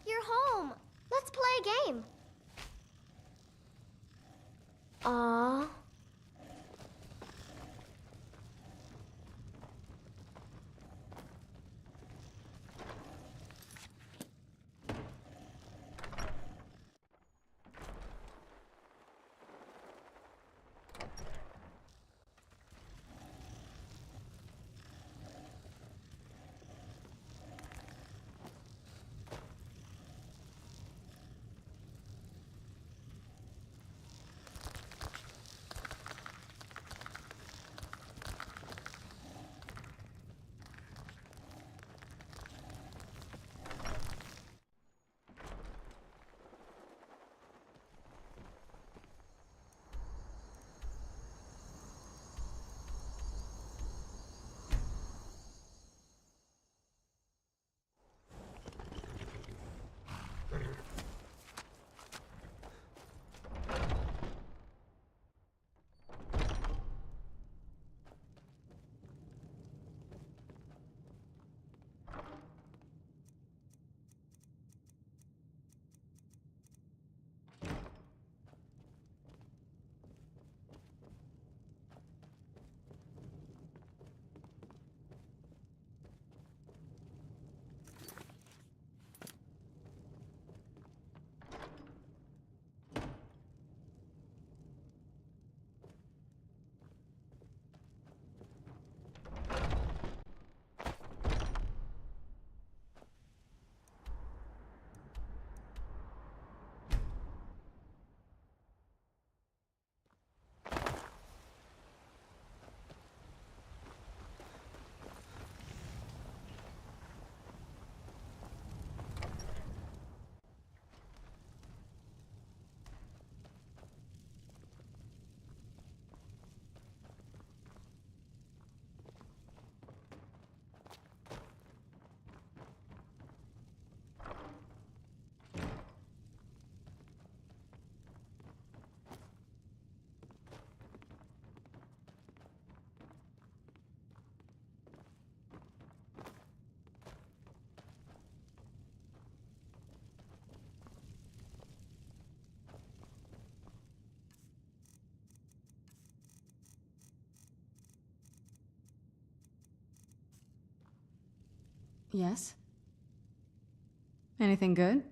you're home. Let's play a game. Aww. Yes? Anything good?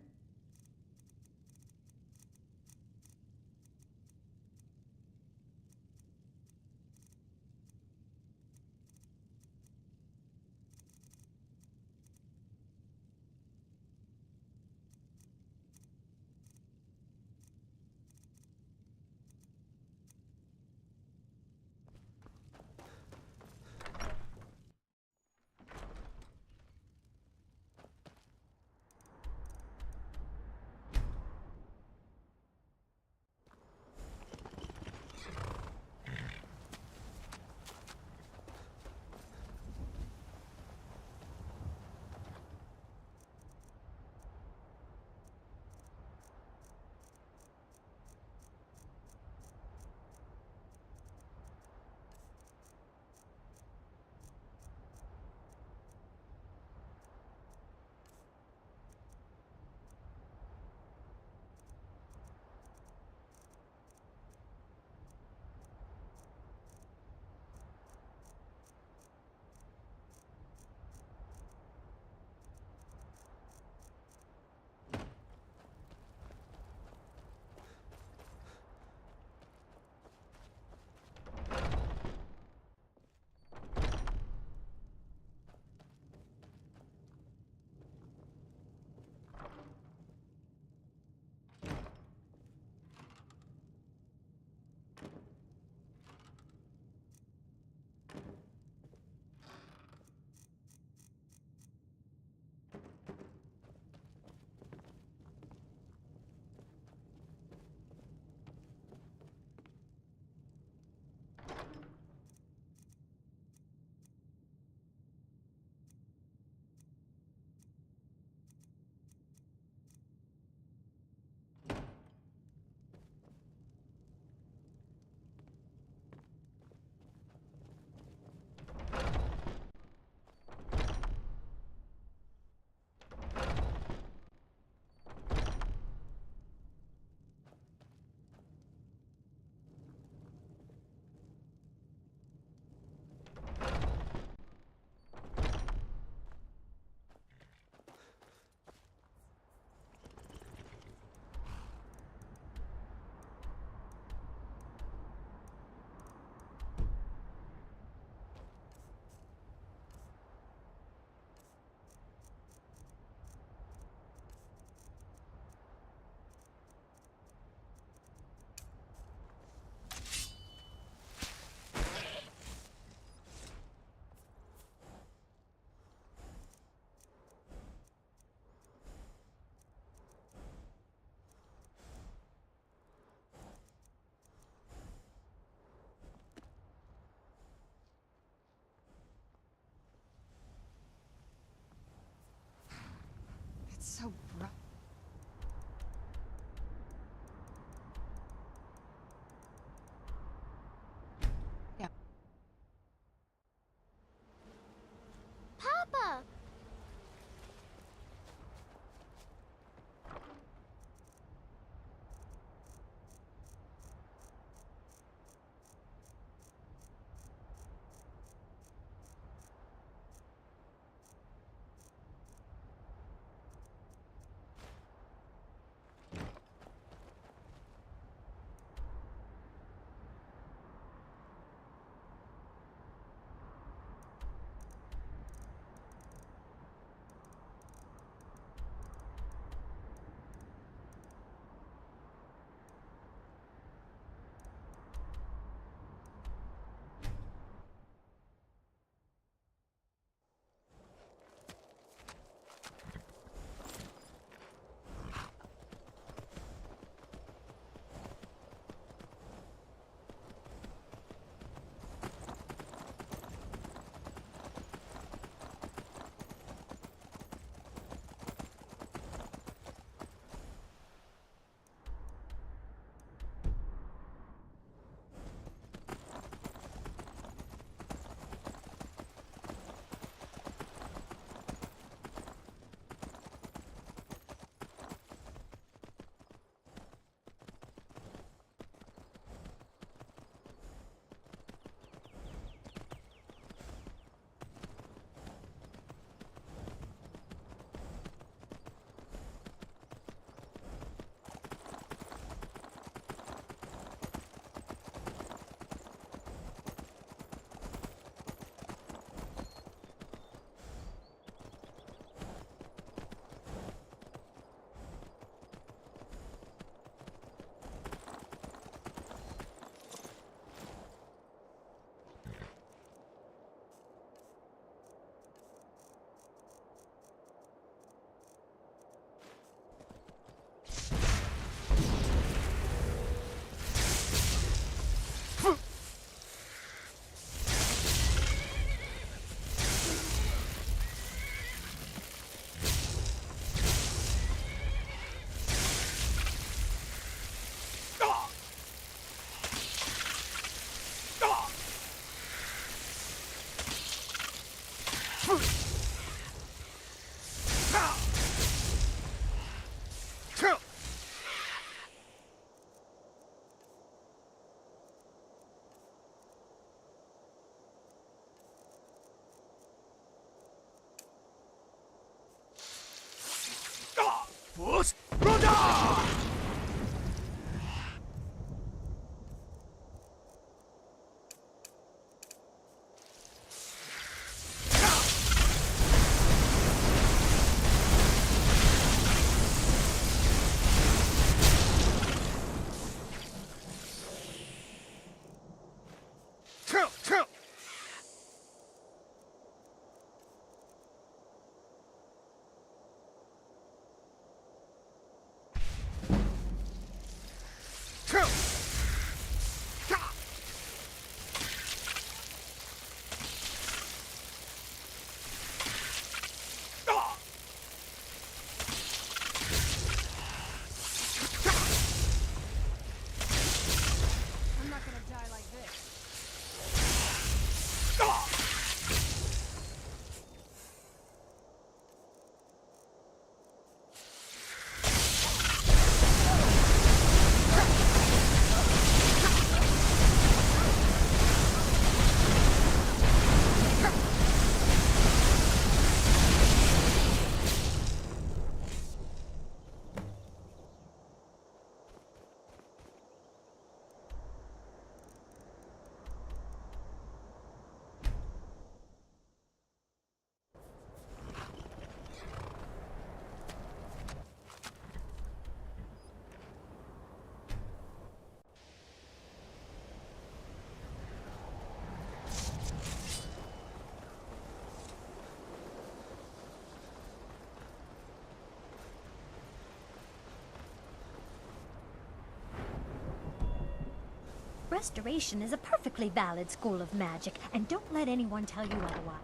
Restoration is a perfectly valid school of magic, and don't let anyone tell you otherwise.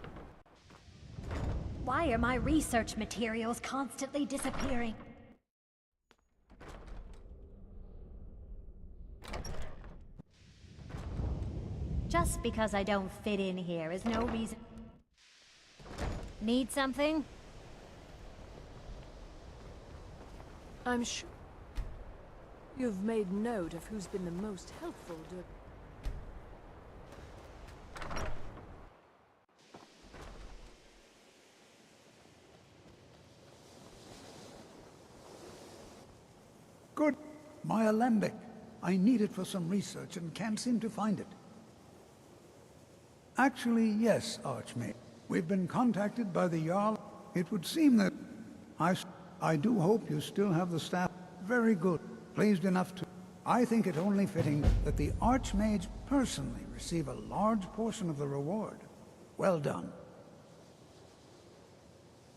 Why are my research materials constantly disappearing? Just because I don't fit in here is no reason. Need something? I'm sure you've made note of who's been the most helpful Good. My alembic. I need it for some research and can't seem to find it. Actually, yes, Archmage. We've been contacted by the Jarl. It would seem that... I do hope you still have the staff. Very good. Pleased enough to... I think it only fitting that the Archmage personally receive a large portion of the reward. Well done.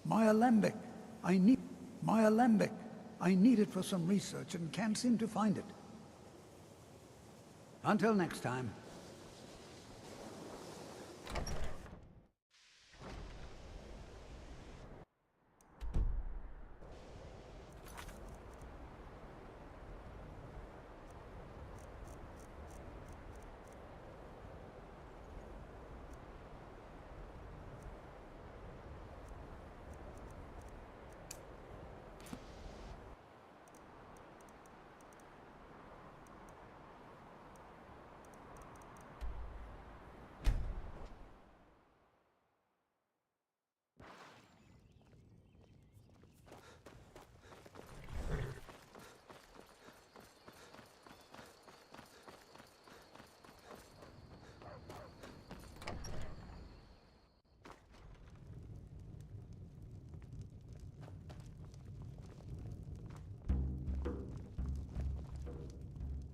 My alembic. I need it for some research and can't seem to find it. Until next time.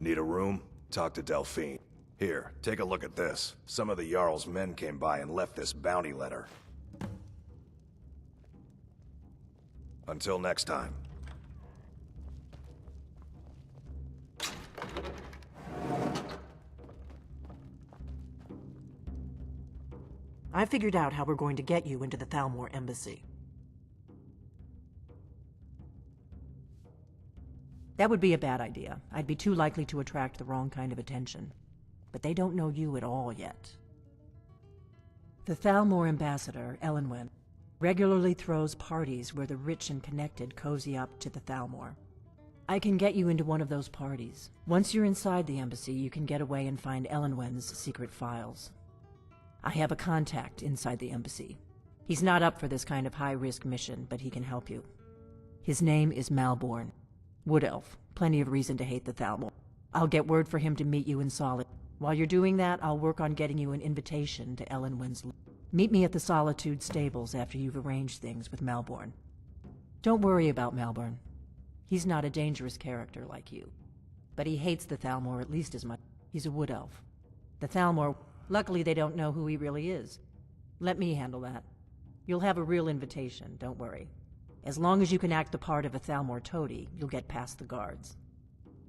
Need a room? Talk to Delphine. Here, take a look at this. Some of the Jarl's men came by and left this bounty letter. Until next time. I figured out how we're going to get you into the Thalmor embassy. That would be a bad idea. I'd be too likely to attract the wrong kind of attention. But they don't know you at all yet. The Thalmor ambassador, Elenwen, Regularly throws parties where the rich and connected cozy up to the Thalmor. I can get you into one of those parties. Once you're inside the embassy, you can get away and find Elenwen's secret files. I have a contact inside the embassy. He's not up for this kind of high-risk mission, but he can help you. His name is Malborn. Wood Elf. Plenty of reason to hate the Thalmor. I'll get word for him to meet you in Solitude. While you're doing that, I'll work on getting you an invitation to Elenwen's. Meet me at the Solitude stables after you've arranged things with Malborn. Don't worry about Malborn. He's not a dangerous character like you. But he hates the Thalmor at least as much. He's a Wood Elf. The Thalmor, luckily they don't know who he really is. Let me handle that. You'll have a real invitation, don't worry. As long as you can act the part of a Thalmor toady, you'll get past the guards.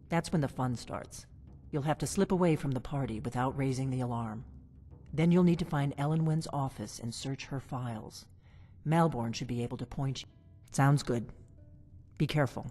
That's when the fun starts. You'll have to slip away from the party without raising the alarm. Then you'll need to find Elenwen's office and search her files. Malborn should be able to point you. Sounds good. Be careful.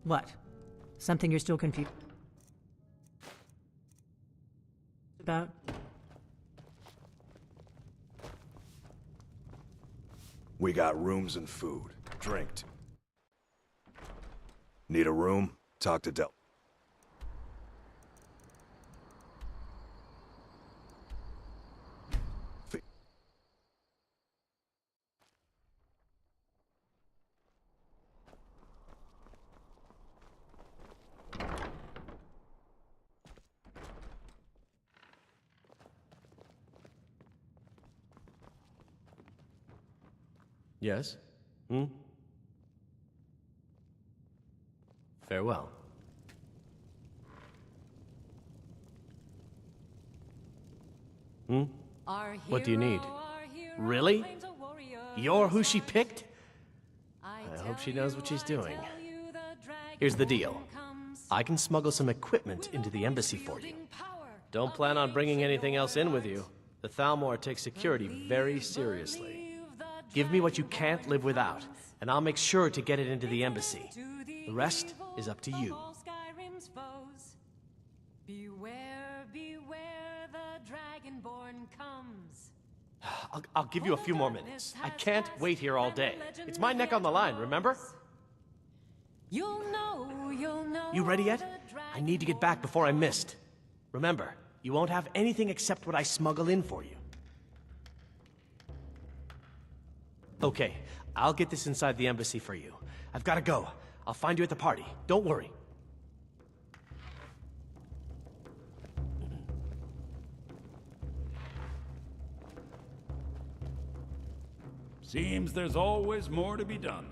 What? Something you're still confused about? We got rooms and food. Drink. Need a room? Talk to Del. Yes? Hmm? Farewell. Hmm? What do you need? Really? You're who she picked? I hope she knows what she's doing. Here's the deal. I can smuggle some equipment into the embassy for you. Don't plan on bringing anything else in with you. The Thalmor takes security very seriously. Give me what you can't live without, and I'll make sure to get it into the embassy. The rest is up to you. Beware, beware, the Dragonborn comes. I'll give you a few more minutes. I can't wait here all day. It's my neck on the line, remember? You'll know. You ready yet? I need to get back before I'm missed. Remember, you won't have anything except what I smuggle in for you. Okay, I'll get this inside the embassy for you. I've got to go. I'll find you at the party. Don't worry. Seems there's always more to be done.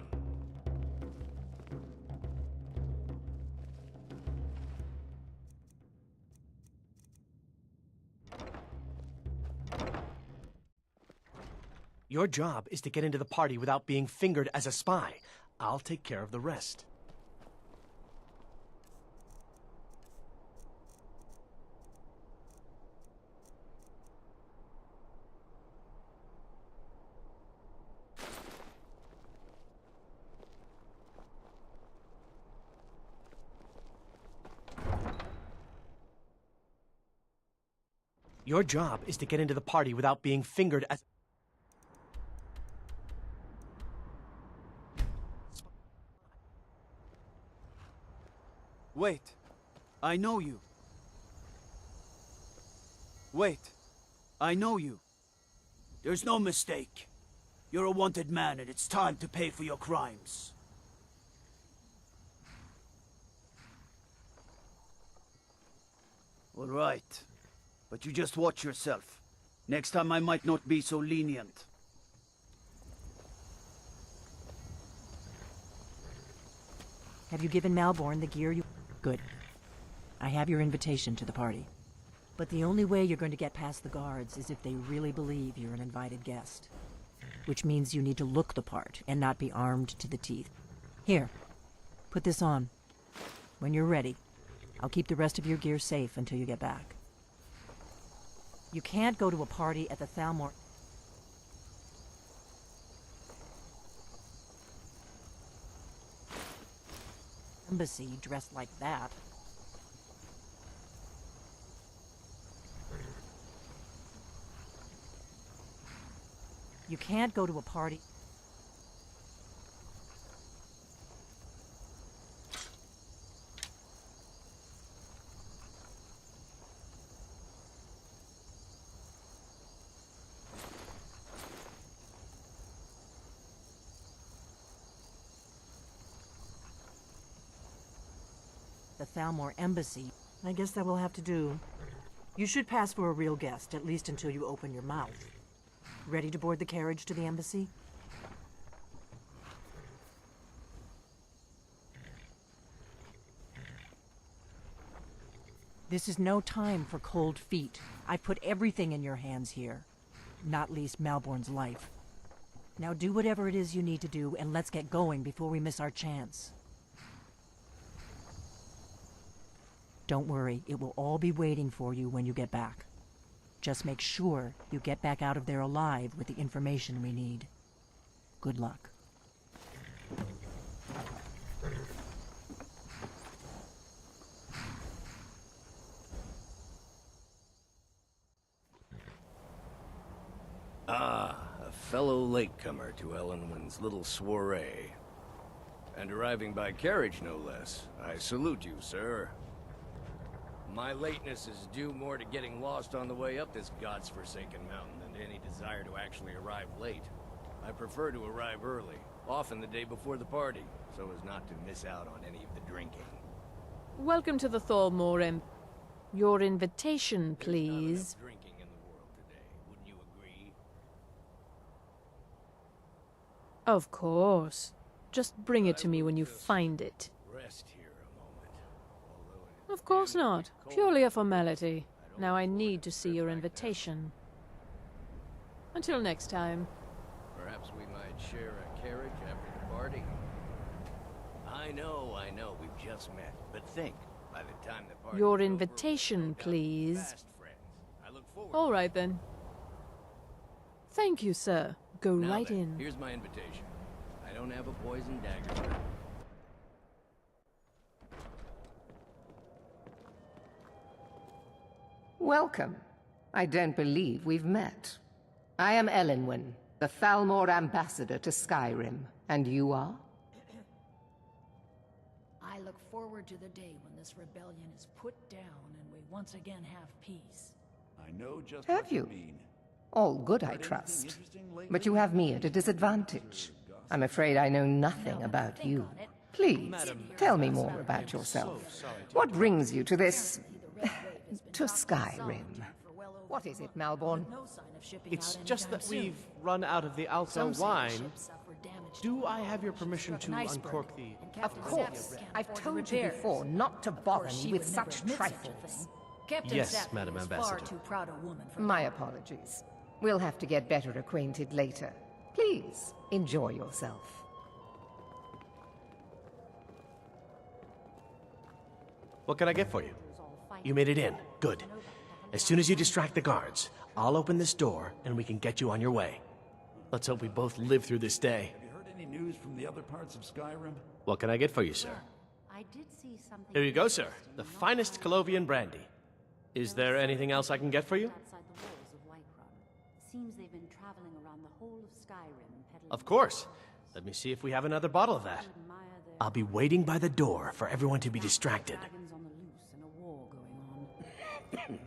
Your job is to get into the party without being fingered as a spy. I'll take care of the rest. Your job is to get into the party without being fingered as... Wait. I know you. Wait. I know you. There's no mistake. You're a wanted man, and it's time to pay for your crimes. All right. But you just watch yourself. Next time I might not be so lenient. Have you given Malborn the gear you... Good. I have your invitation to the party. But the only way you're going to get past the guards is if they really believe you're an invited guest. Which means you need to look the part and not be armed to the teeth. Here, Put this on. When you're ready, I'll keep the rest of your gear safe until you get back. You can't go to a party at the Thalmor Embassy dressed like that. You can't go to a party. The Thalmor Embassy. I guess that will have to do. You should pass for a real guest, at least until you open your mouth. Ready to board the carriage to the embassy? This is no time for cold feet. I've put everything in your hands here, not least Malborn's life. Now do whatever it is you need to do, and let's get going before we miss our chance. Don't worry, it will all be waiting for you when you get back. Just make sure you get back out of there alive with the information we need. Good luck. Ah, a fellow latecomer to Ellenwyn's little soiree. And arriving by carriage, no less. I salute you, sir. My lateness is due more to getting lost on the way up this god's-forsaken mountain than to any desire to actually arrive late. I prefer to arrive early, often the day before the party, so as not to miss out on any of the drinking. Welcome to the Thalmor. Your invitation, please. There's not enough drinking in the world today, wouldn't you agree? Of course. Just bring it to me when you find it. Rest here a moment. Of course not. Purely a formality. Now I need to see your invitation. Until next time. Perhaps we might share a carriage after the party. I know, we've just met. But think, by the time the party Your is over, invitation, we'll be please. fast friends. I look forward All right then. Thank you, sir. Go Now right then, in. Here's my invitation. I don't have a poison dagger. Welcome. I don't believe we've met. I am Elenwen, the Thalmor ambassador to Skyrim. And you are? I look forward to the day when this rebellion is put down and we once again have peace. I know just Have what you you? mean. All good, I Heard anything trust. interesting lately? But you have me at a disadvantage. I'm afraid I know nothing about you. Please, tell me more about yourself. What brings you to this... to Skyrim? What is it, Malborn? It's just that we've run out of the Alto wine. Do I have your permission to uncork the... Of course. I've told you before not to bother me with such trifles. Yes, Madam Ambassador. Far too proud a woman for My apologies. We'll have to get better acquainted later. Please, enjoy yourself. What can I get for you? You made it in. Good. As soon as you distract the guards, I'll open this door and we can get you on your way. Let's hope we both live through this day. Have you heard any news from the other parts of Skyrim? What can I get for you, sir? I did see something. Here you go, sir. The finest Colovian brandy. Is there anything else I can get for you? Outside the walls of Whiterun. Seems they've been traveling around the whole of Skyrim peddling. Of course. Let me see if we have another bottle of that. I'll be waiting by the door for everyone to be distracted. Dragons on the loose and a war going on.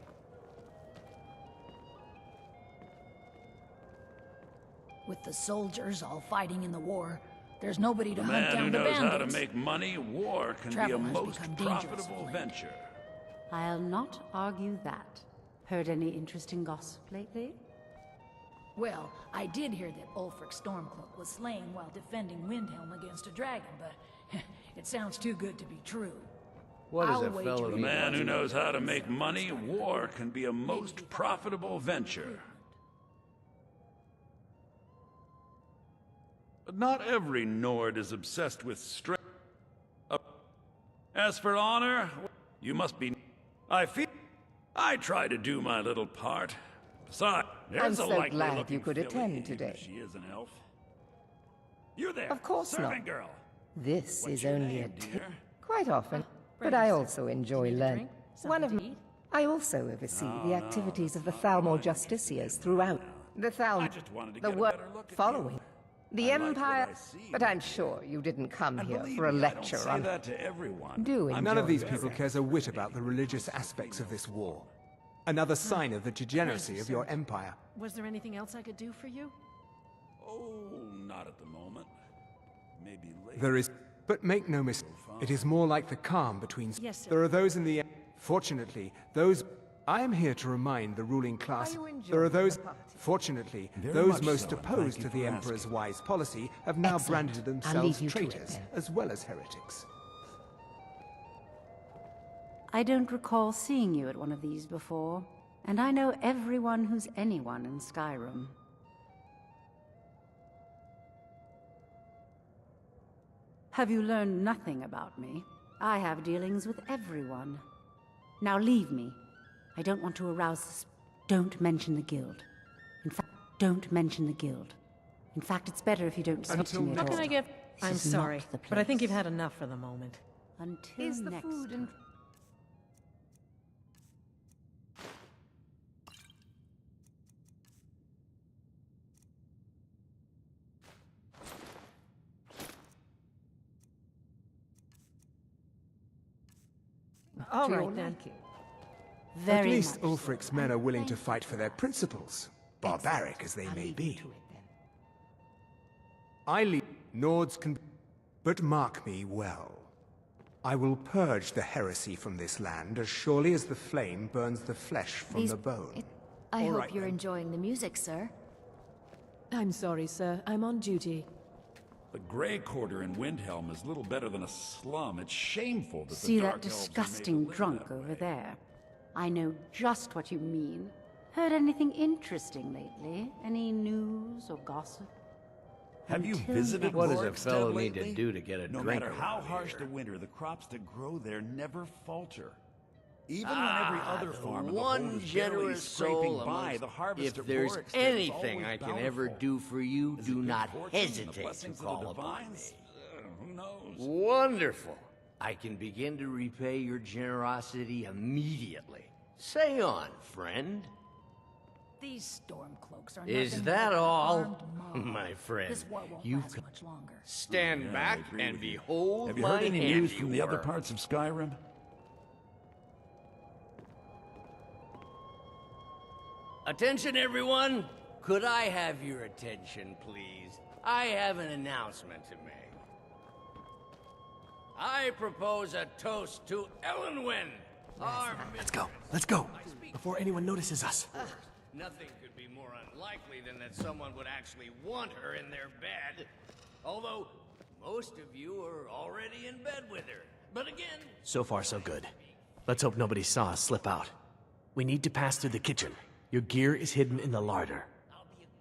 With the soldiers all fighting in the war, there's nobody to A hunt man who down the knows how to bandits. make money, war can Travel be a has most become dangerous profitable of late. venture. I'll not argue that. Heard any interesting gossip lately? Well, I did hear that Ulfric Stormcloak was slain while defending Windhelm against a dragon, but it sounds too good to be true. What is I'll a wager fellow A he man wants who to knows know how to the make secrets money, of the war dragon. can be a most profitable venture. But not every Nord is obsessed with strength. A As for honor, you must be... I try to do my little part. Besides, I'm there's a so likely glad looking you could filly, attend even today. if she is an elf. You there, Of course servant not. girl. This What's is your only name, a tip. dear? Quite often, but I also enjoy learning. I also oversee the activities of the Thalmor Justiciars throughout the Thalmor, the work following the Empire. But I'm sure you didn't come here for a lecture on that to everyone. doing. None of these people cares a whit about the religious aspects of this war. Another sign of the degeneracy of your empire. Was there anything else I could do for you? Oh, not at the moment. Maybe later. There is, but make no mistake, it is more like the calm between... Yes, sir. There are those in the... Fortunately, those... I am here to remind the ruling class, there are those... Fortunately, Very those much most so, and opposed thank to you the for Emperor's asking. wise policy have now Excellent. branded I'll themselves leave you to it, traitors, then. as well as heretics. I don't recall seeing you at one of these before, and I know everyone who's anyone in Skyrim. Have you learned nothing about me? I have dealings with everyone. Now leave me. I don't want to arouse this. Don't mention the guild. In fact, don't mention the guild. In fact, it's better if you don't speak to me at How all. can I get... This I'm is sorry, not the but I think place. you've had enough for the moment. Until Is the next food and time. All to right, your then. liking. Very At least much so. Ulfric's men are willing to fight for their principles, barbaric as they I'll may leave you be. to it, then. I leave Nords can... But mark me well. I will purge the heresy from this land as surely as the flame burns the flesh from the bone. I All hope right, you're then. enjoying the music, sir. I'm sorry, sir. I'm on duty. The Grey Quarter in Windhelm is little better than a slum. It's shameful that See the that Dark Elves are made to disgusting live drunk that over way. there? I know just what you mean. Heard anything interesting lately? Any news or gossip? Have you Until visited next- What does a Rorikstead fellow need to lately? do to get a No drink matter how around harsh here? the winter, the crops that grow there never falter. Even when every other farm in the one hold is barely generous scraping soul by, amongst- the harvest If of there's Rorikstead is anything always I can ever bountiful. do for you, Is it do good not fortune, the hesitate to blessings of the call upon me. divines? Who knows? Wonderful. I can begin to repay your generosity immediately. Say on, friend. These stormcloaks are Is nothing that but an all? armed mob. My friend, This war won't you've last got- much longer. Stand Yeah, I back agree and with you. behold Have you my heard any news from the other handiwork. parts of Skyrim? Attention, everyone! Could I have your attention, please? I have an announcement to make. I propose a toast to Elenwen, our Let's go. Before anyone notices us. Nothing could be more unlikely than that someone would actually want her in their bed. Although, most of you are already in bed with her. But again... So far, so good. Let's hope nobody saw us slip out. We need to pass through the kitchen. Your gear is hidden in the larder.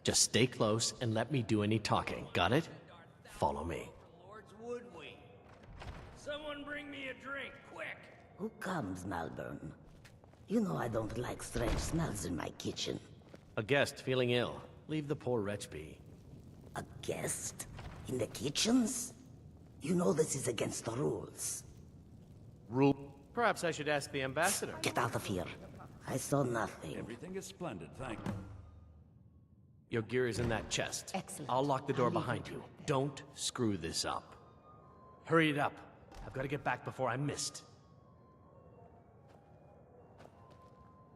Just stay close and let me do any talking. Got it? Follow me. Lords would we? Someone bring me a drink, quick! Who comes, Malburn? You know I don't like strange smells in my kitchen. A guest feeling ill. Leave the poor wretch be. A guest? In the kitchens? You know this is against the rules. Rule. Perhaps I should ask the ambassador. Get out of here. I saw nothing. Everything is splendid, thank you. Your gear is in that chest. Excellent. I'll lock the door I'll leave behind you you. to it then. Don't screw this up. Hurry it up. I've got to get back before I'm missed.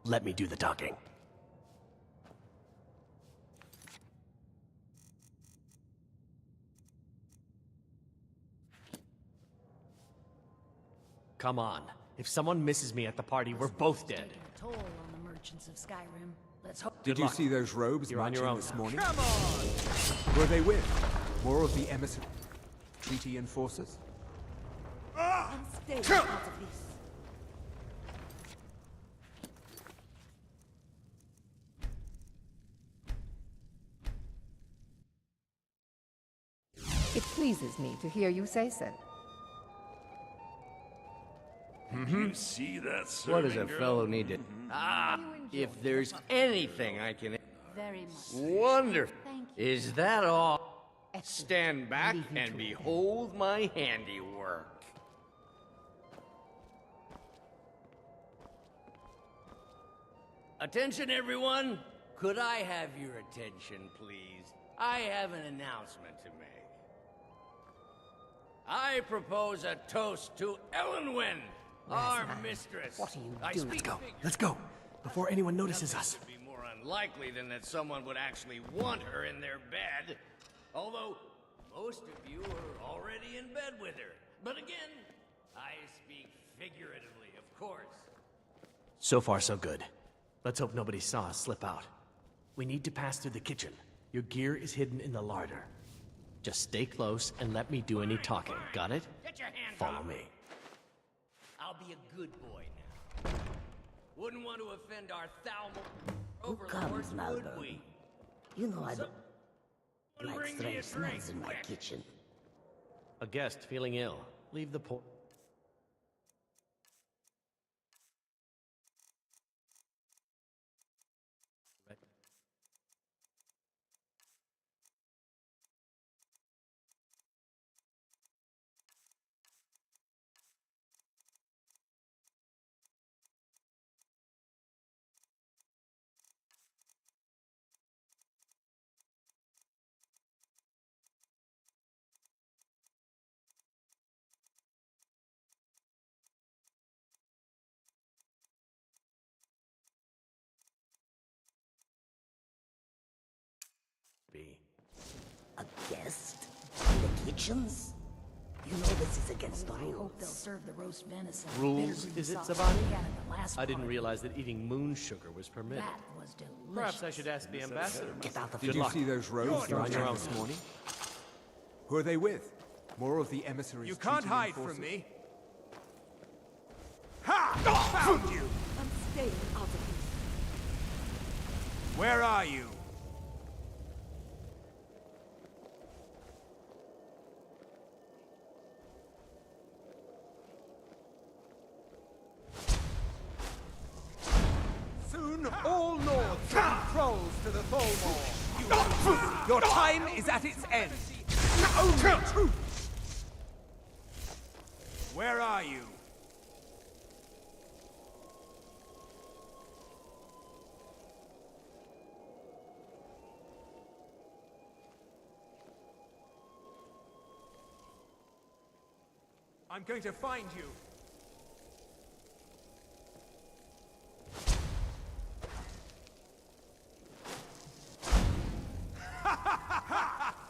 Let me do the talking. Come on. If someone misses me at the party, we're both dead. Taking a toll on the merchants of Skyrim. Let's hope. Did you see those robes You're on marching your own this now. morning? Come on! Were they with more of the emissary treaty enforcers? And stay out of this. It pleases me to hear you say so. You see that serving What does a girl? fellow need to... Ah, if there's anything I can... Very much. Wonderful. Thank Is that all? Stand back and behold my handiwork. Attention, everyone. Could I have your attention, please? I have an announcement to make. I propose a toast to Elenwen, our mistress. What are you I doing? speak Let's go. Before anyone notices us. Would be more unlikely than that someone would actually want her in their bed. Although, most of you are already in bed with her. But again, I speak figuratively, of course. So far, so good. Let's hope nobody saw us slip out. We need to pass through the kitchen. Your gear is hidden in the larder. Just stay close and let me do any talking. Got it? Get your hand Follow off me. I'll be a good boy now. Wouldn't want to offend our Thalmor Who comes, would Malvern? we? You know I don't like Bring me a strange drink, smells in my quick. kitchen. A guest feeling ill. Leave the por- be. A guest? In the kitchens? You know this is against the I rules. hope they'll serve the roast venison. Rules, Bitter is it, green sauce Savani? we had in the last I didn't party. realize that eating moon sugar was permitted. That was delicious. Perhaps I should ask the ambassador. Get out of Did Good you luck. see those robes You're you on your own. this morning? Who are they with? More of the emissaries. You can't treating hide enforcers? from me. Ha! Found you! I'm staying out of this. Where are you? Soon all Nords will be trolls to the Thalmor. Your time is at its end. Only truth! Where are you? I'm going to find you.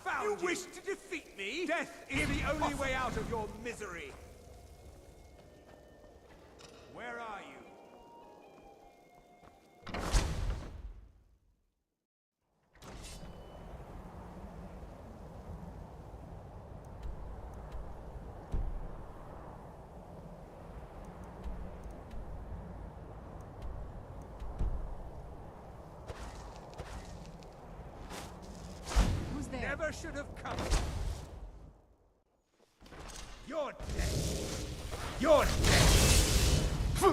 Found you wish to defeat me? Death is the only way out of your misery. Where are you? Who's there? Never should have come. You're dead. You're dead.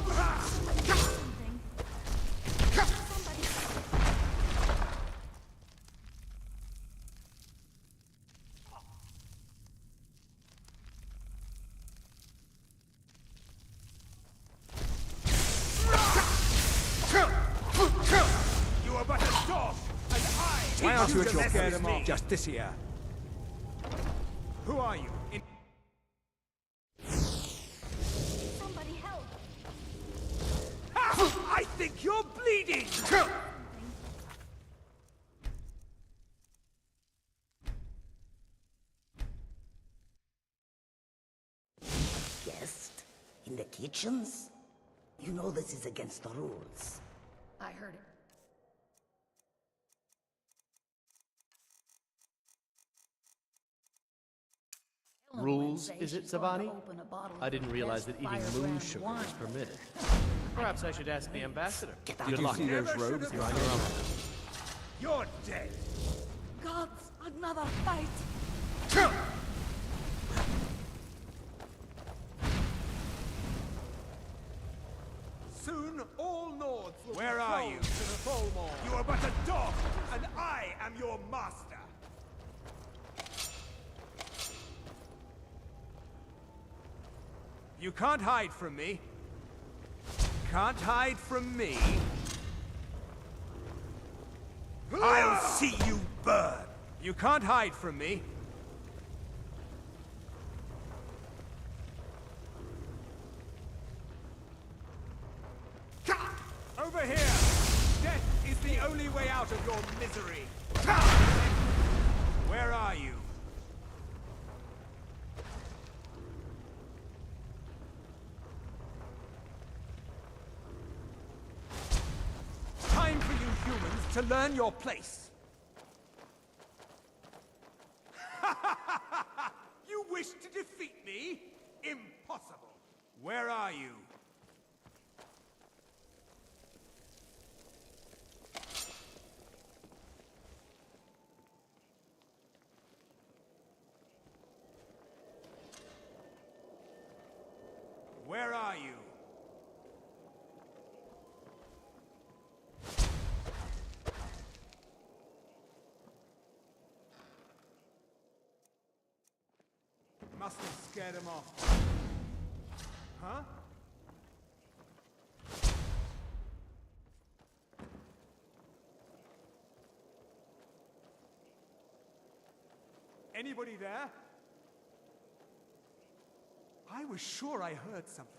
You are but a dog, and I Why aren't teach you to at your mess scare with them me. off, Justicia? Who are you? Somebody help! Ha! I think you're bleeding! Guest? In the kitchens? You know this is against the rules. I heard it. Rules, Say is it, she's going to Savani? open a bottle I of didn't the realize best that eating moon firebrand sugar wine. was permitted. Perhaps I should ask the ambassador. Get out Good Did you luck. see those robes? You're on your own. You're dead. Gods, another fight! Soon all Nords will Where be are thrown you? to the Tholmor. You are but a dog, and I am your master. You can't hide from me. Can't hide from me. I'll see you burn. You can't hide from me. Over here! Death is the only way out of your misery. Where are you? Time for you humans to learn your place. You wish to defeat me? Impossible. Where are you? Where are you? Must have scared him off. Huh? Anybody there? I was sure I heard something.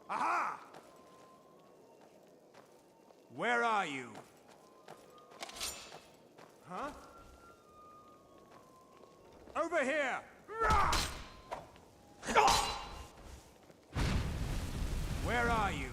Aha! Where are you? Huh? Over here! Where are you?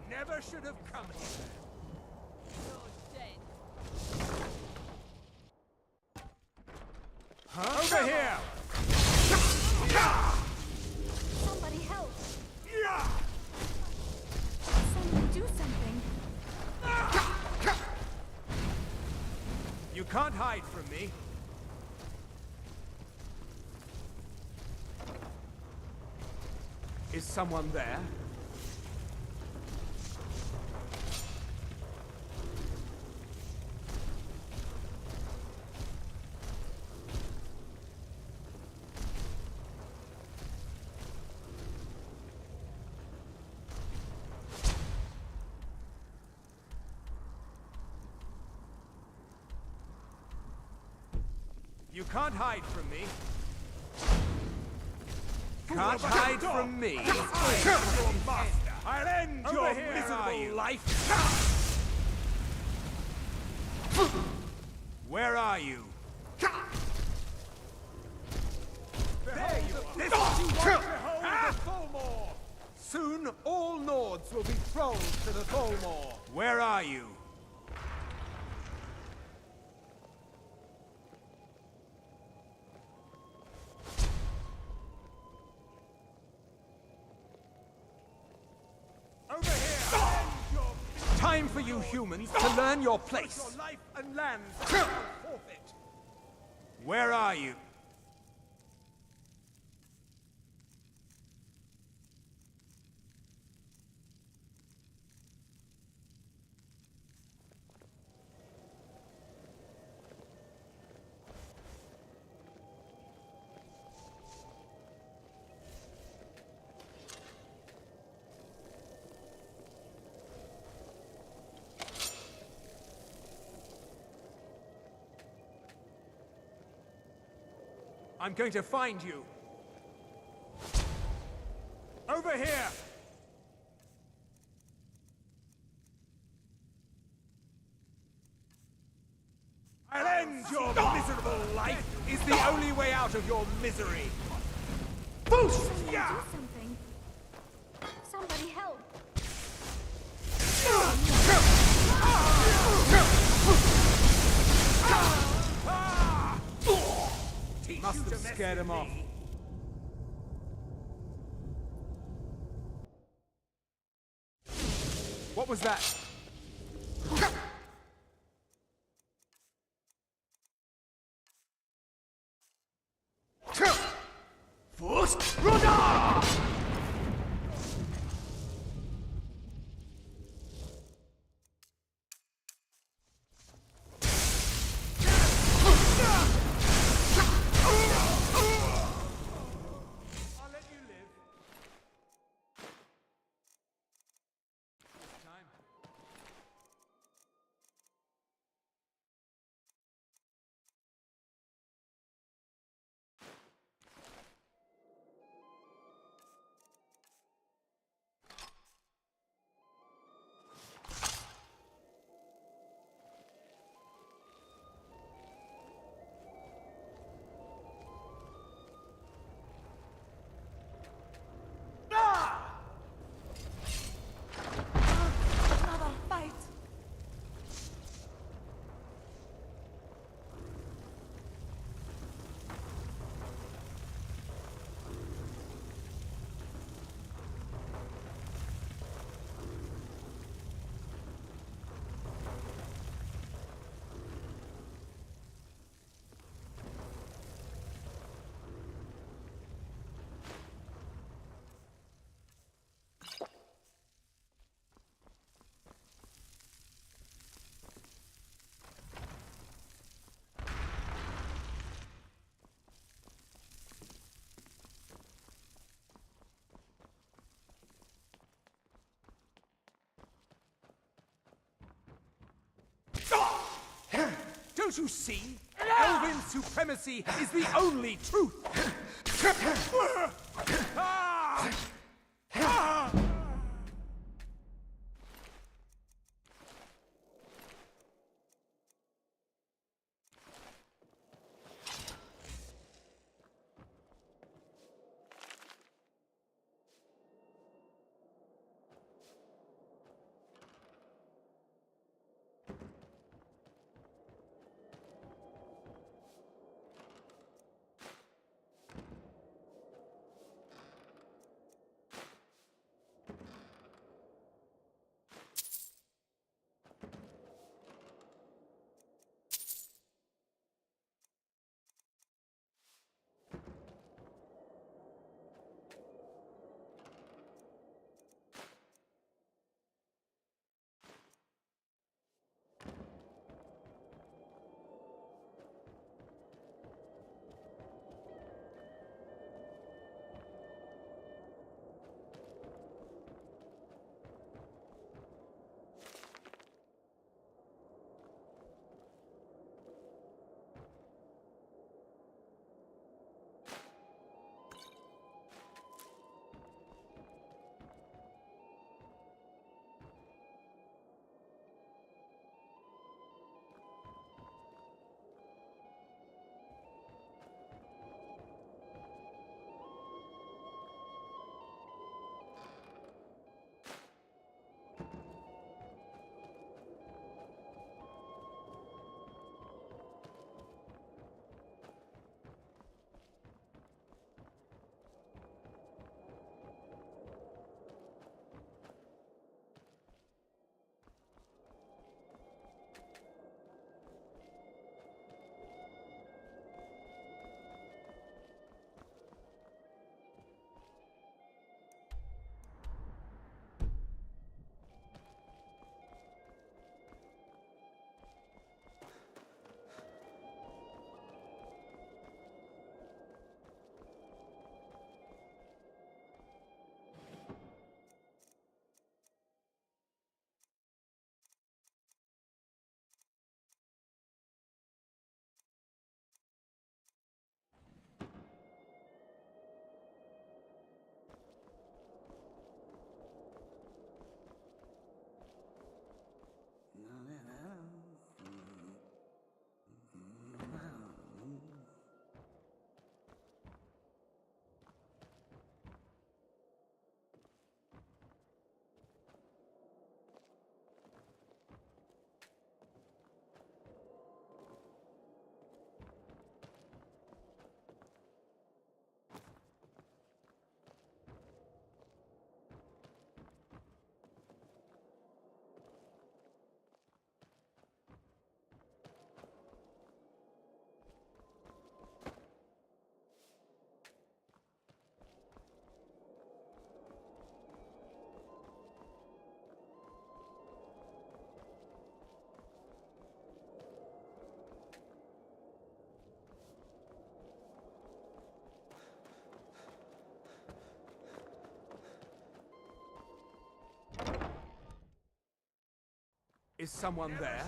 Never should have come here. Huh? Over here! Somebody help! Somebody do something! You can't hide from me. Is someone there? You can't hide from me. Can't hide from me. I'll end your miserable life. Where are you? There you are. This is what you want to hold the Tholmor. Soon all Nords will be thrown to the Tholmor. Where are you? time for you humans to learn your place. Your life and land forfeit. Where are you? I'm going to find you. Over here! I'll end your miserable life is the only way out of your misery. Boost! Someone do something. Somebody help. Must have scared him off. What was that? Another fight. Don't you see? Elven supremacy is the only truth! Is someone there?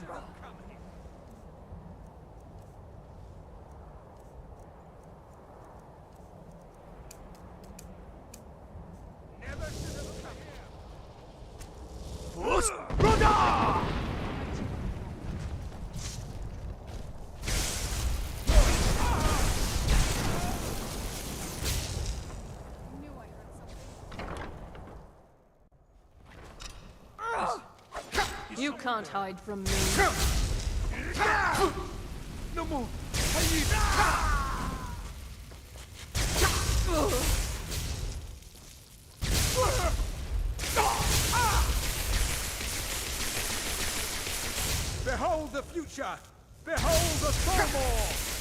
You can't hide from me. No more. Behold the future! Behold the Thalmor!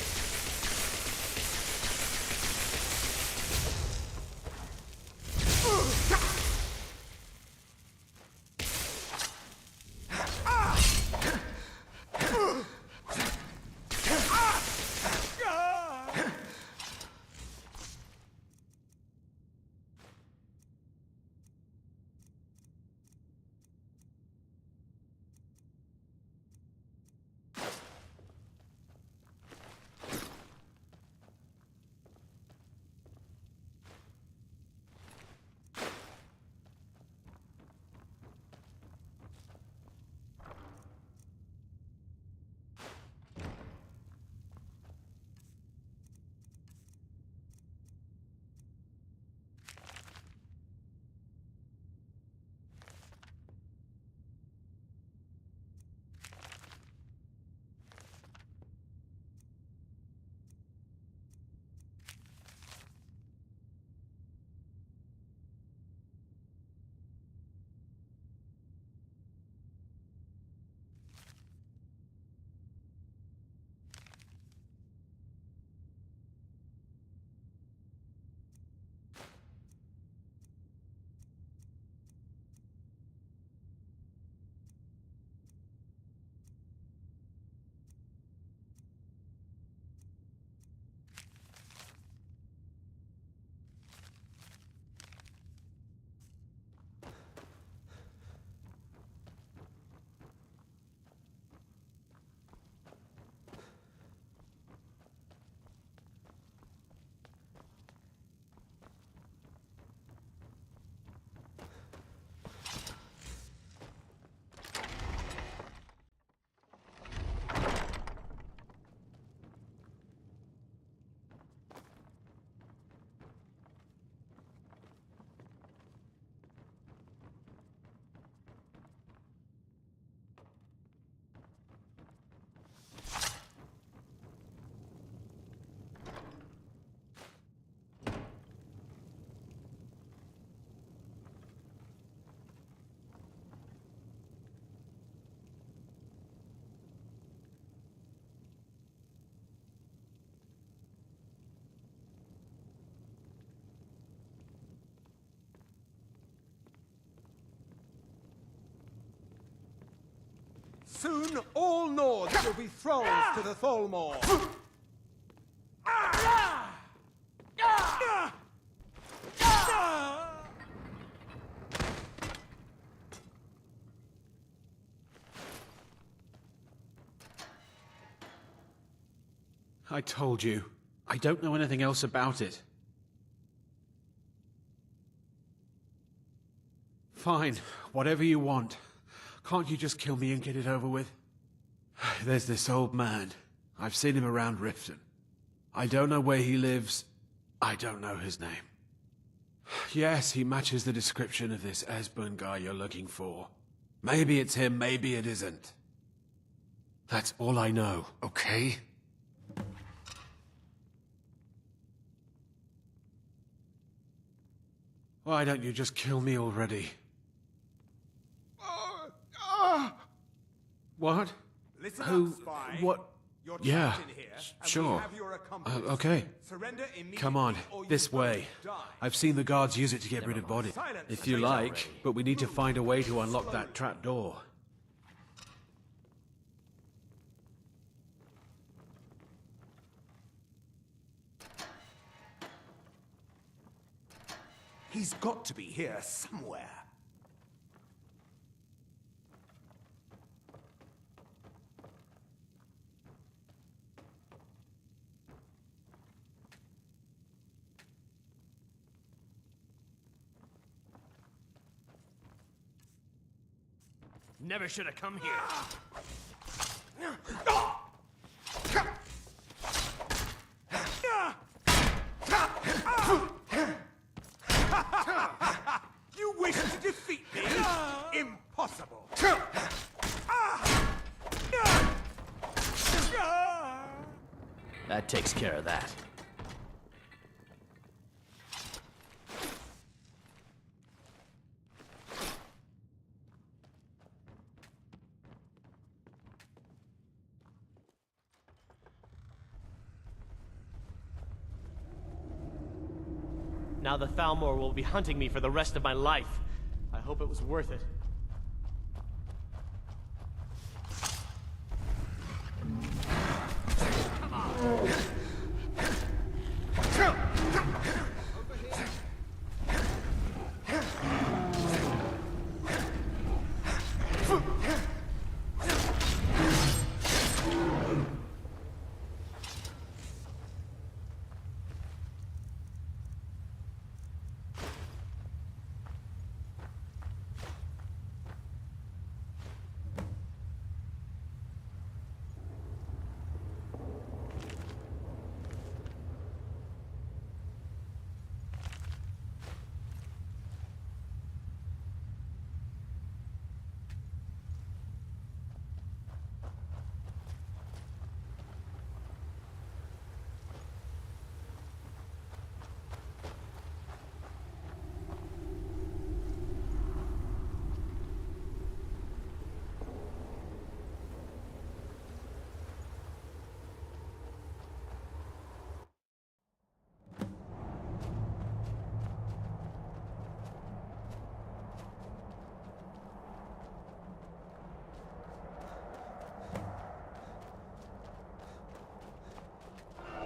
Soon all Nords will be thralls to the Thalmor. I told you. I don't know anything else about it. Fine, whatever you want. Can't you just kill me and get it over with? There's this old man. I've seen him around Riften. I don't know where he lives. I don't know his name. Yes, he matches the description of this Esbern guy you're looking for. Maybe it's him, maybe it isn't. That's all I know, okay? Why don't you just kill me already? What? Listen Who? up, spy. What? You're Yeah, trapped in here, and we sure. have your accomplice. Okay. Surrender immediately Come on, or you this both way. die. I've seen the guards use it to get rid of bodies. Silence. If you like, but we need to find a way to unlock that trap door. He's got to be here somewhere. Never should have come here. You wish to defeat me? Impossible. That takes care of that. Now the Thalmor will be hunting me for the rest of my life. I hope it was worth it.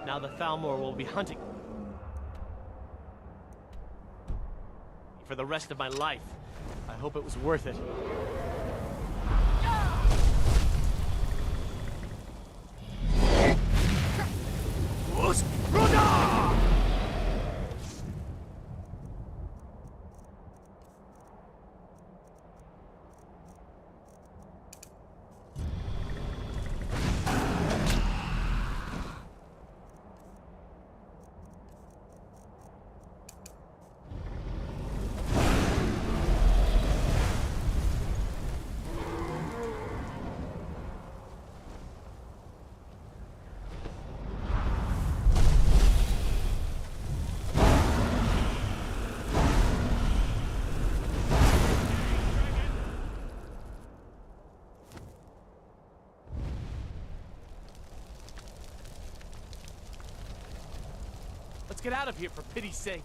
Now the Thalmor will be hunting for the rest of my life. I hope it was worth it. Let's get out of here, for pity's sake.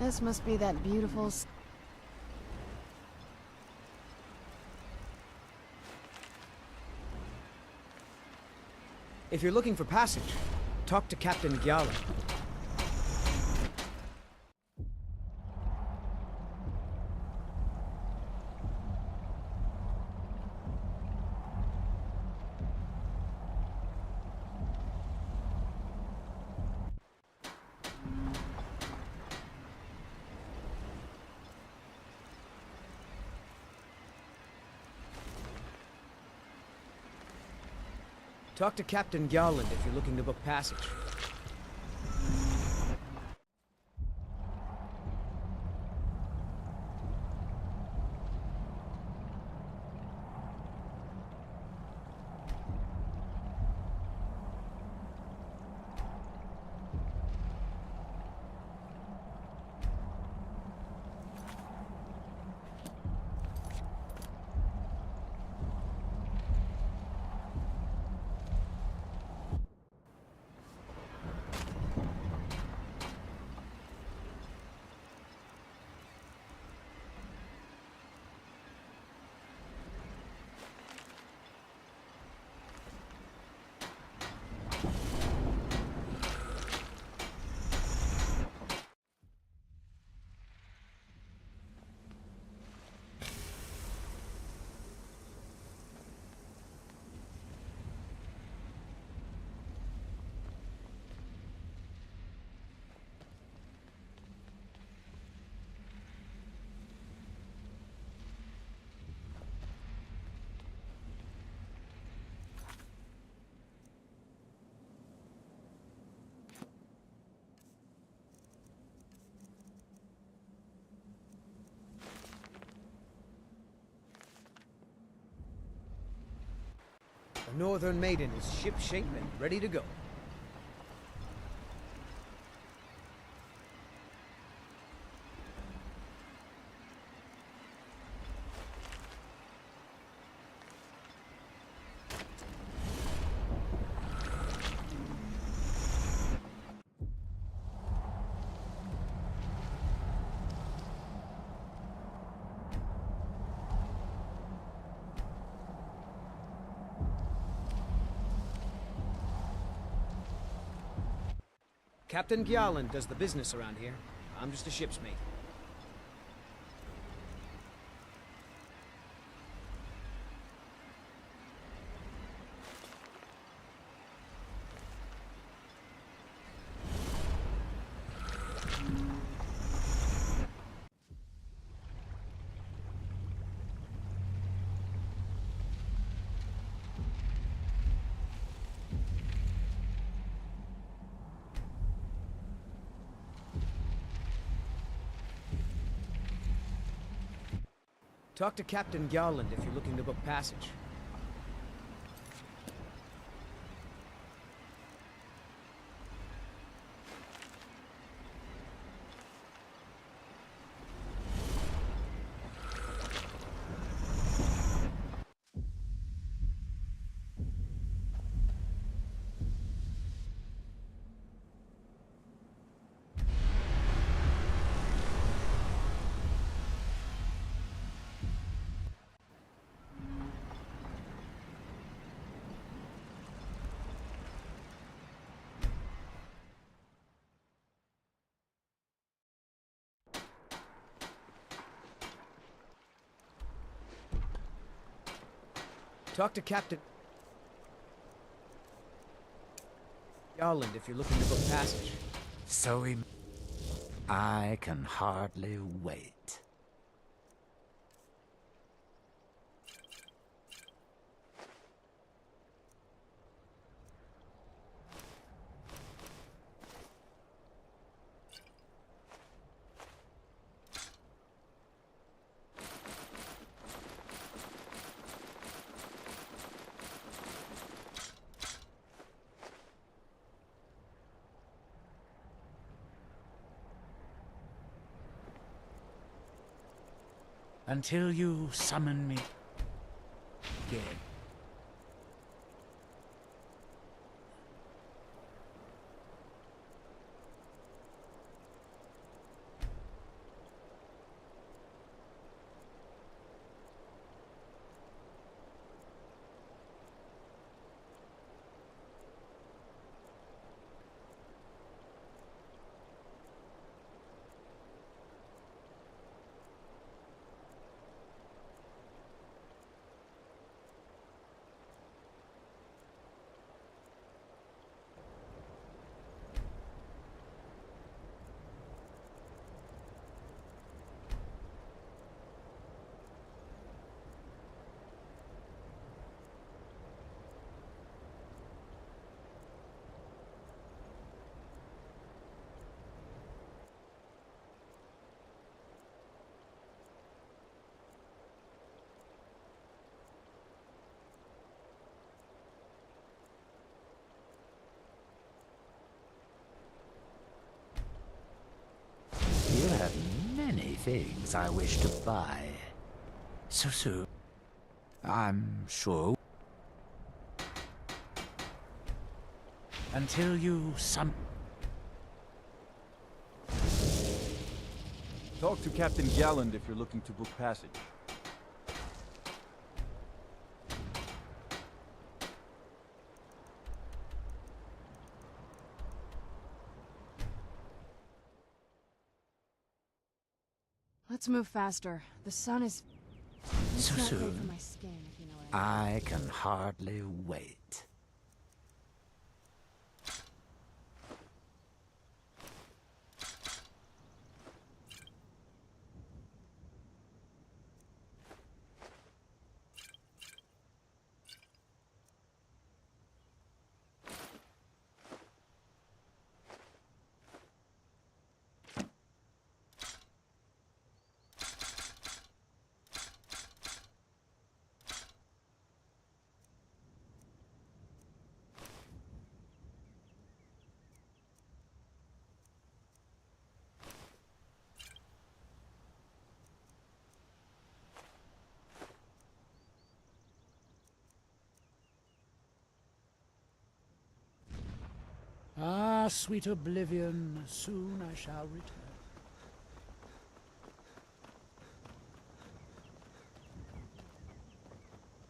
This must be that beautiful... If you're looking for passage, talk to Captain Gyala. Talk to Captain Gowland if you're looking to book passage. The Northern Maiden is ship-shape and ready to go. Captain Gyaland does the business around here. I'm just a ship's mate. Talk to Captain Gowland if you're looking to book passage. Talk to Captain Garland if you're looking to book passage. I can hardly wait. Until you summon me again. things I wish to buy. So soon, I'm sure. Until you Talk to Captain Galland if you're looking to book passage. Let's move faster. The sun is... So It's not great for soon, my skin, if you know what I mean. I can hardly wait. Ah, sweet oblivion, soon I shall return.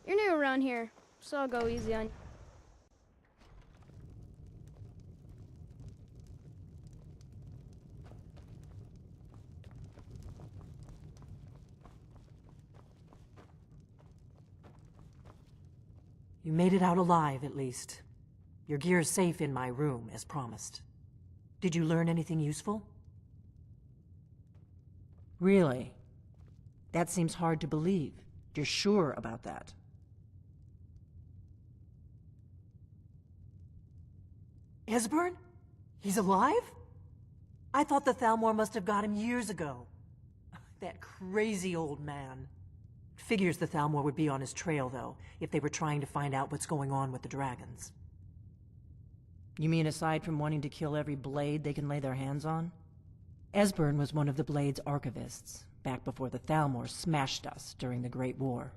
You're new around here, so I'll go easy on you. You made it out alive, at least. Your gear's safe in my room, as promised. Did you learn anything useful? Really? That seems hard to believe. You're sure about that? Esbern? He's alive? I thought the Thalmor must have got him years ago. That crazy old man. Figures the Thalmor would be on his trail, though, if they were trying to find out what's going on with the dragons. You mean aside from wanting to kill every blade they can lay their hands on? Esbern was one of the Blade's archivists, back before the Thalmor smashed us during the Great War.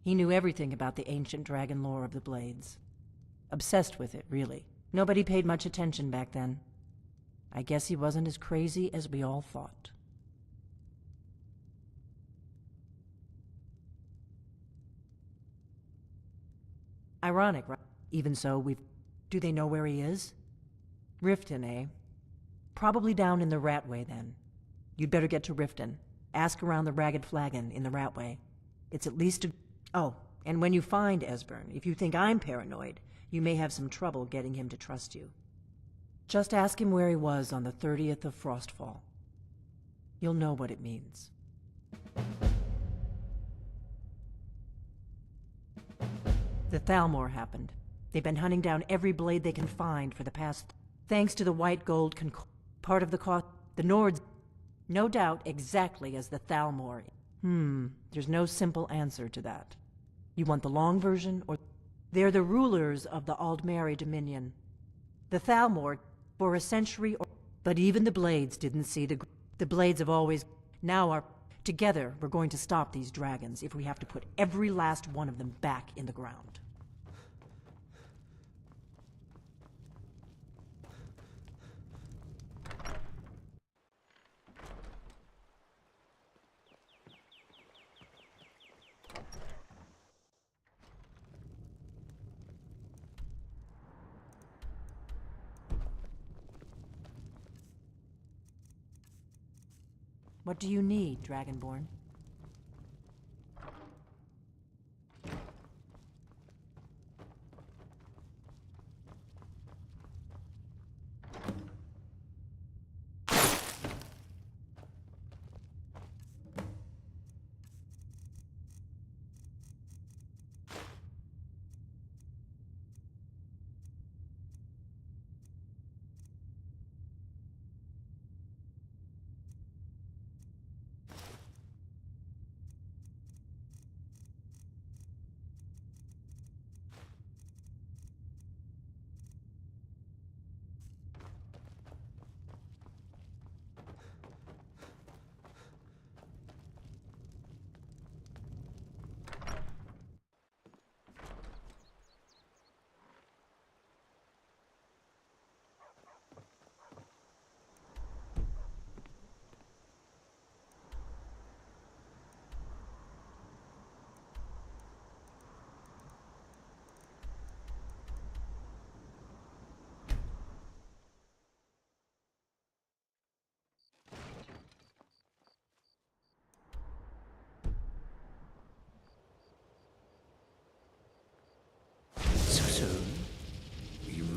He knew everything about the ancient dragon lore of the Blades. Obsessed with it, really. Nobody paid much attention back then. I guess he wasn't as crazy as we all thought. Ironic, right? Even so, Do they know where he is? Riften, eh? Probably down in the Ratway, then. You'd better get to Riften. Ask around the Ragged Flagon in the Ratway. It's at least a... Oh, and when you find Esbern, if you think I'm paranoid, you may have some trouble getting him to trust you. Just ask him where he was on the 30th of Frostfall. You'll know what it means. The Thalmor happened. They've been hunting down every blade they can find for the past... Thanks to the white gold part of the cost... The Nords... No doubt exactly as the Thalmor. There's no simple answer to that. You want the long version, or... They're the rulers of the Aldmeri Dominion. The Thalmor, for a century or... But even the Blades didn't see the... The Blades have always... Now are... Together, we're going to stop these dragons if we have to put every last one of them back in the ground. What do you need, Dragonborn?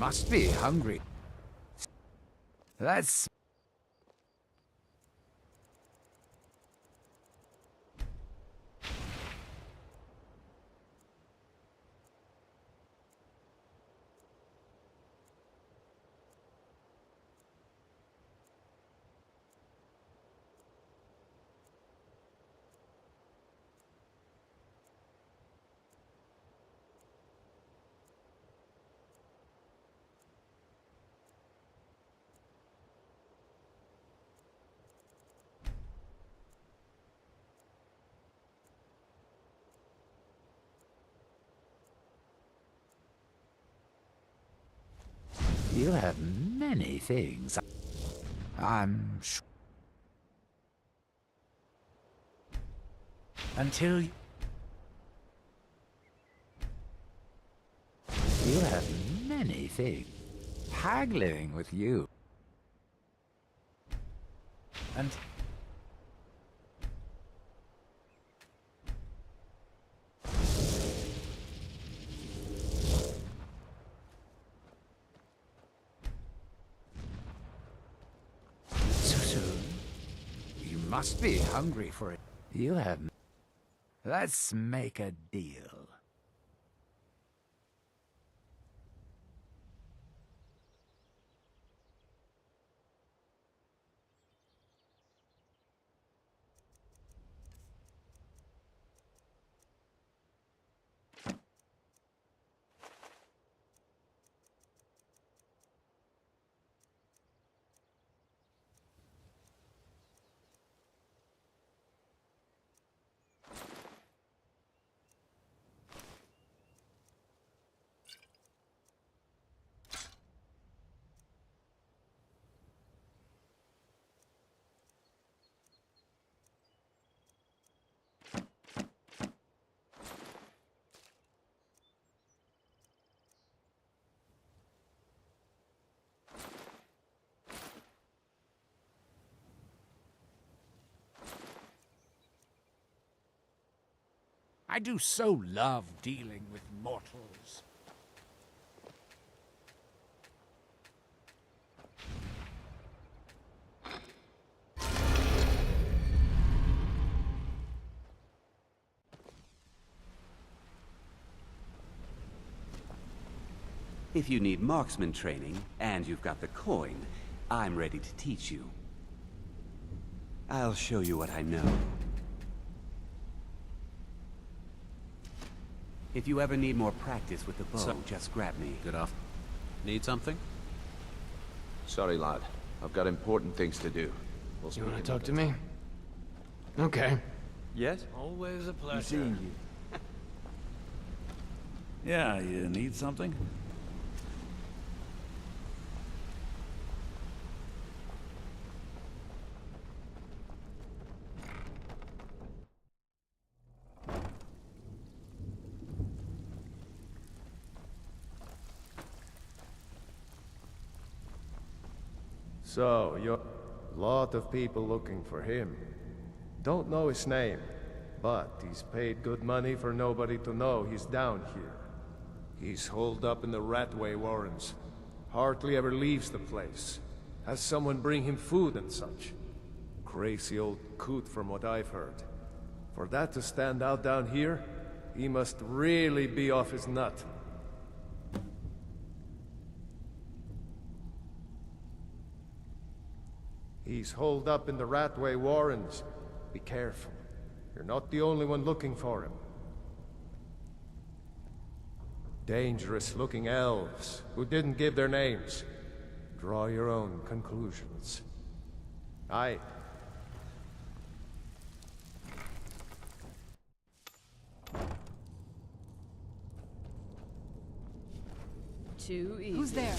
must be hungry. That's... You have many things. I'm sure. Until you have many things. Haggling with you. And so soon? You must be hungry for it. You have... Let's make a deal. I do so love dealing with mortals. If you need marksman training, and you've got the coin, I'm ready to teach you. I'll show you what I know. If you ever need more practice with the bow, just grab me. Good off. Need something? Sorry, lad. I've got important things to do. You want to talk to me? Okay. Yes? Always a pleasure. Seeing you. Yeah, you need something? So, you're... lot of people looking for him. Don't know his name, but he's paid good money for nobody to know he's down here. He's holed up in the Ratway Warrens. Hardly ever leaves the place. Has someone bring him food and such. Crazy old coot from what I've heard. For that to stand out down here, he must really be off his nut. He's holed up in the Ratway Warrens. Be careful. You're not the only one looking for him. Dangerous-looking elves who didn't give their names. Draw your own conclusions. Aye. Too easy. Who's there?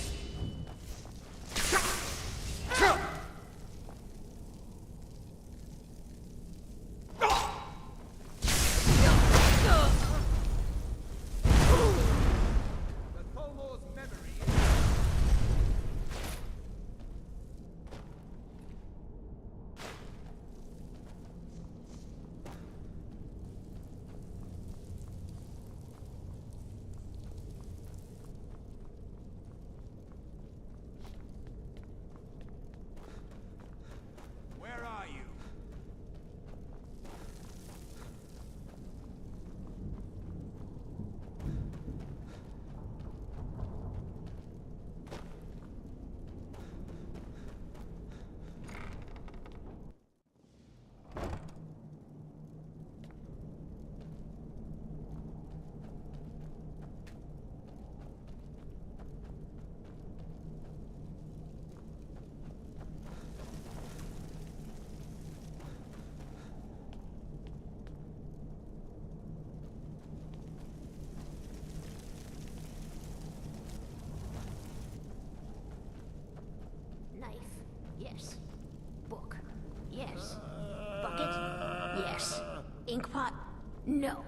No.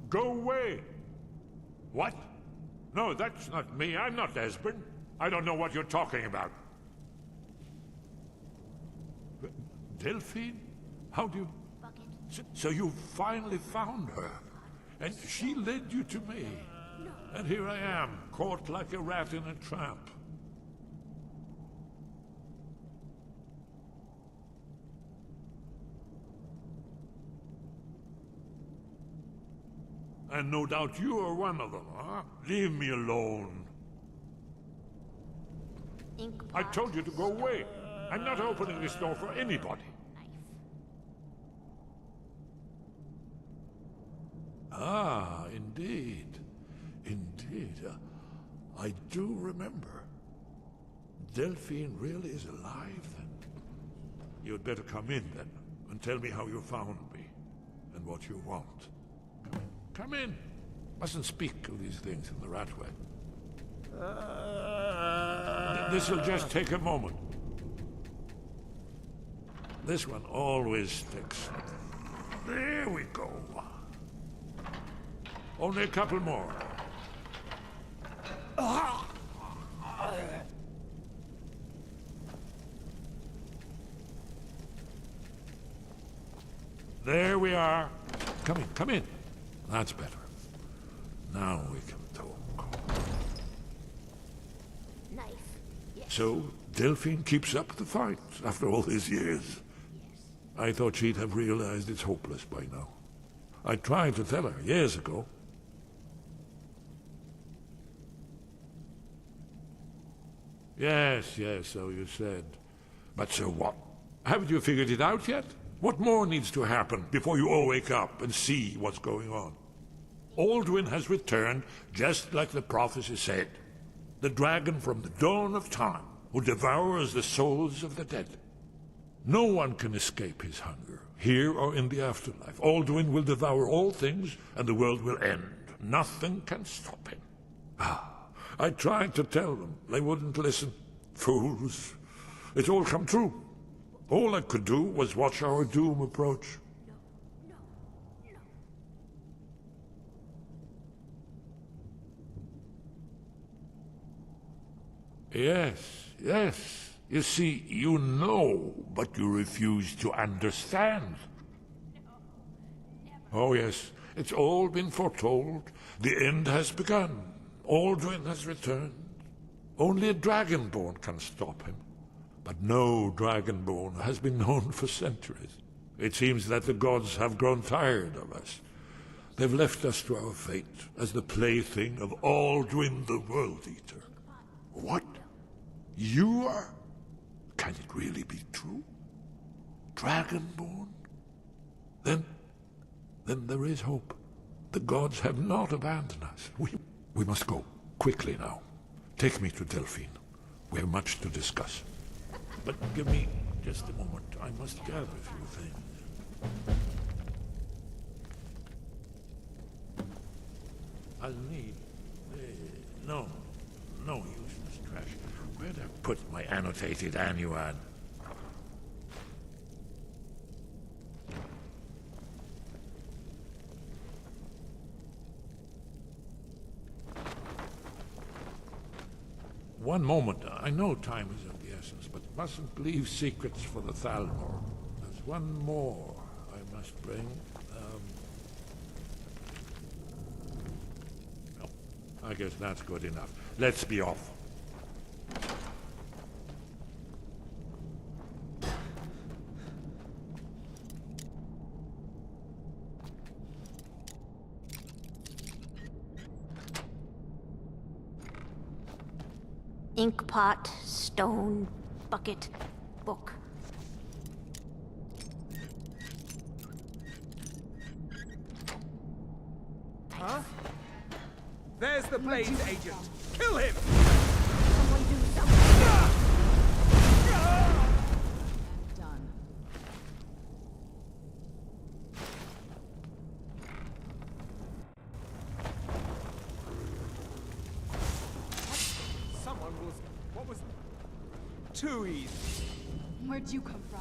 Go away! What? No, that's not me. I'm not Esbern. I don't know what you're talking about. Delphine? How do you... So you finally found her. And she led you to me. And here I am, caught like a rat in a trap. And no doubt you are one of them, huh? Leave me alone. I told you to go away. I'm not opening this door for anybody. Ah, indeed. Indeed. I do remember. Delphine really is alive, then? You'd better come in, then, and tell me how you found me, and what you want. Come in. Mustn't speak of these things in the Ratway. This'll just take a moment. This one always sticks. There we go. Only a couple more. There we are. Come in. That's better. Now we can talk. Knife. Yes. So, Delphine keeps up the fight after all these years. Yes. I thought she'd have realized it's hopeless by now. I tried to tell her years ago. Yes, so you said. But so what? Haven't you figured it out yet? What more needs to happen before you all wake up and see what's going on? Aldwyn has returned just like the prophecy said. The dragon from the dawn of time who devours the souls of the dead. No one can escape his hunger, here or in the afterlife. Aldwyn will devour all things and the world will end. Nothing can stop him. I tried to tell them. They wouldn't listen. Fools. It's all come true. All I could do was watch our doom approach. Yes. You see, you know, but you refuse to understand. Oh, yes. It's all been foretold. The end has begun. Aldwyn has returned. Only a dragonborn can stop him. But no dragonborn has been known for centuries. It seems that the gods have grown tired of us. They've left us to our fate as the plaything of Aldwyn the World Eater. What? You are? Can it really be true? Dragonborn? Then there is hope. The gods have not abandoned us. We must go, quickly now. Take me to Delphine. We have much to discuss. But give me just a moment. I must gather a few things. I'll need... no useless trash. Where'd I put my annotated annuan? One moment. I know time is of the essence, but mustn't leave secrets for the Thalmor. There's one more I must bring. No, I guess that's good enough. Let's be off. Inkpot, stone, bucket, book. Huh? There's the Blades agent! Kill him! Someone do something! Done. Someone will... What was... Too easy. Where'd you come from?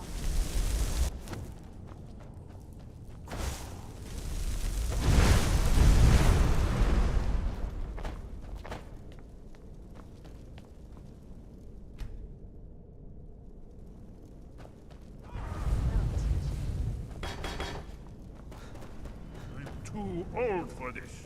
too old for this.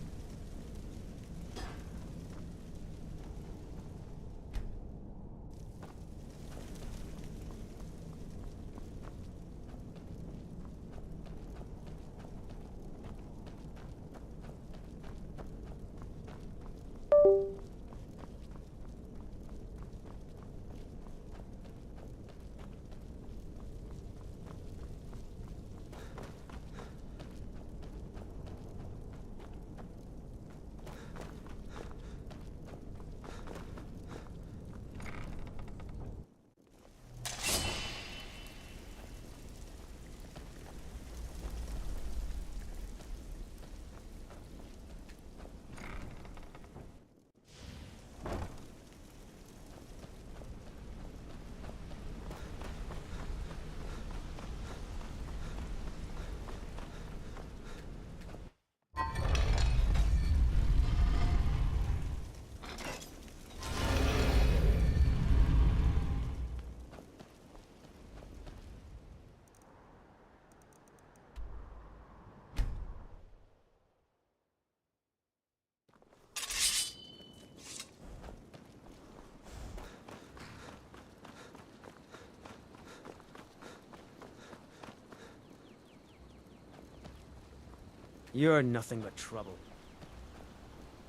You're nothing but trouble.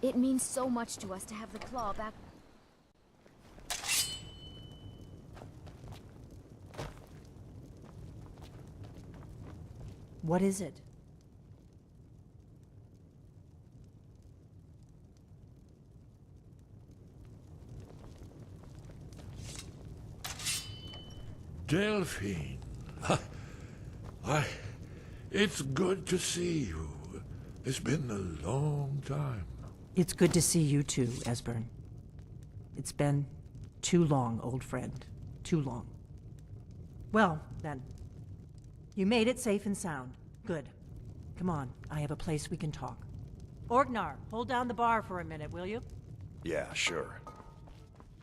It means so much to us to have the claw back. What is it? Delphine. It's good to see you. It's been a long time. It's good to see you too, Esbern. It's been too long, old friend. Too long. Well, then. You made it safe and sound. Good. Come on, I have a place we can talk. Orgnar, hold down the bar for a minute, will you? Yeah, sure.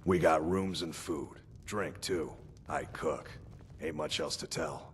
We got rooms and food. Drink, too. I cook. Ain't much else to tell.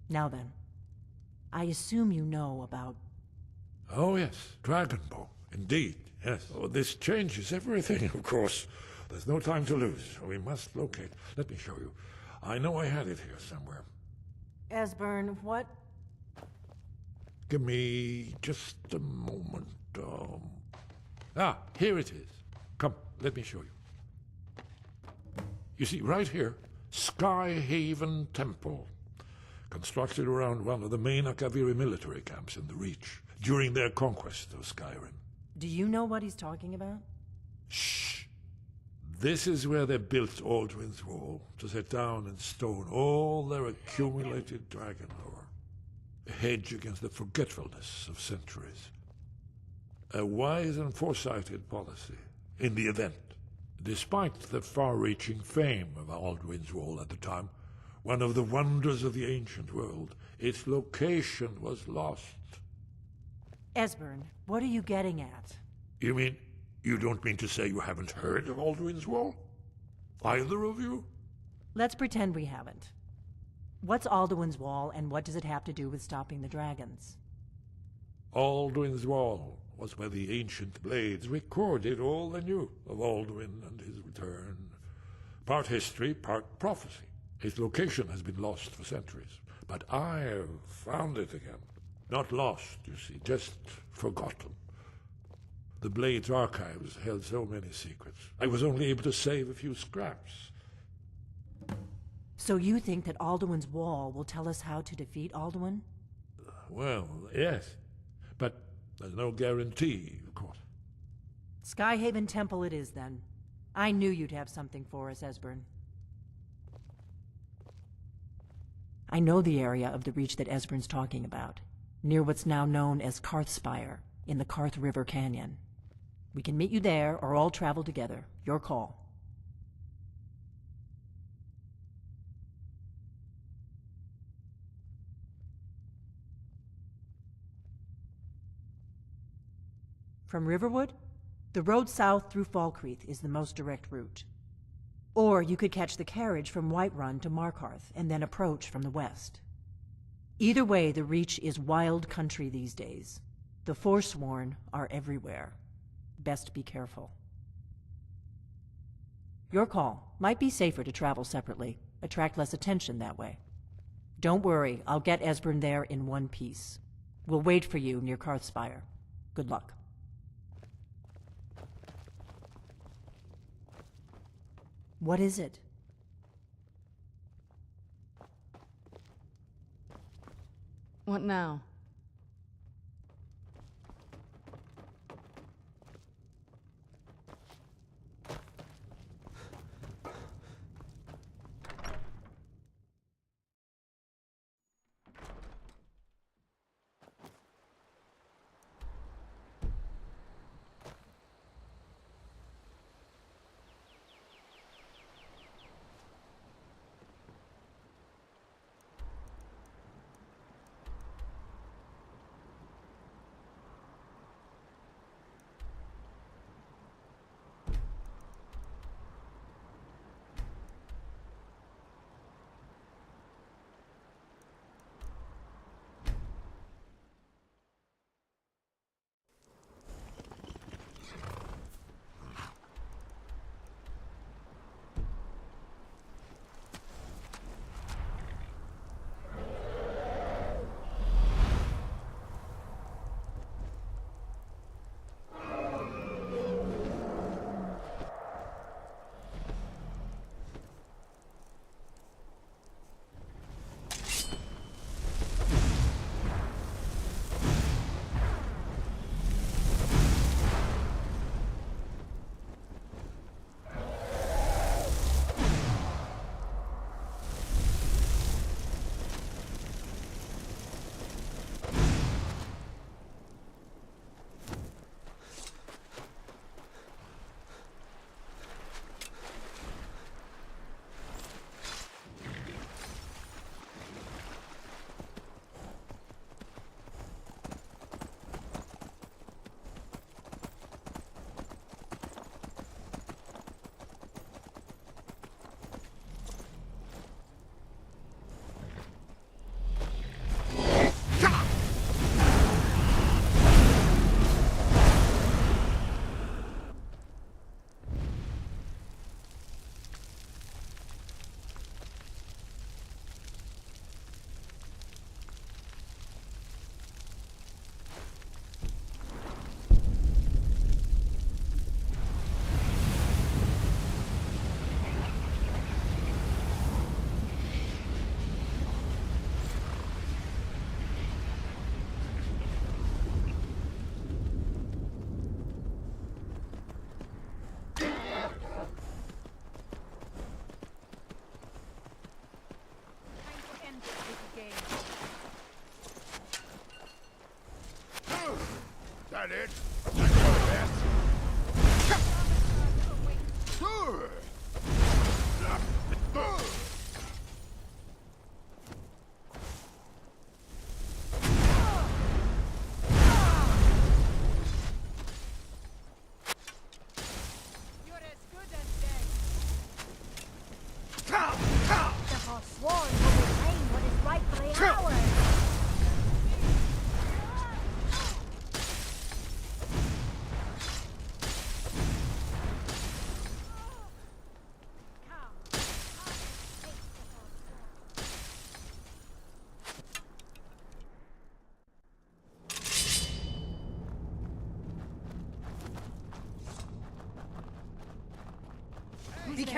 Now then, I assume you know about... Oh yes, Dragonborn. Indeed, yes. Oh, this changes everything, of course. There's no time to lose. We must locate. Let me show you. I know I had it here somewhere. Esbern, what? Give me just a moment. Here it is. Come, let me show you. You see, right here, Skyhaven Temple. Constructed around one of the main Akaviri military camps in the Reach during their conquest of Skyrim. Do you know what he's talking about? Shh! This is where they built Alduin's Wall, to set down in stone all their accumulated dragon lore. A hedge against the forgetfulness of centuries. A wise and foresighted policy, in the event. Despite the far-reaching fame of Alduin's Wall at the time, one of the wonders of the ancient world, its location was lost. Esbern, what are you getting at? You mean, you don't mean to say you haven't heard of Alduin's Wall? Either of you? Let's pretend we haven't. What's Alduin's Wall, and what does it have to do with stopping the dragons? Alduin's Wall was where the ancient blades recorded all they knew of Alduin and his return. Part history, part prophecy. Its location has been lost for centuries, but I've found it again. Not lost, you see, just forgotten. The Blade's archives held so many secrets. I was only able to save a few scraps. So you think that Alduin's Wall will tell us how to defeat Alduin? Well, yes, but there's no guarantee, of course. Skyhaven Temple it is, then. I knew you'd have something for us, Esbern. I know the area of the Reach that Esbern's talking about, near what's now known as Karthspire, in the Karth River Canyon. We can meet you there, or all travel together. Your call. From Riverwood, the road south through Falkreath is the most direct route. Or you could catch the carriage from Whiterun to Markarth and then approach from the west. Either way, the Reach is wild country these days. The Forsworn are everywhere. Best be careful. Your call. Might be safer to travel separately. Attract less attention that way. Don't worry, I'll get Esbern there in one piece. We'll wait for you near Karthspire. Good luck. What is it? What now?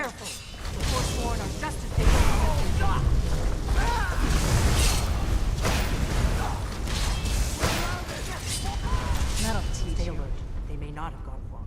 careful. The Forsworn are just as dangerous as That'll teach you. Stay alert. They may not have gone far.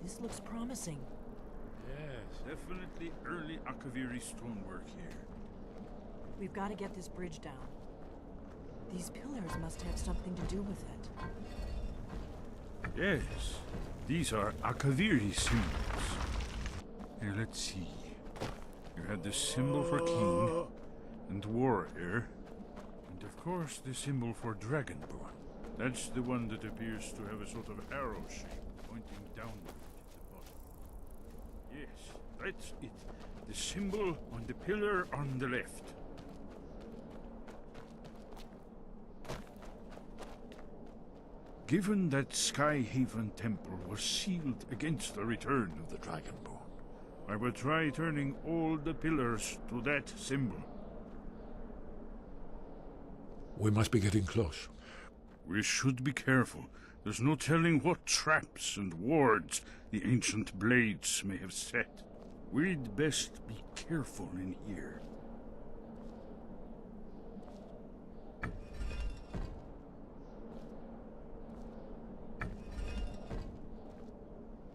This looks promising. Yes, definitely early Akaviri stonework here. We've got to get this bridge down. These pillars must have something to do with it. Yes, these are Akaviri symbols. Here, let's see. You had the symbol for king and warrior, and of course the symbol for dragonborn. That's the one that appears to have a sort of arrow shape pointing downward at the bottom. Yes, that's it. The symbol on the pillar on the left. Given that Skyhaven Temple was sealed against the return of the Dragonborn, I will try turning all the pillars to that symbol. We must be getting close. We should be careful. There's no telling what traps and wards the ancient blades may have set. We'd best be careful in here.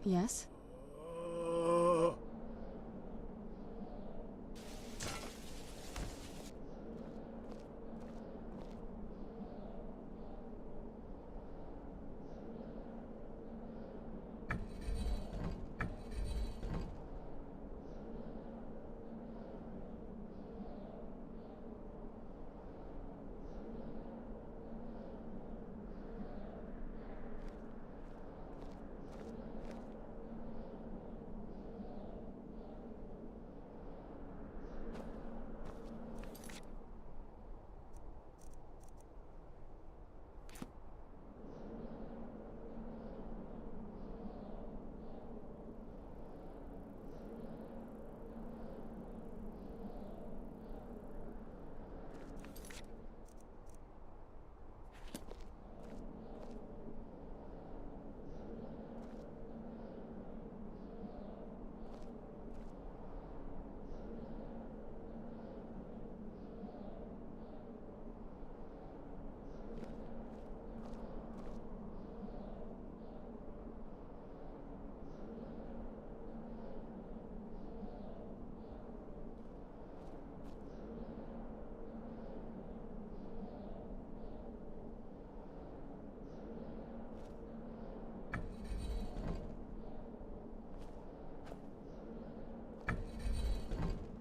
Yes?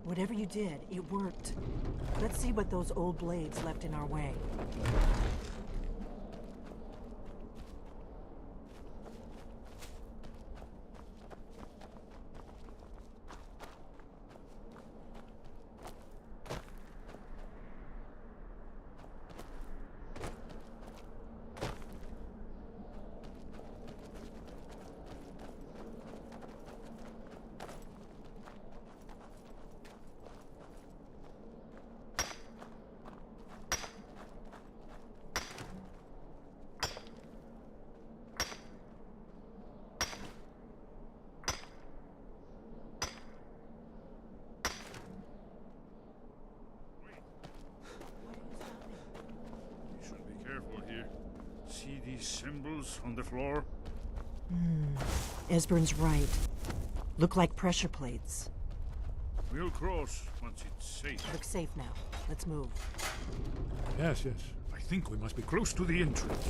Whatever you did, it worked. Let's see what those old blades left in our way. See these symbols on the floor? Esbern's right. Look like pressure plates. We'll cross once it's safe. Looks safe now. Let's move. Yes, yes. I think we must be close to the entrance.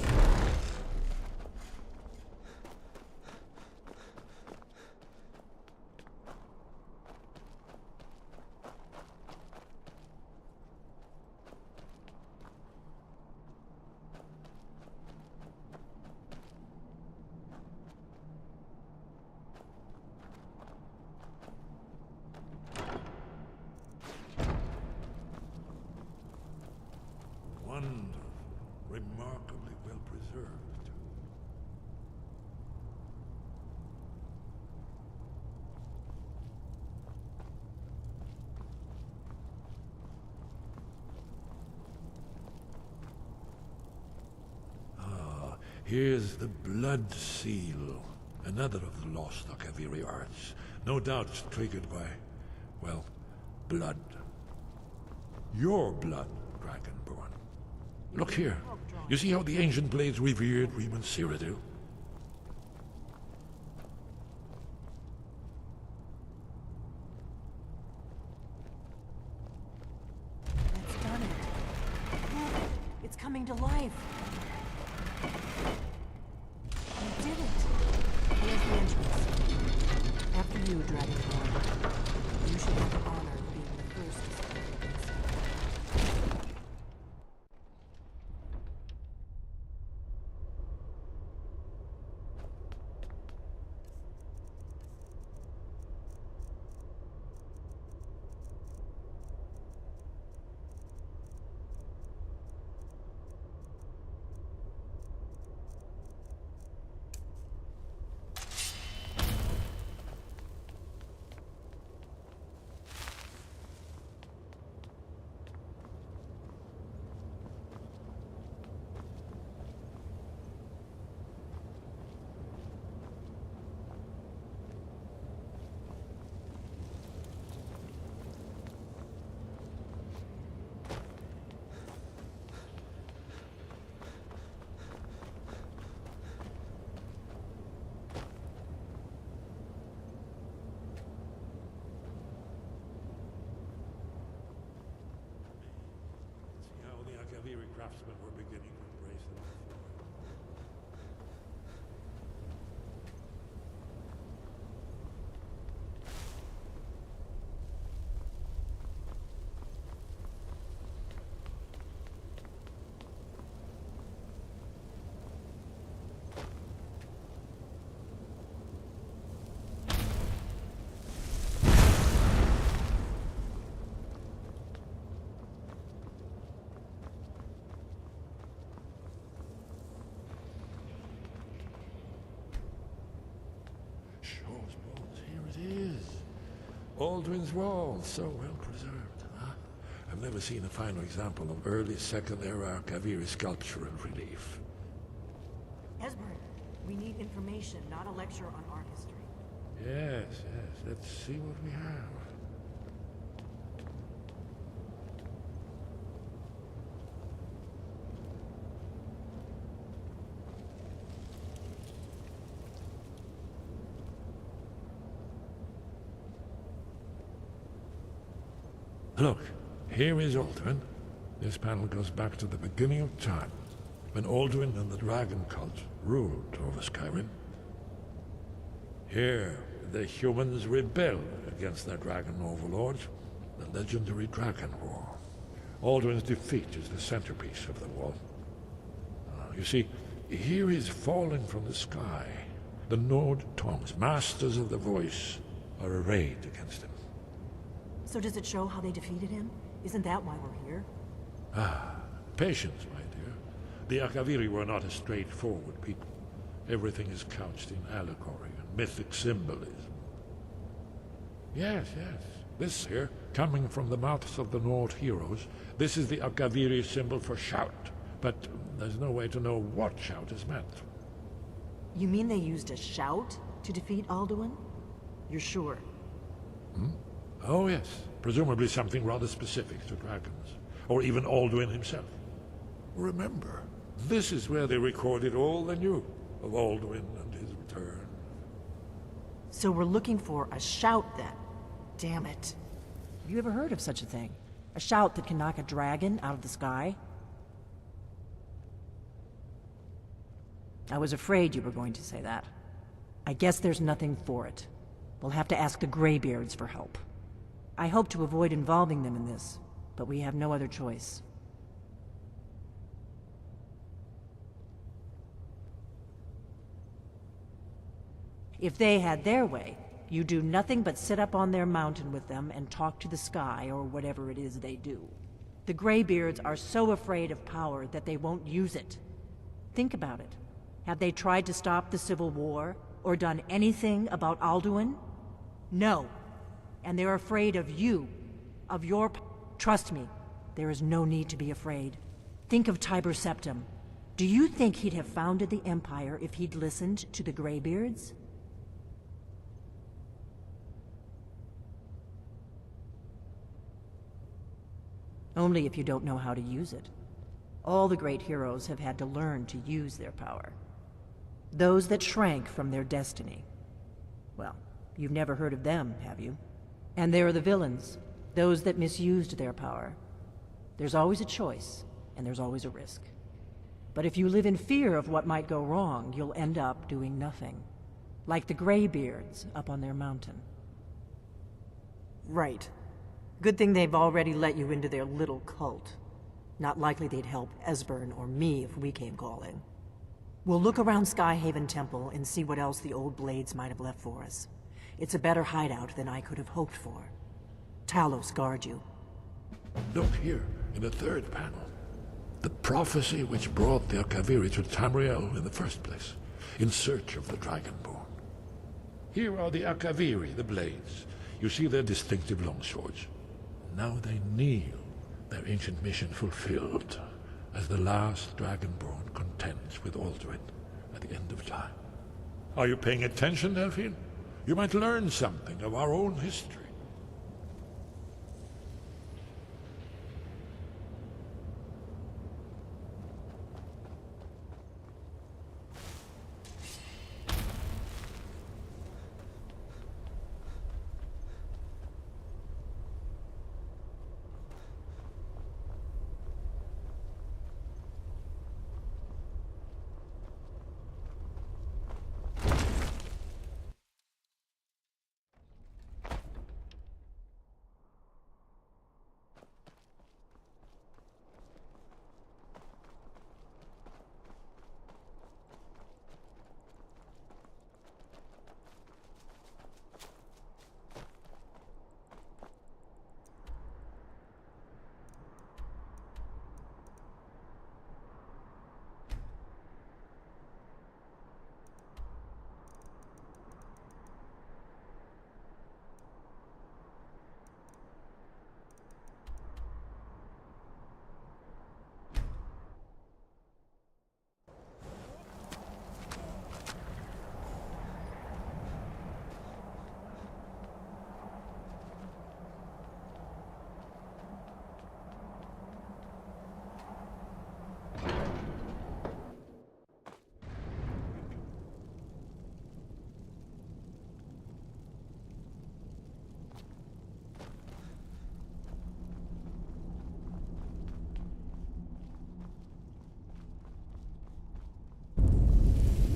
Here's the Blood Seal, another of the lost Akaviri arts. No doubt triggered by, well, blood. Your blood, Dragonborn. Look here. You see how the ancient blades revered Reman Cyrodiil? That's done it. Look, it's coming to life. You did it. Here's the entrance. After you, Dragonborn. You should have the honor of being the first to step inside. Akaviri craftsmen were beginning to embrace the method. Aldrin's Wall, so well preserved. Huh? I've never seen a finer example of early Second Era Akaviri sculpture and relief. Esbern, we need information, not a lecture on art history. Yes, yes. Let's see what we have. Look, here is Alduin. This panel goes back to the beginning of time, when Alduin and the dragon cult ruled over Skyrim. Here, the humans rebel against their dragon overlords, the legendary Dragon War. Alduin's defeat is the centerpiece of the wall. You see, here he's falling from the sky. The Nord tongues, masters of the voice, are arrayed against him. So does it show how they defeated him? Isn't that why we're here? Ah, patience, my dear. The Akaviri were not a straightforward people. Everything is couched in allegory and mythic symbolism. Yes, yes. This here, coming from the mouths of the Nord heroes, this is the Akaviri symbol for shout. But there's no way to know what shout is meant. You mean they used a shout to defeat Alduin? You're sure? Hmm? Oh, yes. Presumably something rather specific to dragons. Or even Alduin himself. Remember, this is where they recorded all they knew of Alduin and his return. So we're looking for a shout then? Damn it. Have you ever heard of such a thing? A shout that can knock a dragon out of the sky? I was afraid you were going to say that. I guess there's nothing for it. We'll have to ask the Greybeards for help. I hope to avoid involving them in this, but we have no other choice. If they had their way, you do nothing but sit up on their mountain with them and talk to the sky or whatever it is they do. The Greybeards are so afraid of power that they won't use it. Think about it. Have they tried to stop the Civil War or done anything about Alduin? No. And they're afraid of you, of your... Trust me, there is no need to be afraid. Think of Tiber Septim. Do you think he'd have founded the Empire if he'd listened to the Greybeards? Only if you don't know how to use it. All the great heroes have had to learn to use their power. Those that shrank from their destiny. Well, you've never heard of them, have you? And there are the villains, those that misused their power. There's always a choice, and there's always a risk. But if you live in fear of what might go wrong, you'll end up doing nothing. Like the Greybeards up on their mountain. Right. Good thing they've already let you into their little cult. Not likely they'd help Esbern or me if we came calling. We'll look around Skyhaven Temple and see what else the old Blades might have left for us. It's a better hideout than I could have hoped for. Talos guard you. Look here, in the third panel. The prophecy which brought the Akaviri to Tamriel in the first place, in search of the Dragonborn. Here are the Akaviri, the Blades. You see their distinctive longswords. Now they kneel, their ancient mission fulfilled, as the last Dragonborn contends with Alduin at the end of time. Are you paying attention, Delphine? You might learn something of our own history.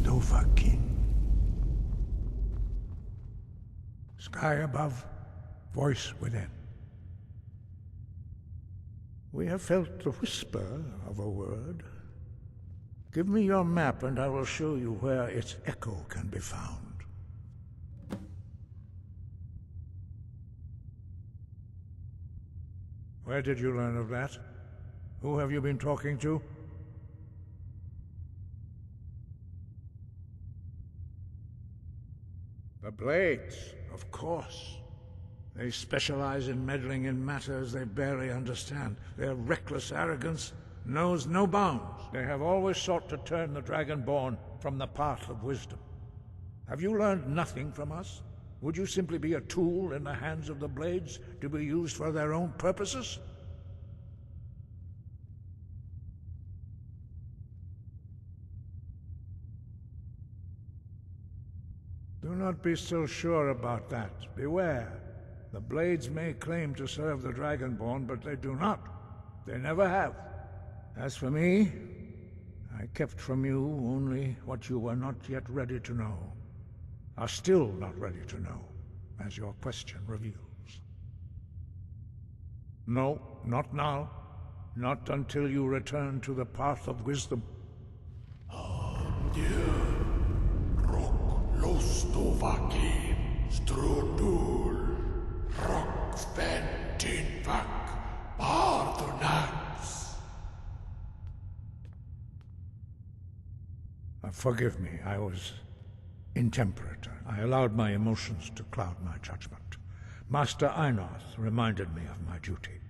Dovahkiin. Sky above, voice within. We have felt the whisper of a word. Give me your map and I will show you where its echo can be found. Where did you learn of that? Who have you been talking to? The Blades, of course. They specialize in meddling in matters they barely understand. Their reckless arrogance knows no bounds. They have always sought to turn the Dragonborn from the path of wisdom. Have you learned nothing from us? Would you simply be a tool in the hands of the Blades to be used for their own purposes? Do not be so sure about that. Beware. The Blades may claim to serve the Dragonborn, but they do not. They never have. As for me, I kept from you only what you were not yet ready to know. Are still not ready to know, as your question reveals. No, not now. Not until you return to the path of wisdom. Los Dovahkiin, Strudul, Rockventinvak, Bardonax. Forgive me, I was intemperate. I allowed my emotions to cloud my judgment. Master Einarth reminded me of my duty.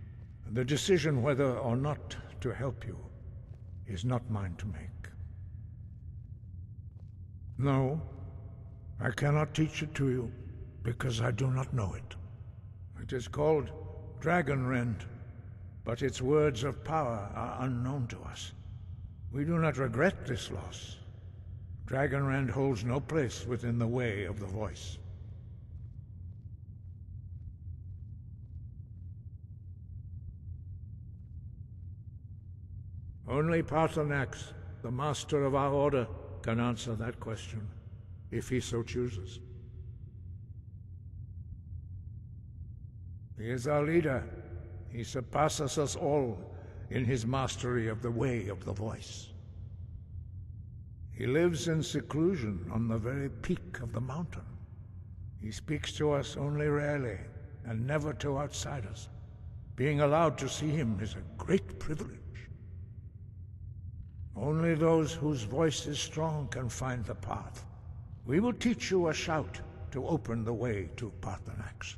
The decision whether or not to help you is not mine to make. No, I cannot teach it to you, because I do not know it. It is called Dragon Rend, but its words of power are unknown to us. We do not regret this loss. Dragon Rend holds no place within the way of the voice. Only Paarthurnax, the master of our order, can answer that question, if he so chooses. He is our leader. He surpasses us all in his mastery of the way of the voice. He lives in seclusion on the very peak of the mountain. He speaks to us only rarely, and never to outsiders. Being allowed to see him is a great privilege. Only those whose voice is strong can find the path. We will teach you a shout to open the way to Paarthurnax.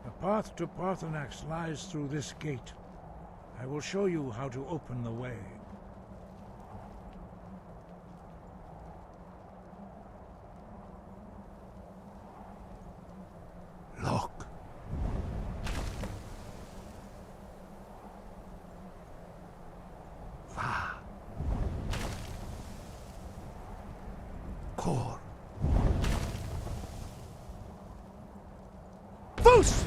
The path to Paarthurnax lies through this gate. I will show you how to open the way. Look. Va. Kor. Vus!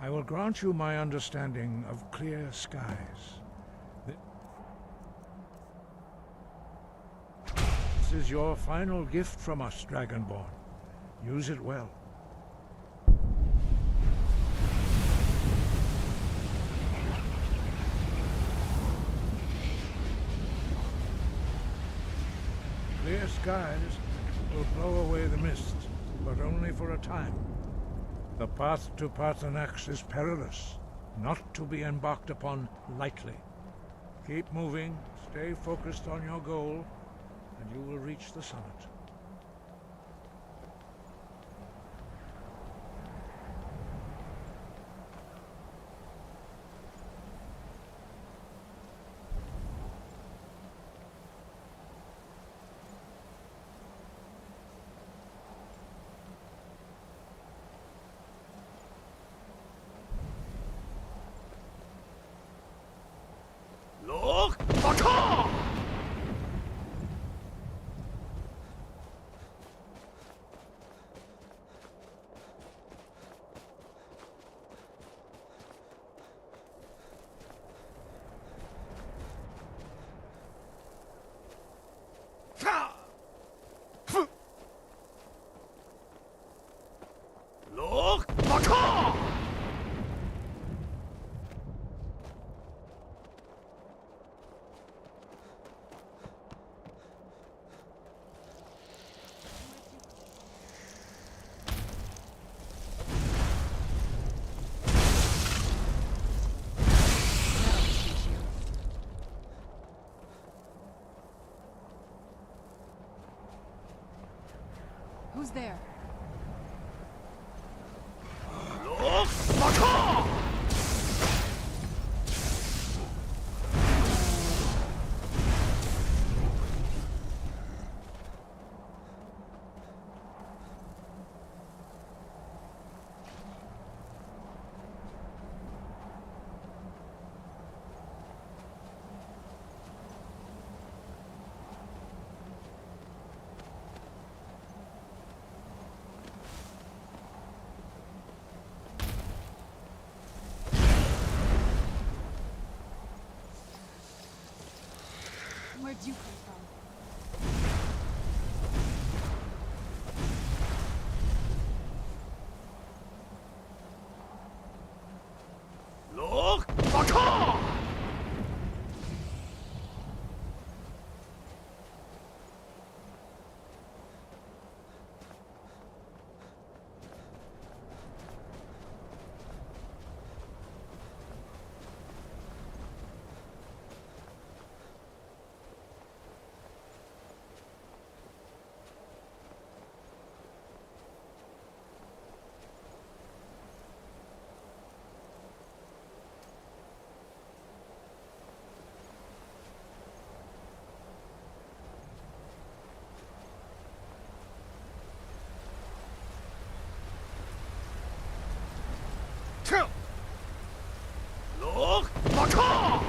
I will grant you my understanding of clear skies. This is your final gift from us, Dragonborn. Use it well. Clear skies will blow away the mist, but only for a time. The path to Paarthurnax is perilous, not to be embarked upon lightly. Keep moving, stay focused on your goal, and you will reach the summit. Who's there? Where'd you come from? Look! Baka! Look! Baka!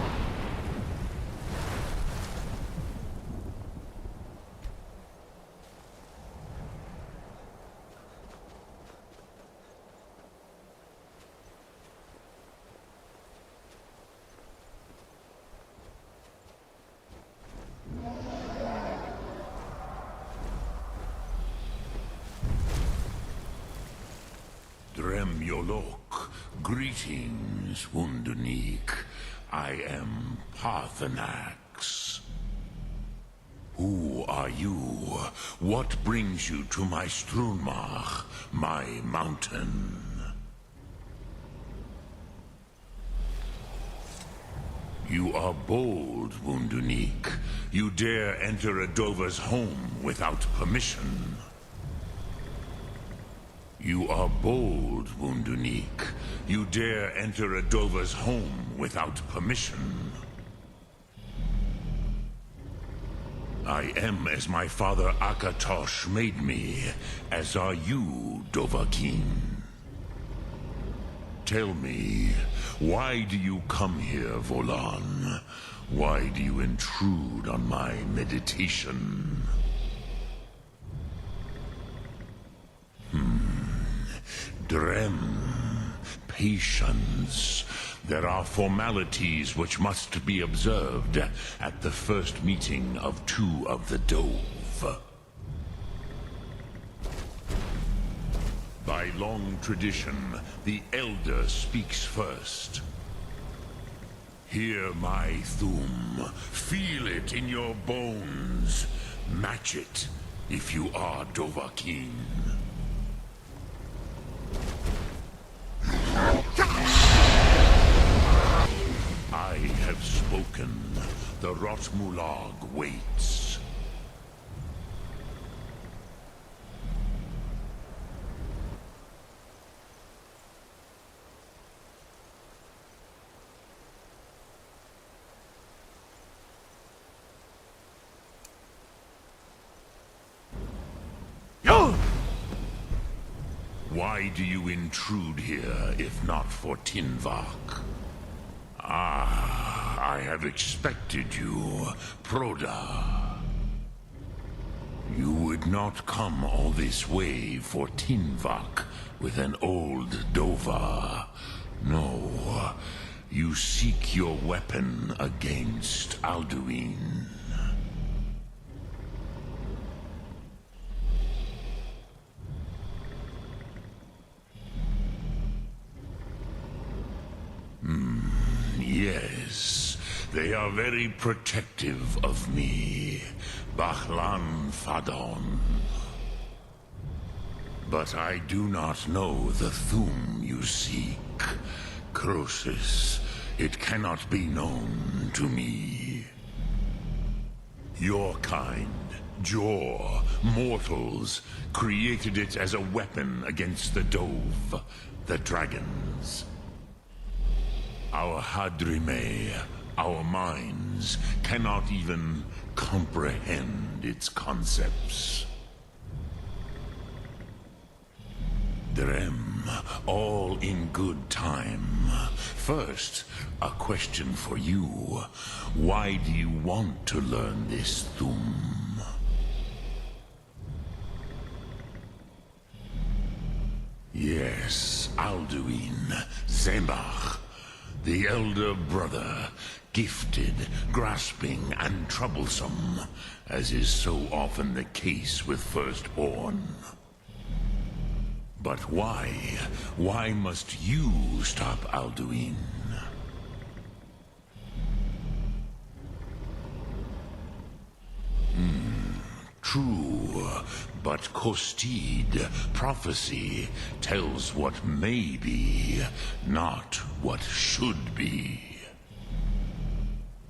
Dremyolok, greetings, Wundunik. I am Parthenax. Who are you? What brings you to my Strunmach, my mountain? You are bold, Wundunik. You dare enter a Dova's home without permission. You are bold, Wundunik. You dare enter a Dova's home without permission. I am as my father Akatosh made me, as are you, Dovahkiin. Tell me, why do you come here, Volan? Why do you intrude on my meditation? Drem, patience. There are formalities which must be observed at the first meeting of two of the Dove. By long tradition, the Elder speaks first. Hear my Thum. Feel it in your bones. Match it if you are Dovahkiin. I have spoken. The Rotmulag waits. Why do you intrude here, if not for Tinvak? Ah, I have expected you, Proda. You would not come all this way for Tinvak with an old Dova. No, you seek your weapon against Alduin. Yes, they are very protective of me, Bahlan Fadon. But I do not know the Thum you seek. Croesus, it cannot be known to me. Your kind Jor, mortals, created it as a weapon against the Dove, the dragons. Our Hadrime, our minds, cannot even comprehend its concepts. Drem, all in good time. First, a question for you. Why do you want to learn this Thum? Yes, Alduin, Zemach, the elder brother, gifted, grasping, and troublesome, as is so often the case with Firstborn. But why? Why must you stop Alduin? True, but Kostid, prophecy, tells what may be, not what should be.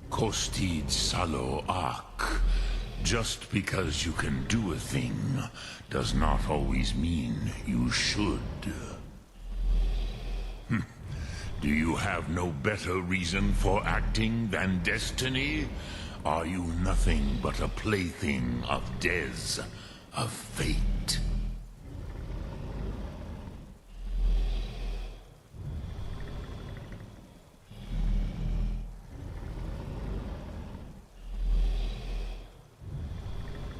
Kostid Salo Ak. Just because you can do a thing does not always mean you should. Do you have no better reason for acting than destiny? Are you nothing but a plaything of Dez, of fate?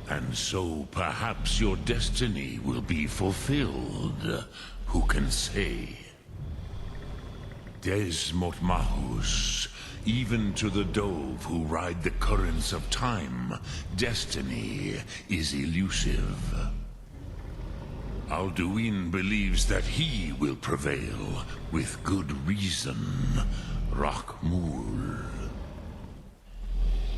And so perhaps your destiny will be fulfilled. Who can say? Des Motmahus, even to the Dove who ride the currents of time, destiny is elusive. Alduin believes that he will prevail, with good reason. Rakmul.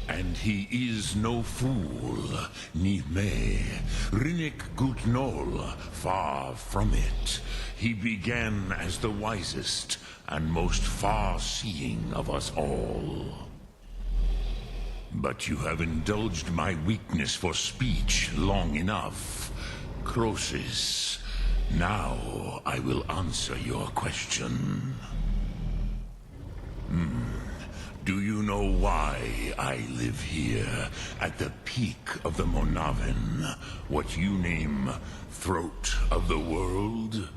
And he is no fool, ni me. Rinnik Gutnol, far from it. He began as the wisest and most far-seeing of us all. But you have indulged my weakness for speech long enough. Croesus, now I will answer your question. Do you know why I live here, at the peak of the Monavin, what you name Throat of the World?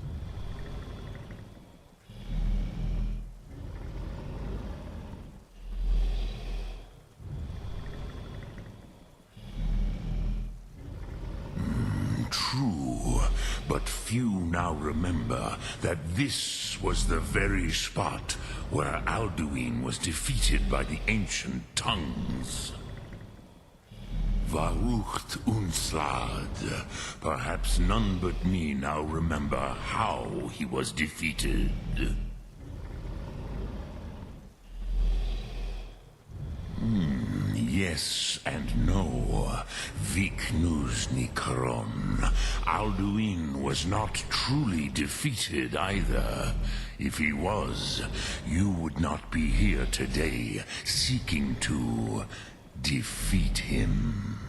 True, but few now remember that this was the very spot where Alduin was defeated by the ancient tongues. Varucht Unslad. Perhaps none but me now remember how he was defeated. Yes and no. Viknus Nikaron. Alduin was not truly defeated either. If he was, you would not be here today, seeking to defeat him.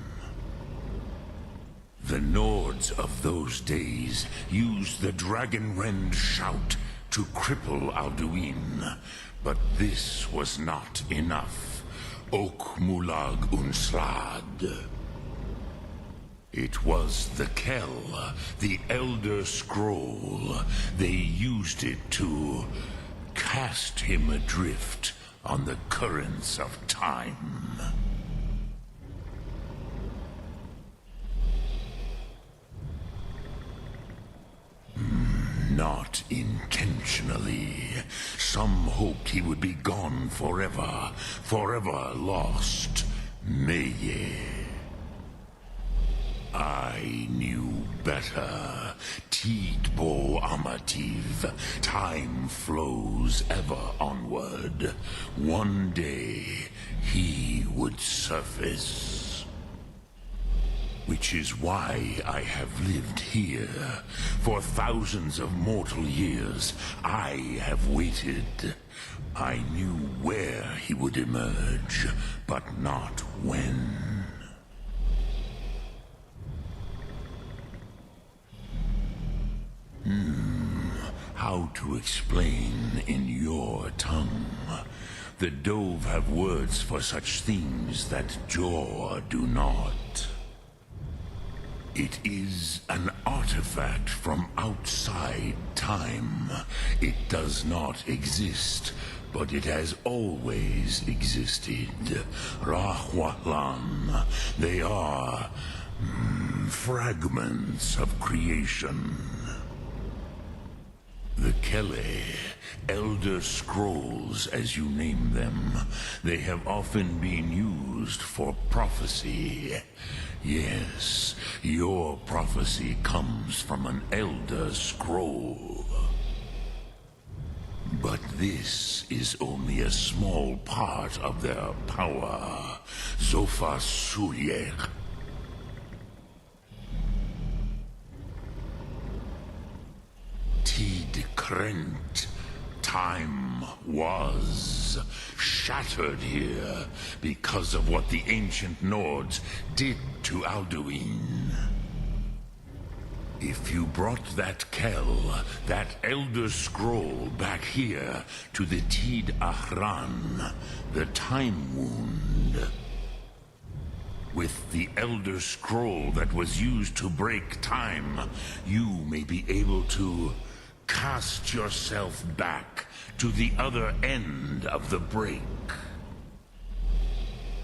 The Nords of those days used the Dragonrend shout to cripple Alduin, but this was not enough. Ok Mulag Unslad. It was the Kell, the Elder Scroll. They used it to cast him adrift on the currents of time. Not intentionally. Some hoped he would be gone forever, forever lost. Meye. I knew better. Tidbo Amativ. Time flows ever onward. One day, he would surface. Which is why I have lived here. For thousands of mortal years, I have waited. I knew where he would emerge, but not when. How to explain in your tongue? The Dove have words for such things that Jor do not. It is an artifact from outside time. It does not exist, but it has always existed. Rahwatlan. They are fragments of creation. The Kele, Elder Scrolls as you name them, they have often been used for prophecy. Yes, your prophecy comes from an Elder Scroll. But this is only a small part of their power. Zofa Suyer. Tid Krent. Time was shattered here because of what the ancient Nords did to Alduin. If you brought that Kell, that Elder Scroll back here to the Tid Ahran, the Time Wound, with the Elder Scroll that was used to break time, you may be able to cast yourself back to the other end of the break.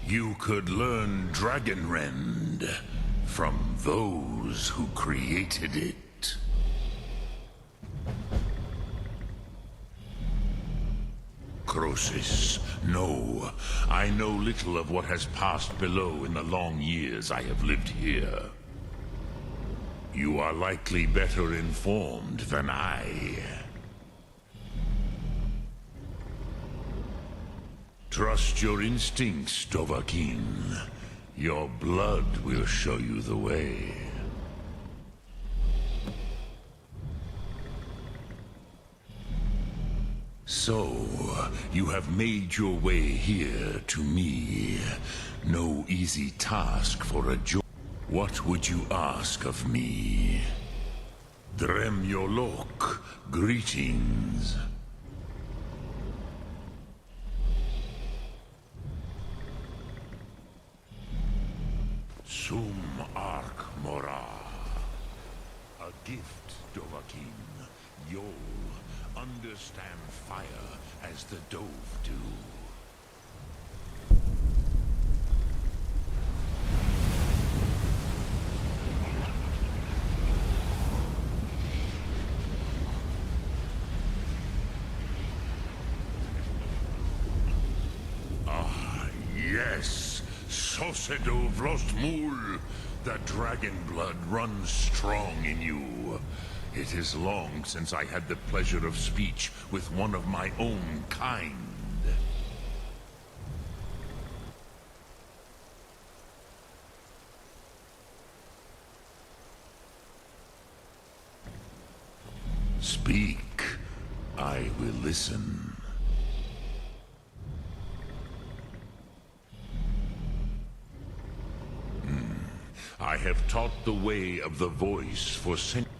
You could learn Dragonrend from those who created it. Croesus, no. I know little of what has passed below in the long years I have lived here. You are likely better informed than I. Trust your instincts, Dovahkiin. Your blood will show you the way. So, you have made your way here to me. No easy task for a What would you ask of me? Drem Yolok, greetings. Sum Ark Mora. A gift, Dovahkiin. You'll understand fire as the Dove do. Yes, Sosedo Vrostmul. The dragon blood runs strong in you. It is long since I had the pleasure of speech with one of my own kind. Speak. I will listen. I have taught the way of the voice for centuries.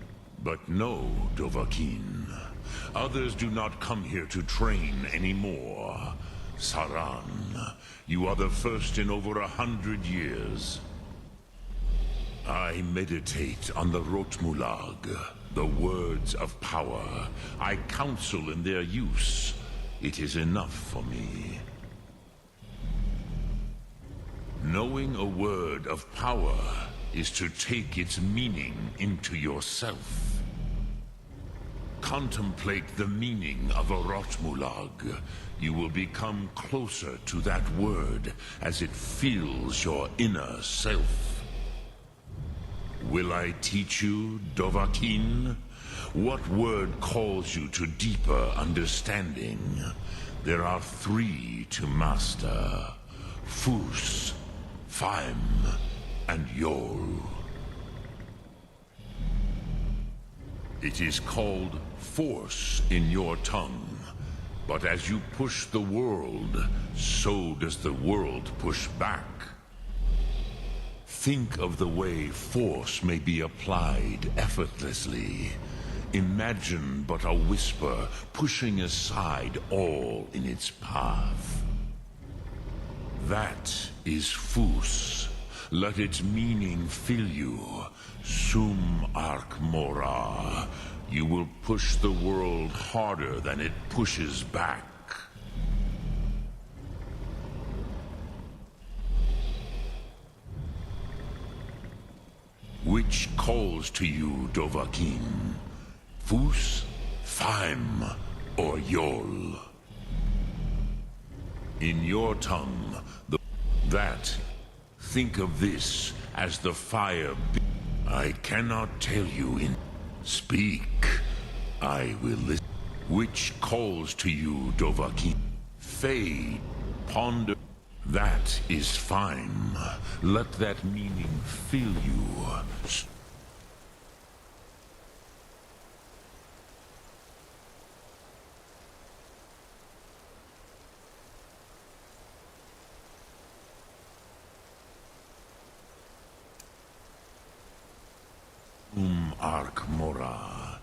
But no, Dovahkiin. Others do not come here to train anymore. Saran, you are the first in over 100 years. I meditate on the Rotmulag, the words of power. I counsel in their use. It is enough for me. Knowing a word of power is to take its meaning into yourself. Contemplate the meaning of a Rotmulag. You will become closer to that word as it fills your inner self. Will I teach you, Dovahkiin? What word calls you to deeper understanding? There are 3 to master. Fus, Faim, and Yol. It is called force in your tongue, but as you push the world, so does the world push back. Think of the way force may be applied effortlessly. Imagine but a whisper pushing aside all in its path. That is Fus. Let its meaning fill you. Sum Arc Mora. You will push the world harder than it pushes back. Which calls to you, Dovahkiin? Fus, Faim, or Yol? In your tongue, think of this as the fire. I cannot tell you in... Speak. I will listen. Which calls to you, Dovahkiin? Fade, ponder. That is fine. Let that meaning fill you. Arc Mora.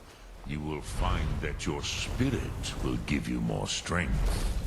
You will find that your spirit will give you more strength.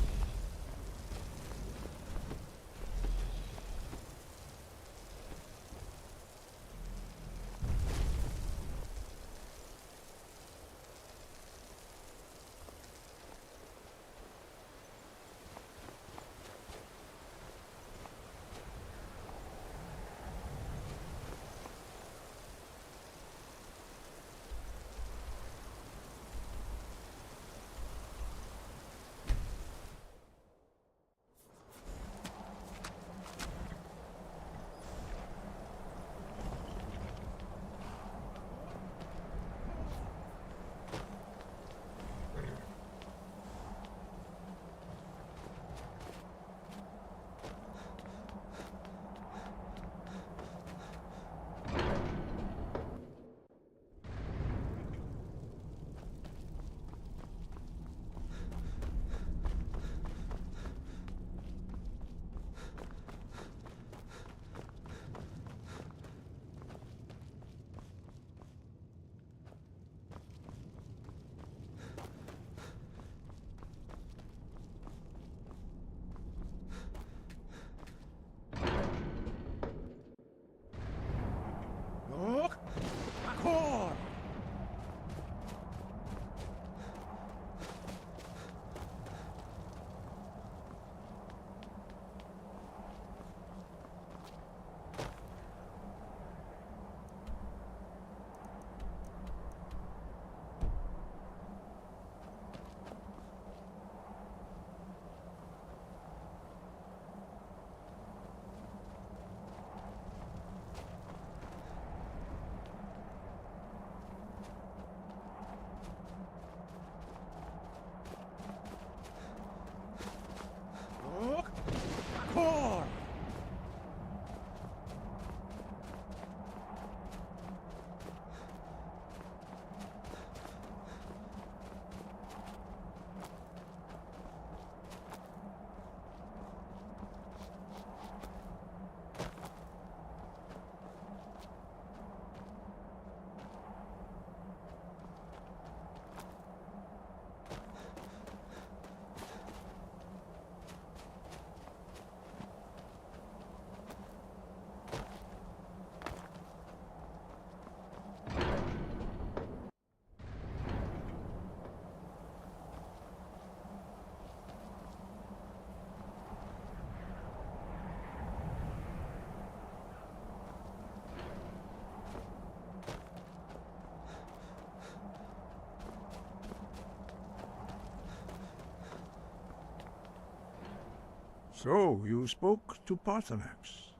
So, you spoke to Paarthurnax.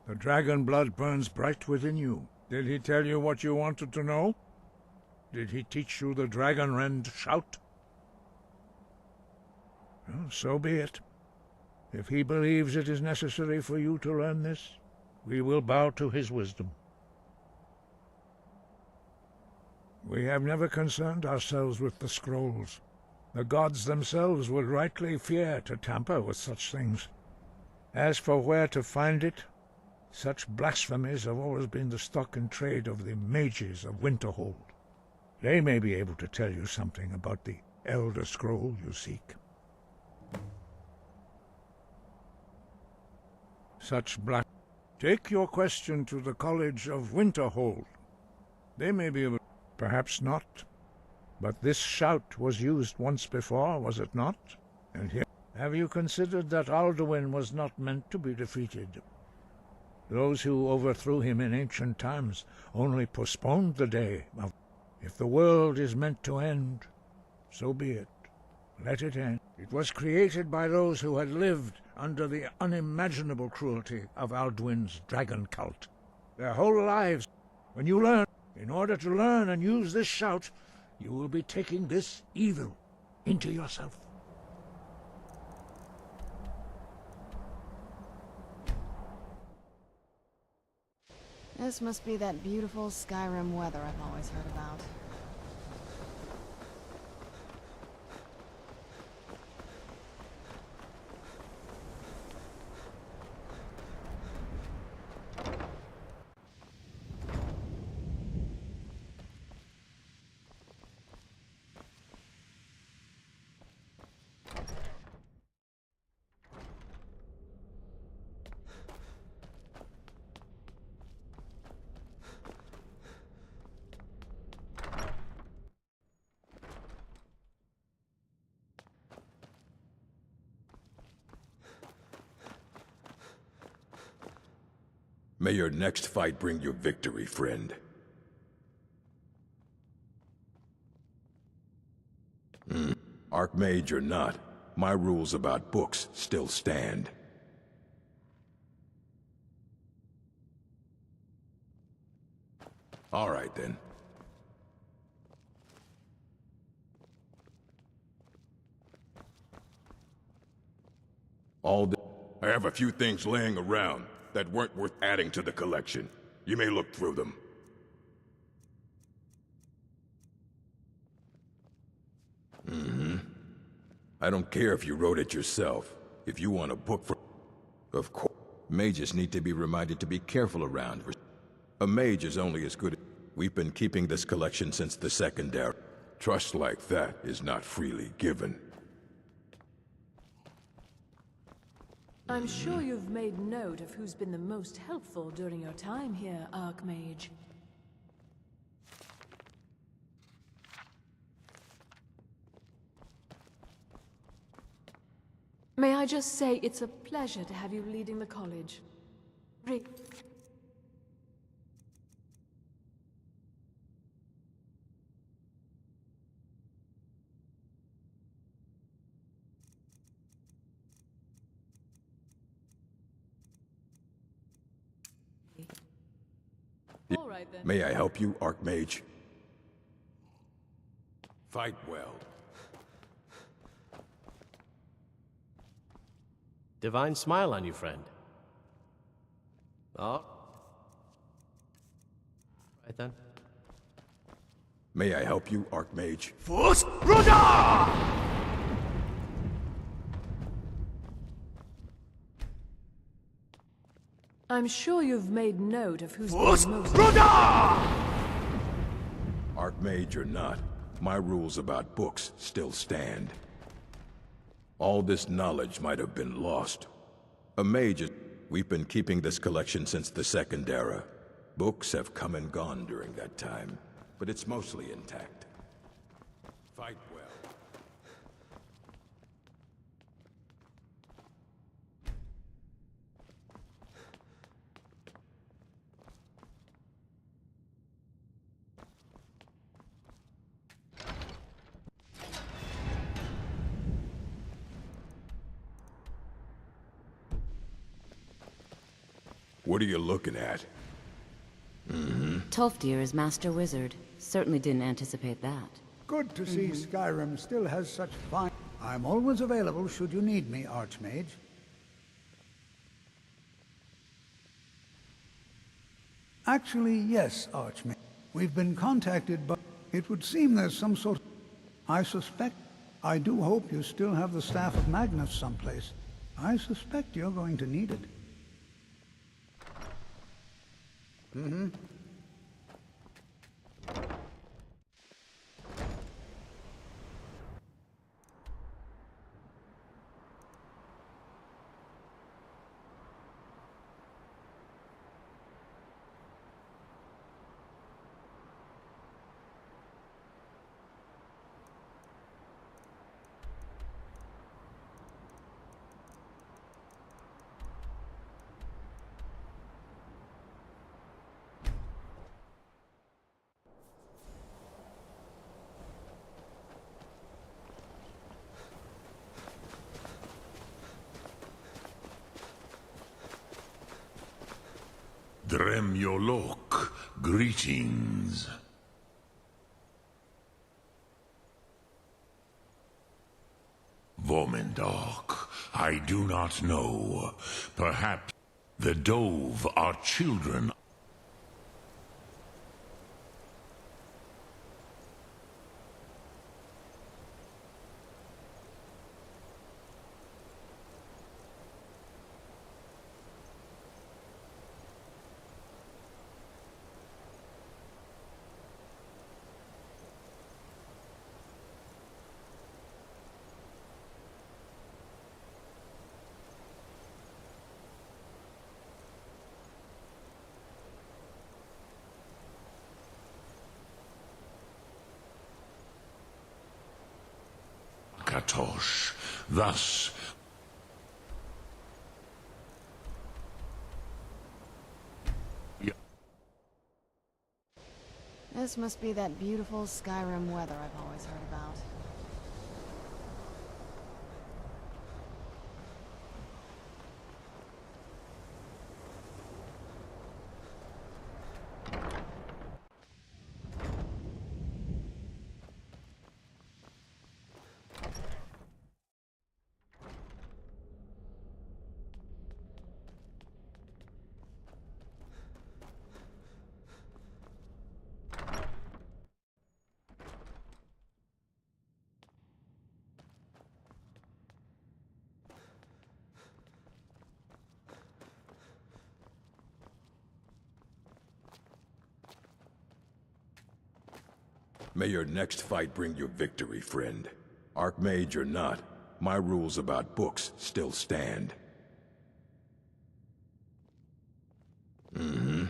The dragon blood burns bright within you. Did he tell you what you wanted to know? Did he teach you the dragon rend shout? Well, so be it. If he believes it is necessary for you to learn this, we will bow to his wisdom. We have never concerned ourselves with the scrolls. The gods themselves would rightly fear to tamper with such things. As for where to find it, such blasphemies have always been the stock in trade of the mages of Winterhold. They may be able to tell you something about the Elder Scroll you seek. Such black... Take your question to the College of Winterhold. They may be able... Perhaps not. But this shout was used once before, was it not? And here... Have you considered that Alduin was not meant to be defeated? Those who overthrew him in ancient times only postponed the day of... If the world is meant to end, so be it. Let it end. It was created by those who had lived under the unimaginable cruelty of Alduin's dragon cult. Their whole lives. When you learn, in order to learn and use this shout, you will be taking this evil into yourself. This must be that beautiful Skyrim weather I've always heard about. May your next fight bring you victory, friend. Archmage or not, my rules about books still stand. All right, then. I have a few things laying around that weren't worth adding to the collection. You may look through them. I don't care if you wrote it yourself. If you want a book for... Of course. Mages need to be reminded to be careful around. A mage is only as good as... We've been keeping this collection since the Second Era. Trust like that is not freely given. I'm sure you've made note of who's been the most helpful during your time here, Archmage. May I just say it's a pleasure to have you leading the college. All right, then. May I help you, Archmage? Fight well. Divine smile on you, friend. Oh. Right then. May I help you, Archmage? Force Ruda! I'm sure you've made note of who's Force been most... Archmage or not, my rules about books still stand. All this knowledge might have been lost. A mage is... We've been keeping this collection since the Second Era. Books have come and gone during that time, but it's mostly intact. Fight well. What are you looking at? Tolfdir is Master Wizard. Certainly didn't anticipate that. Good to see Skyrim still has such fine... I'm always available should you need me, Archmage. Actually, yes, Archmage. We've been contacted, but it would seem there's some sort of... I suspect... I do hope you still have the Staff of Magnus someplace. I suspect you're going to need it. Dremyolok, greetings. Vomendok, I do not know. Perhaps the Dove are children. Katosh. Thus, This must be that beautiful Skyrim weather I've always heard about. May your next fight bring you victory, friend. Archmage or not, my rules about books still stand. Mm-hmm.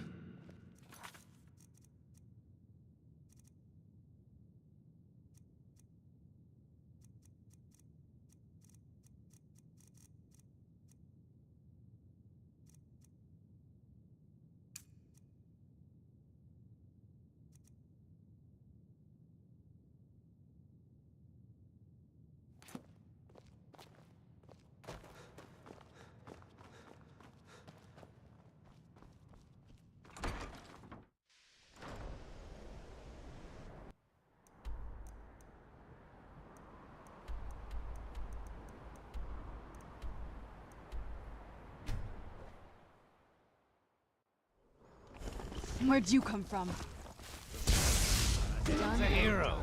Where'd you come from? He's a hero.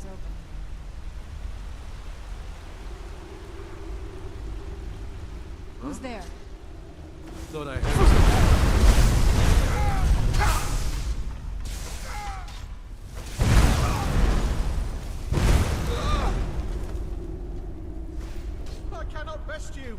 is open here. Who's there? Thought I heard I cannot best you.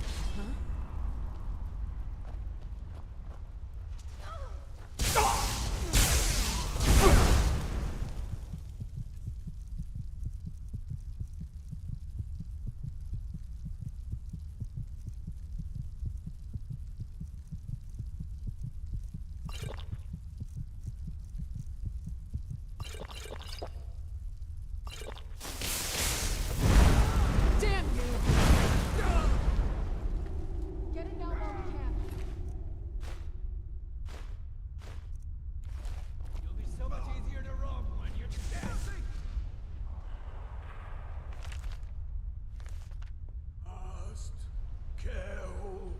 Damn you! Get it down while we can. You'll be so much easier to rob when you're dancing. Must kill.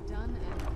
Done and...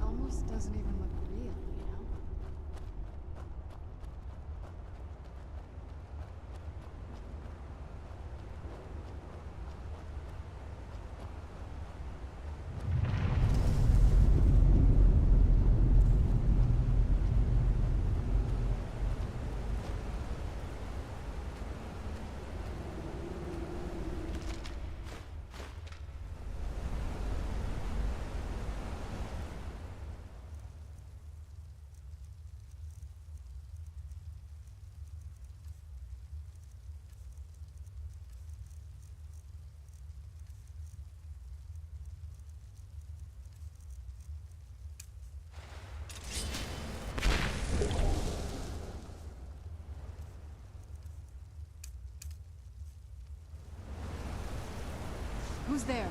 Almost doesn't even look real, you know? Who's there?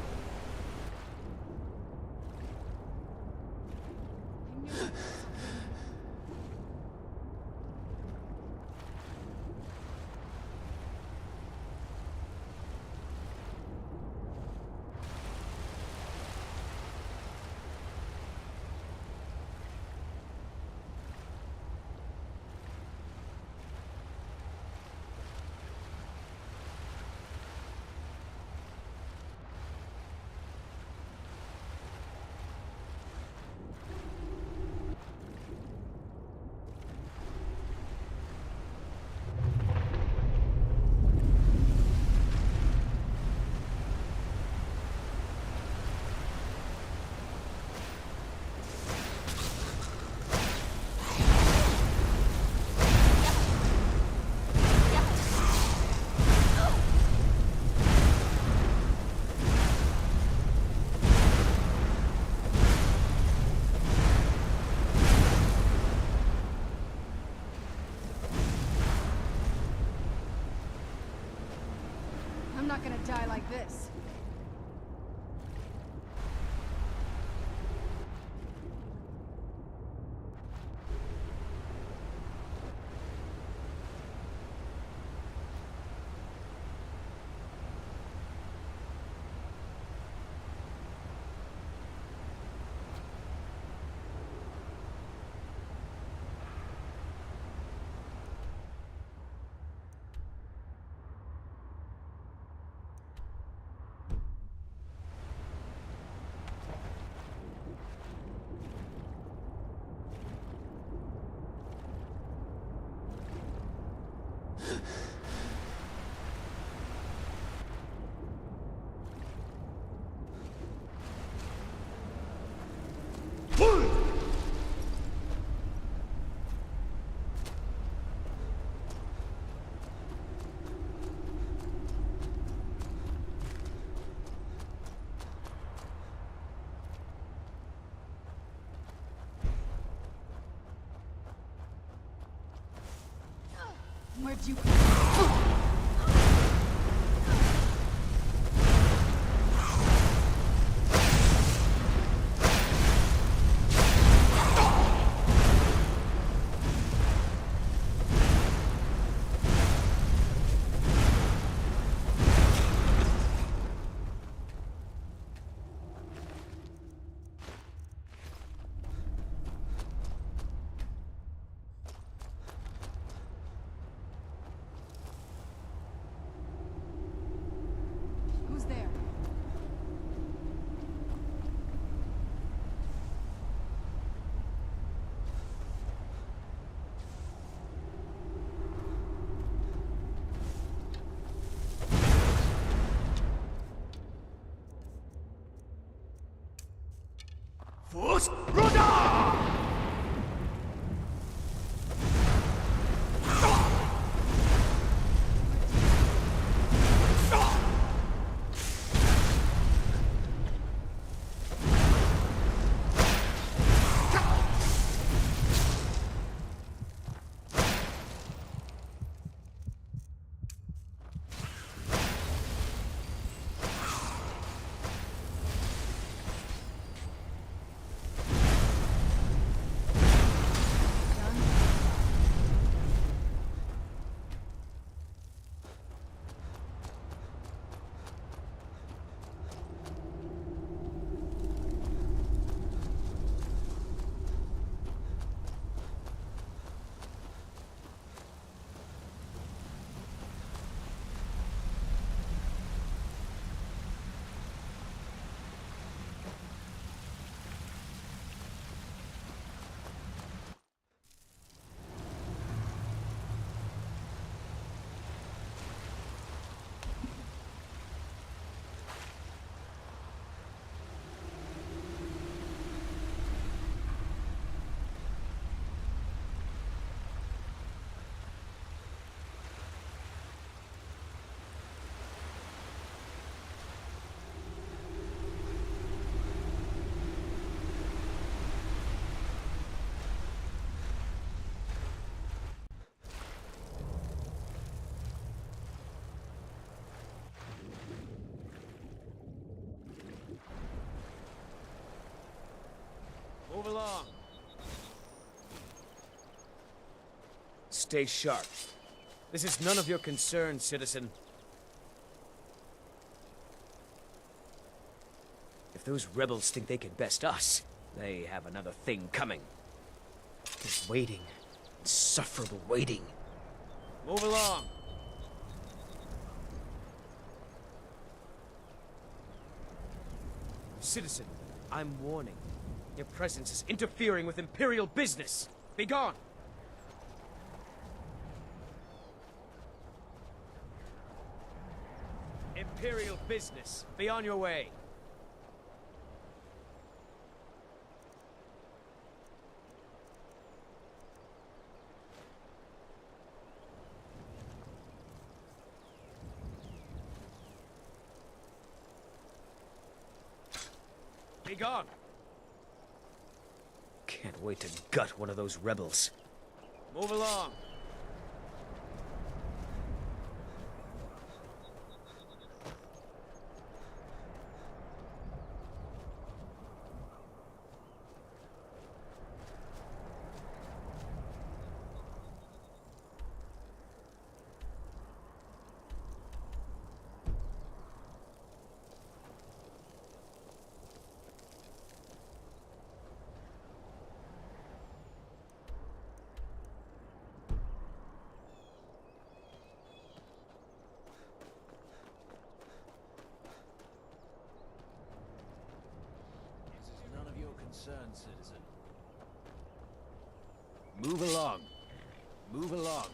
I'm not gonna die like this. Where'd you Who's there? Force Roda! Move along. Stay sharp. This is none of your concern, citizen. If those rebels think they can best us, they have another thing coming. There's waiting. Insufferable waiting. Move along. Citizen, I'm warning. Your presence is interfering with Imperial business. Be gone! Imperial business. Be on your way. Be gone! Can't wait to gut one of those rebels. Move along. Concern, citizen. Move along. Move along.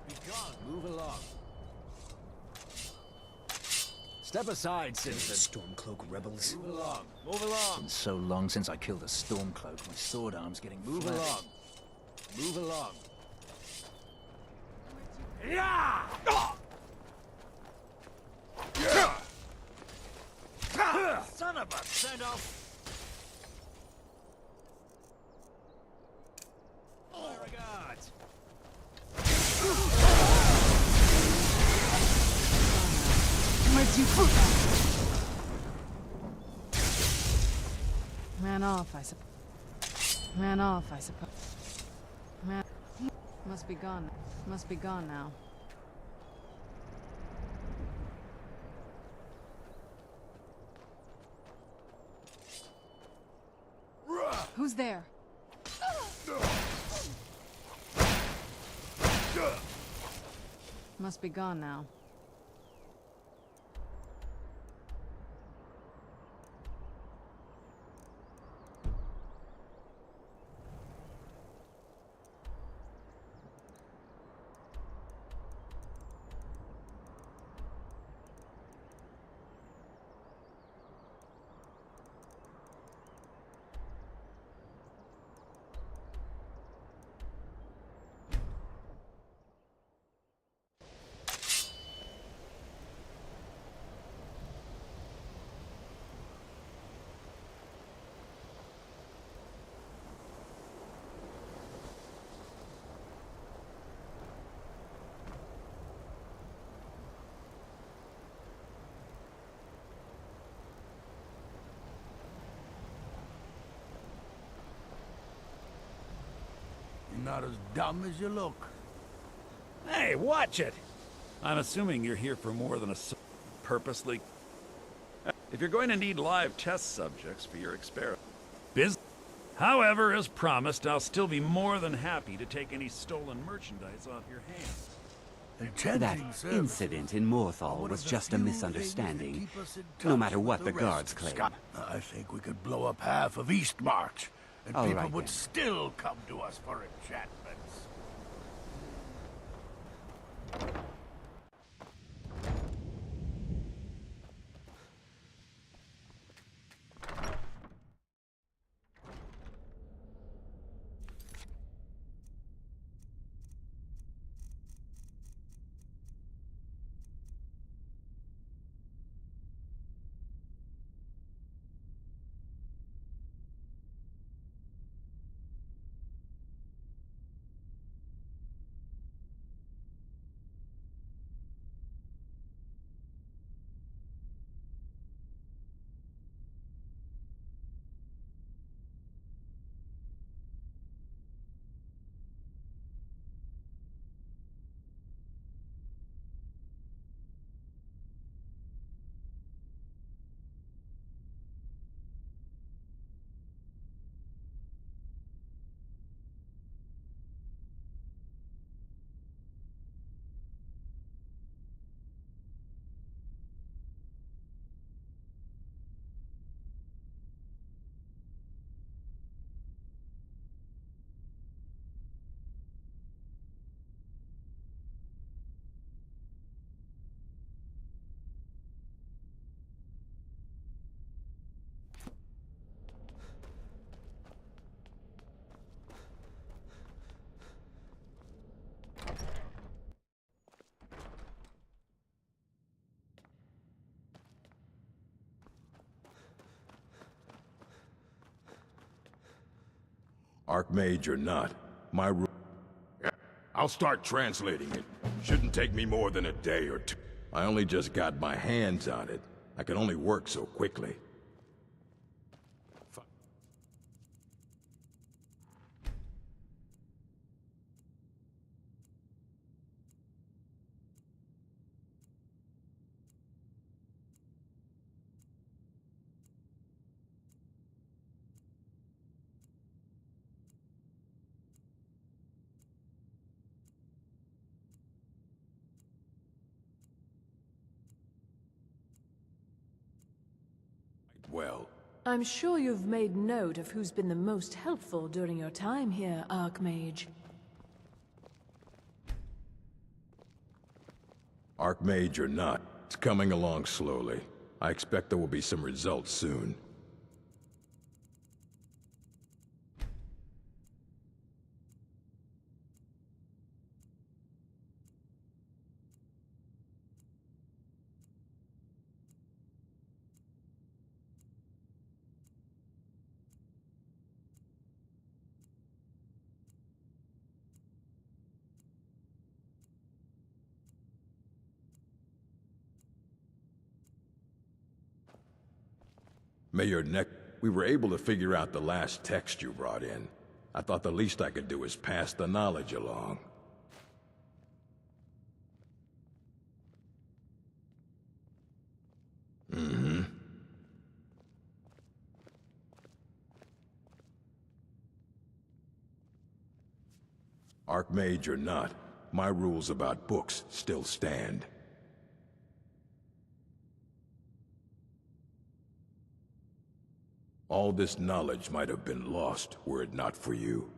Be gone. Move along. Step aside, citizen. Stormcloak rebels. Move along. Move along. Been so long since I killed a Stormcloak. My sword arm's getting Move along. Move along. Yeah! Son of a send-off! My regards! as you put. Ran off, I suppose. Ran off, I suppose. Man, must be gone. Must be gone now. Who's there? Must be gone now. You're not as dumb as you look. Hey, watch it! I'm assuming you're here for more than a purposely... If you're going to need live test subjects for your experiment... However, as promised, I'll still be more than happy to take any stolen merchandise off your hands. That incident in Morthal was just a misunderstanding, no matter what the guards claim. I think we could blow up half of Eastmarch, and All people right, would then. still come to us for enchantments. Archmage or not, my ru- I'll start translating it. Shouldn't take me more than a day or two. I only just got my hands on it. I can only work so quickly. Well, I'm sure you've made note of who's been the most helpful during your time here, Archmage. Archmage or not, it's coming along slowly. I expect there will be some results soon. Mayor Neck, we were able to figure out the last text you brought in. I thought the least I could do is pass the knowledge along. Mm-hmm. Archmage or not, my rules about books still stand. All this knowledge might have been lost were it not for you.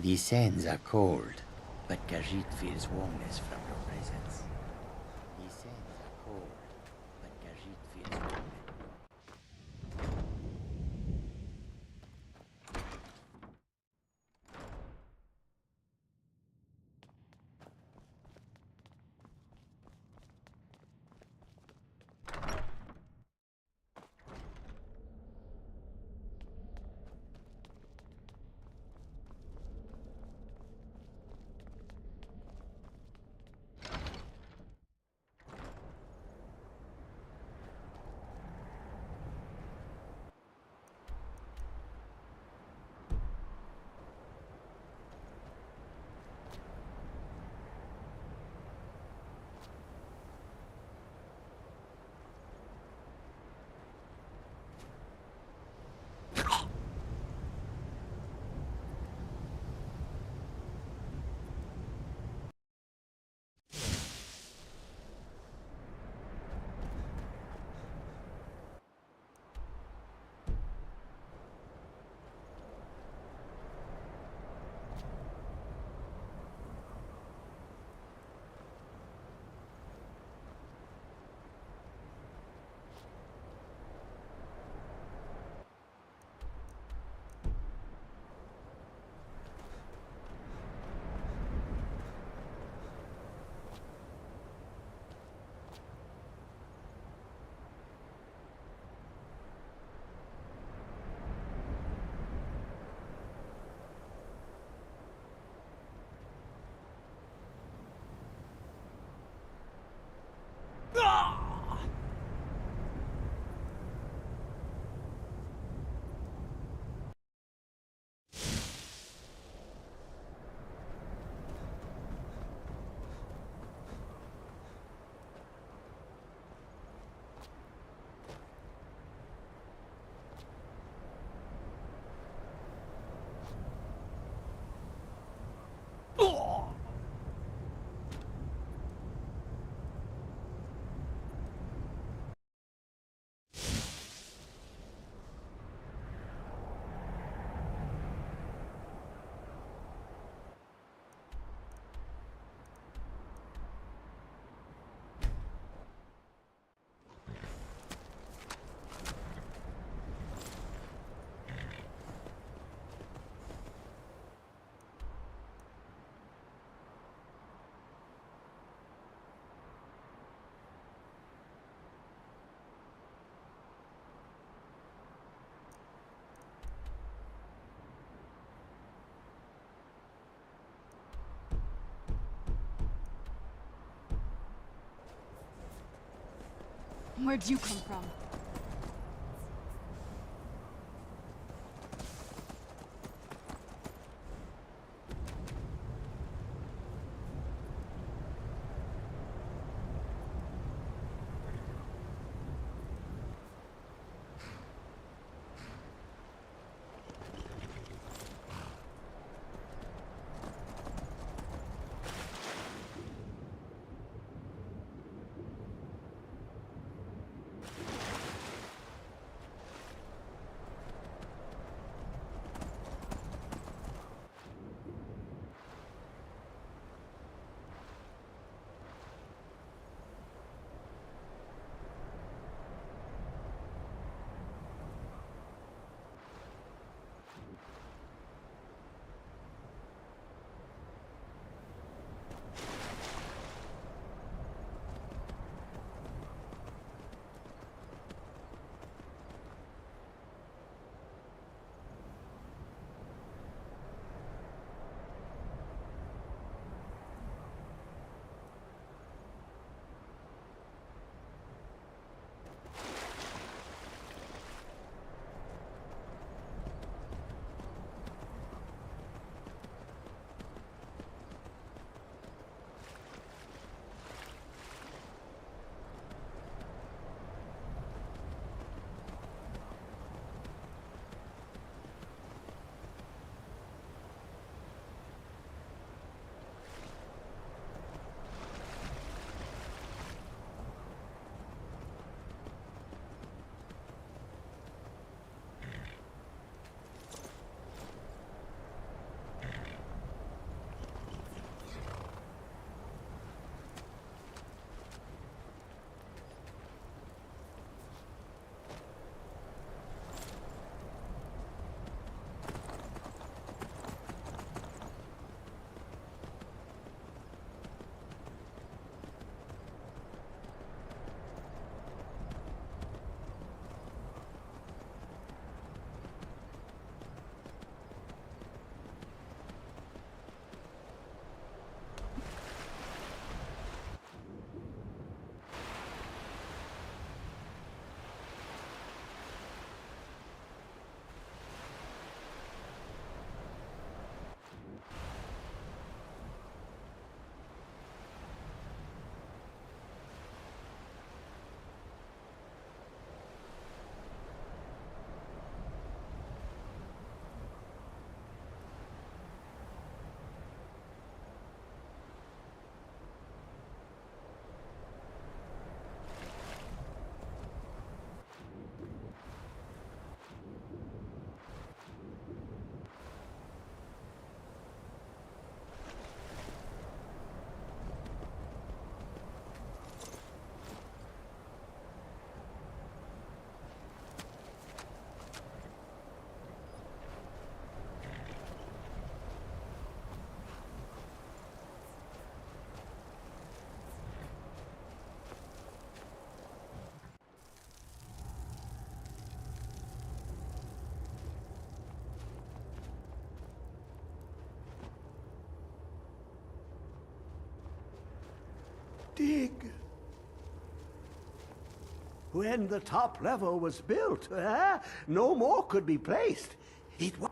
These sands are cold, but Khajiit feels warmness from your presence. These sands are cold, but Khajiit feels warmness. Where'd you come from? Dig. When the top level was built, no more could be placed. It was...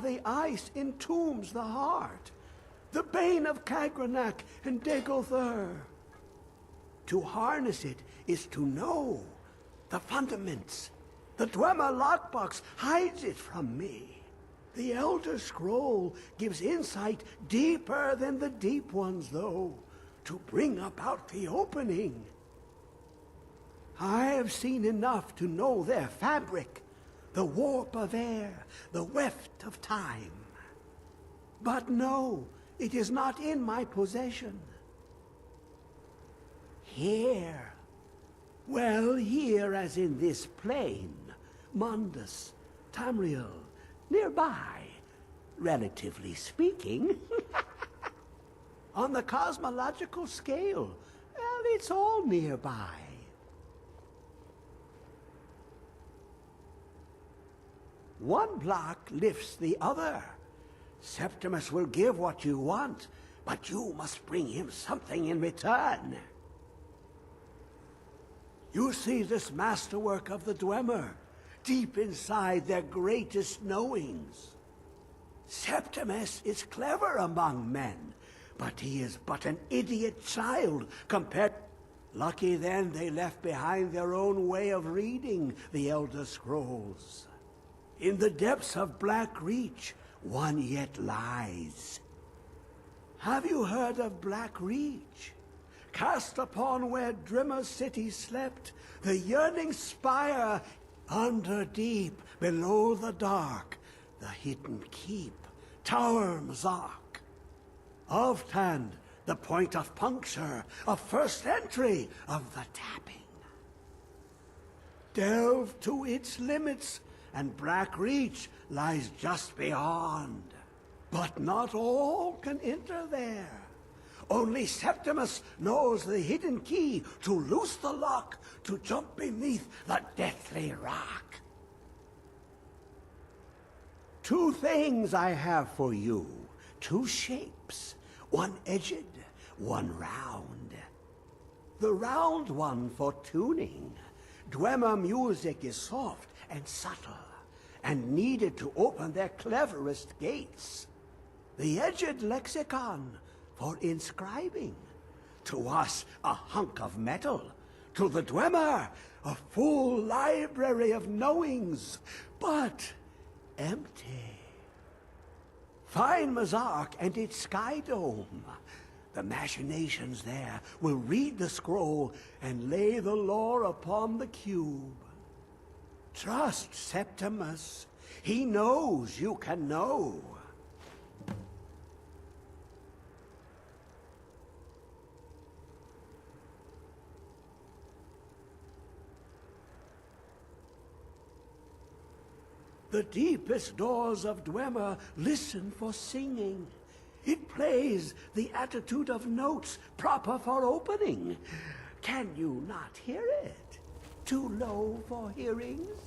the ice entombs the heart. The bane of Kagranak and Degolthur. To harness it is to know the fundaments. The Dwemer lockbox hides it from me. The Elder Scroll gives insight deeper than the deep ones, though, to bring about the opening. I have seen enough to know their fabric, the warp of air, the weft of time. But no, it is not in my possession. Here. Well, here as in this plain, Mundus, Tamriel, nearby, relatively speaking. On the cosmological scale, well, it's all nearby. One block lifts the other. Septimus will give what you want, but you must bring him something in return. You see this masterwork of the Dwemer, deep inside their greatest knowings. Septimus is clever among men, but he is but an idiot child compared... Lucky then they left behind their own way of reading the Elder Scrolls. In the depths of Black Reach, one yet lies. Have you heard of Black Reach? Cast upon where Drimmer's city slept, the yearning spire, under deep, below the dark, the hidden keep, Tower Mzark. Oftand, the point of puncture, of first entry, of the tapping. Delve to its limits, and Black Reach lies just beyond. But not all can enter there. Only Septimus knows the hidden key to loose the lock, to jump beneath the deathly rock. Two things I have for you. Two shapes. One edged, one round. The round one for tuning. Dwemer music is soft and subtle, and needed to open their cleverest gates. The edged lexicon for inscribing. To us, a hunk of metal. To the Dwemer, a full library of knowings, but empty. Find Mzark and its sky dome. The machinations there will read the scroll and lay the lore upon the cube. Trust Septimus. He knows you can know. The deepest doors of Dwemer listen for singing. It plays the attitude of notes proper for opening. Can you not hear it? Too low for hearings?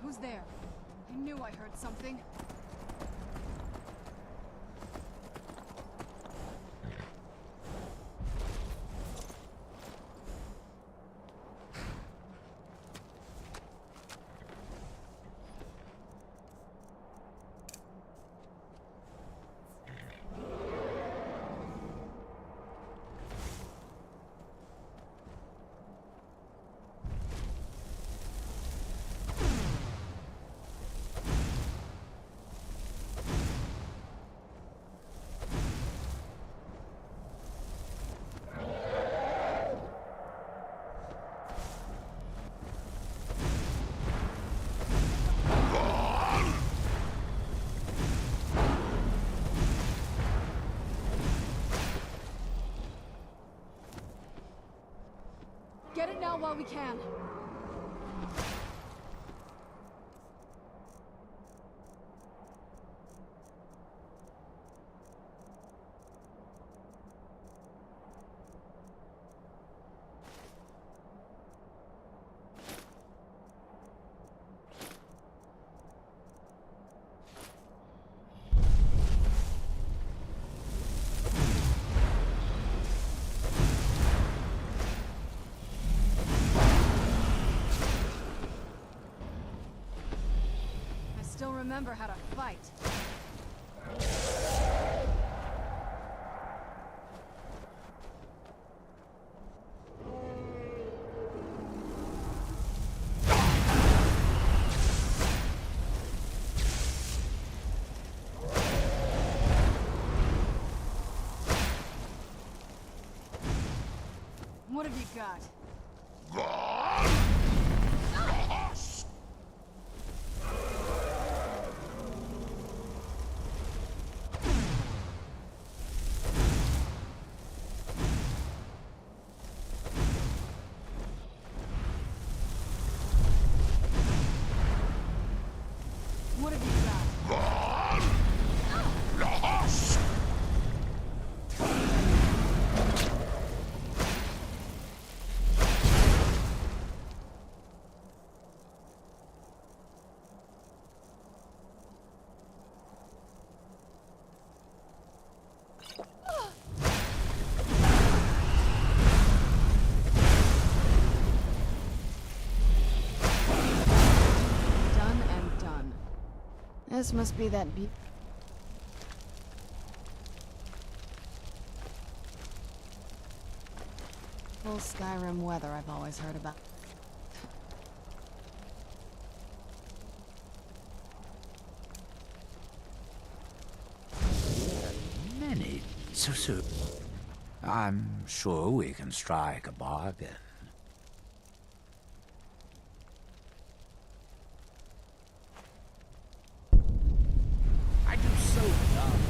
Who's there? I knew I heard something. Get it now while we can. Still remember how to fight. What have you got? What have you got? Done and done. This must be that full Skyrim weather I've always heard about. Many too soon. I'm sure we can strike a bargain. I do so love.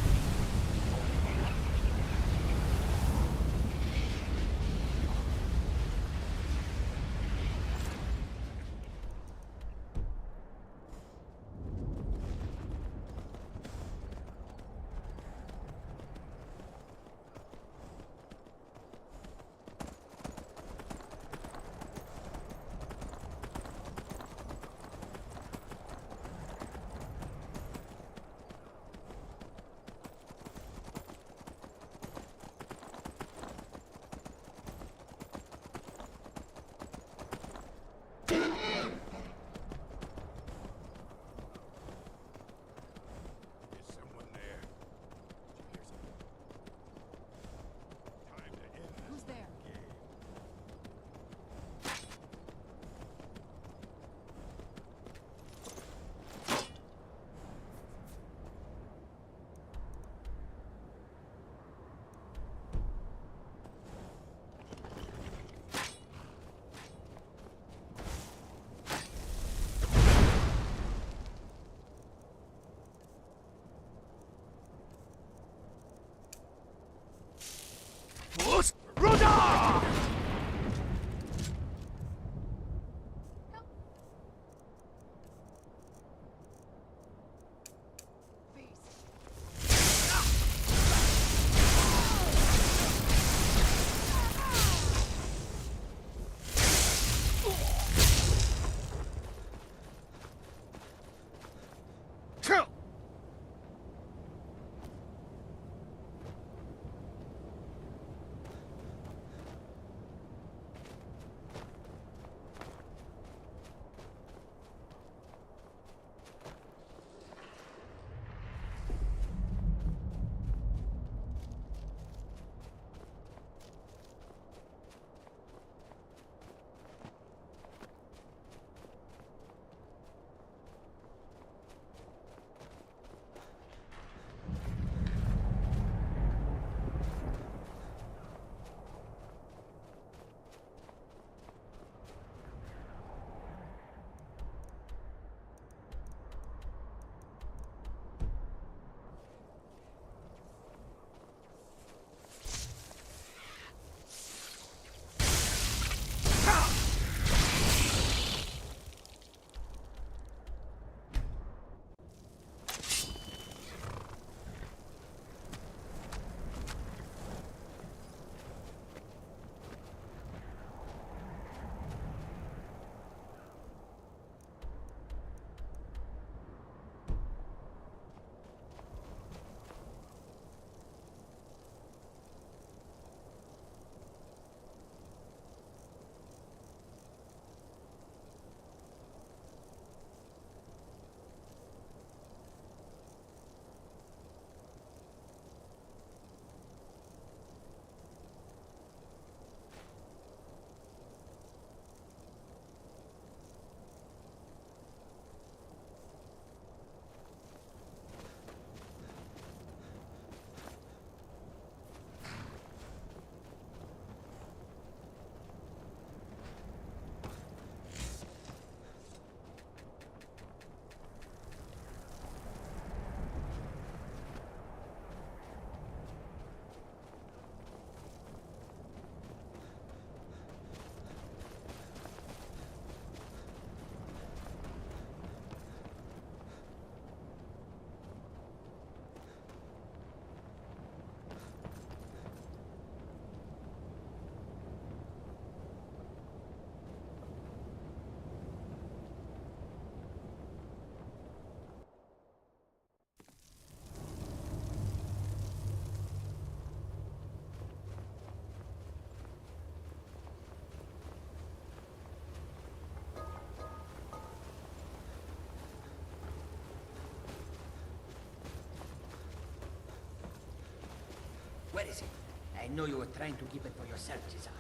Where is it? I know you were trying to keep it for yourself, Cesar.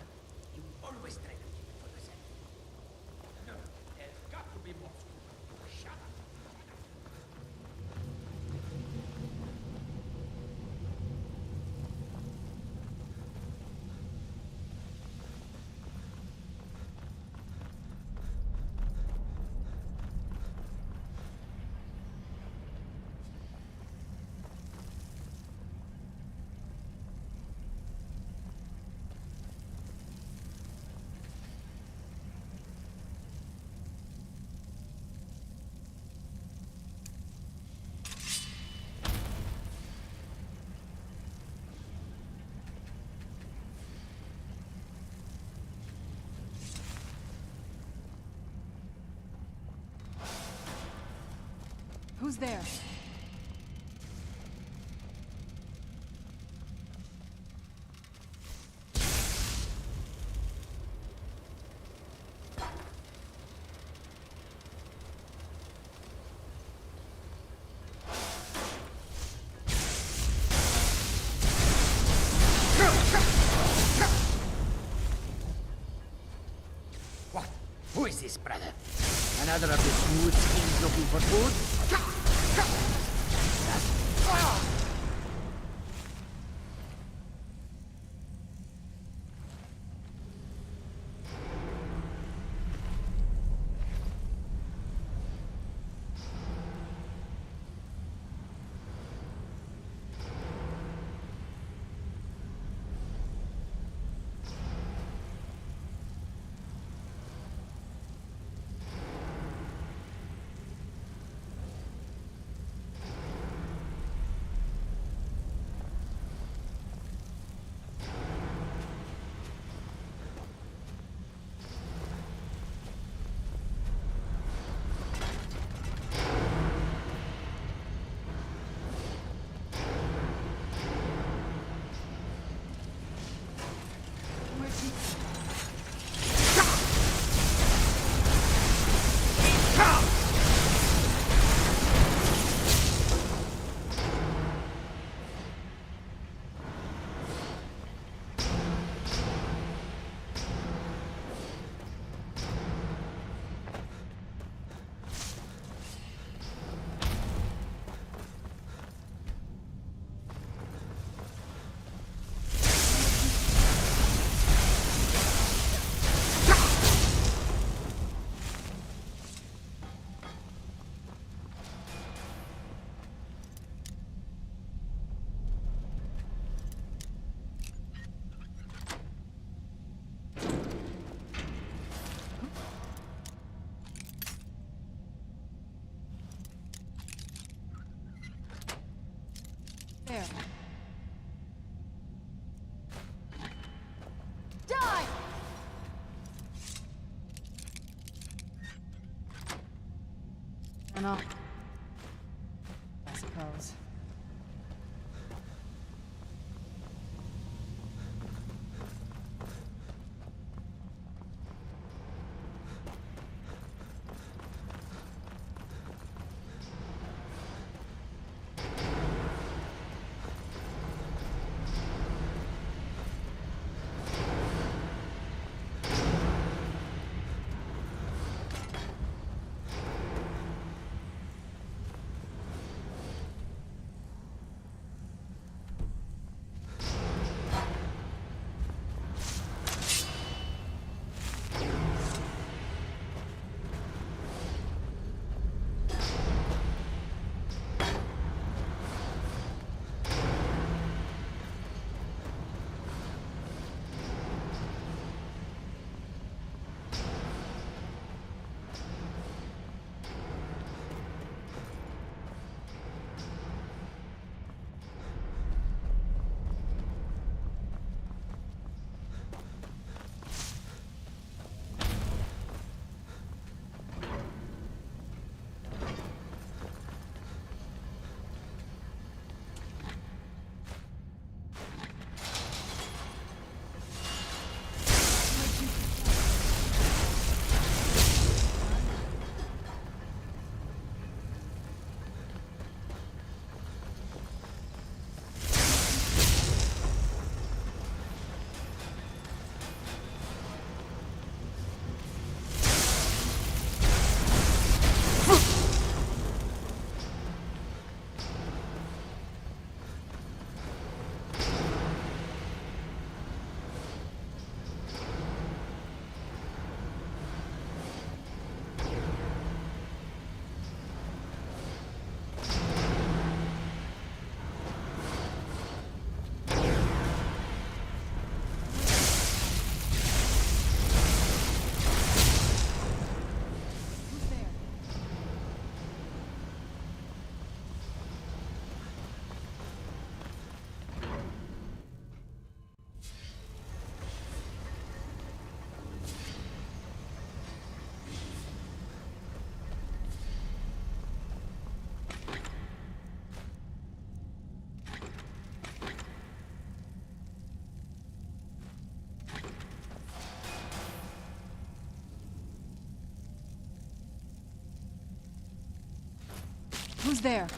You always try to keep it for yourself. No, there's got to be more. Shut up. Who's there? What? Who is this, brother? Another of the smooth skins looking for food? There. Die! And off. I suppose. there?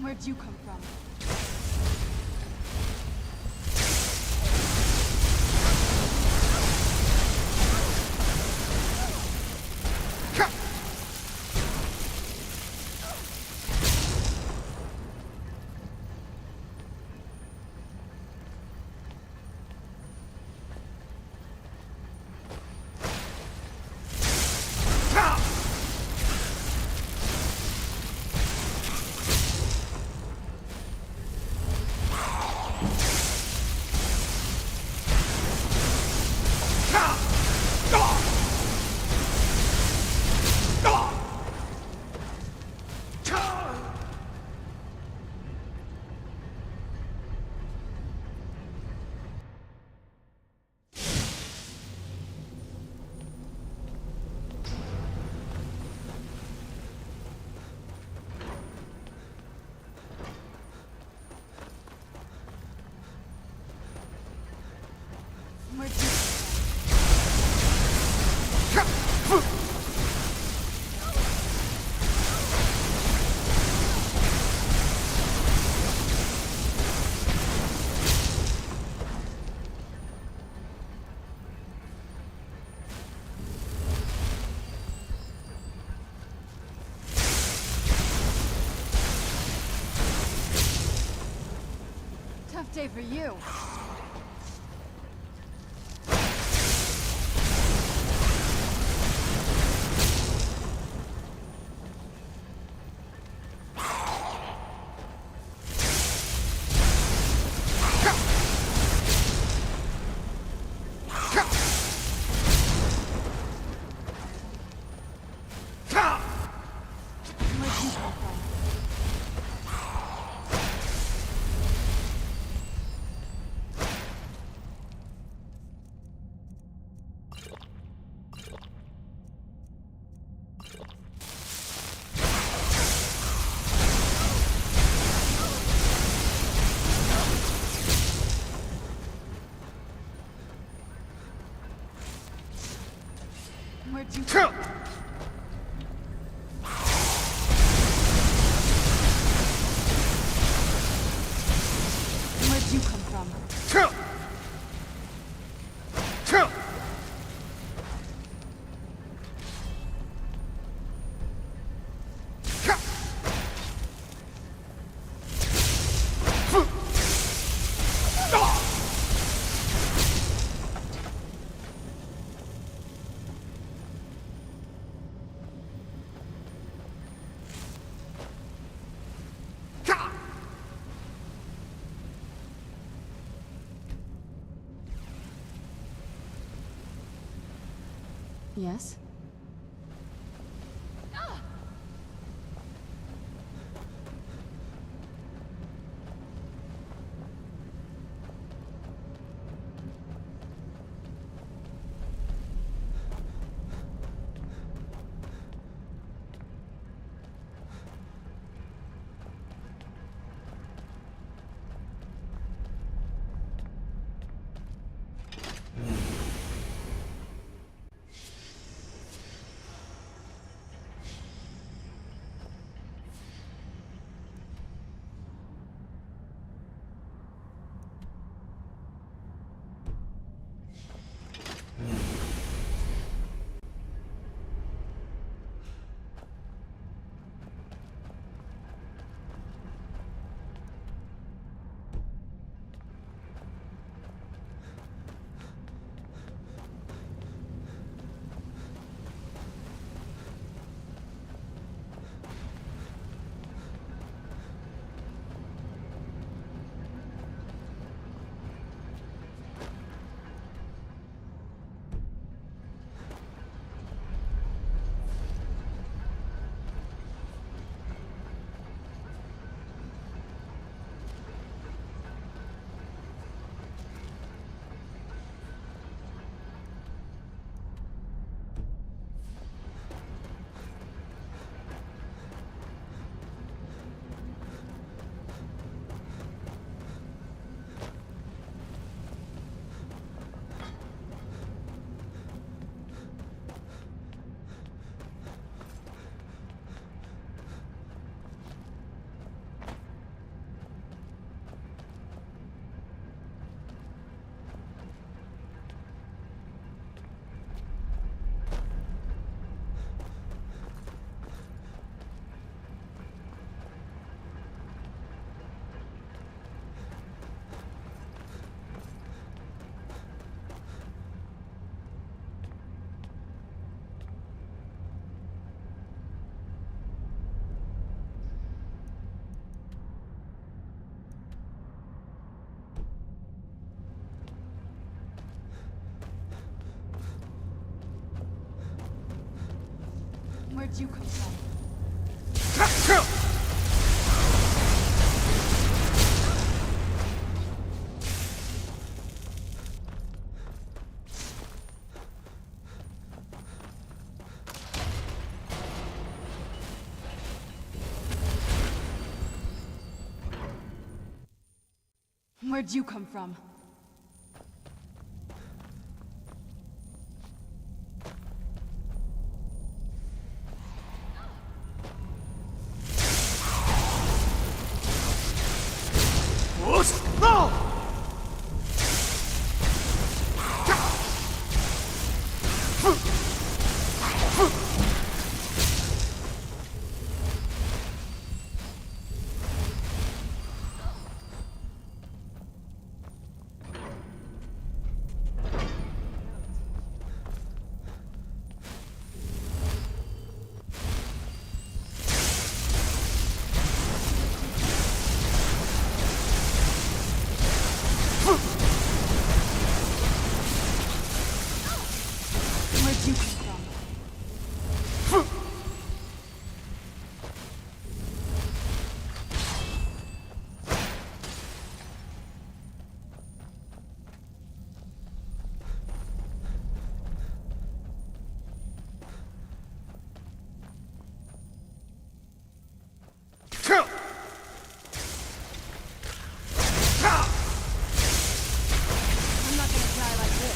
Where'd you come from? Where'd you Tough day for you. Where'd you come from? Where'd you come from? Where'd you come from? Yes? Where'd you come from? Where'd you come from? No! Where'd you come from? I'm not gonna die like this.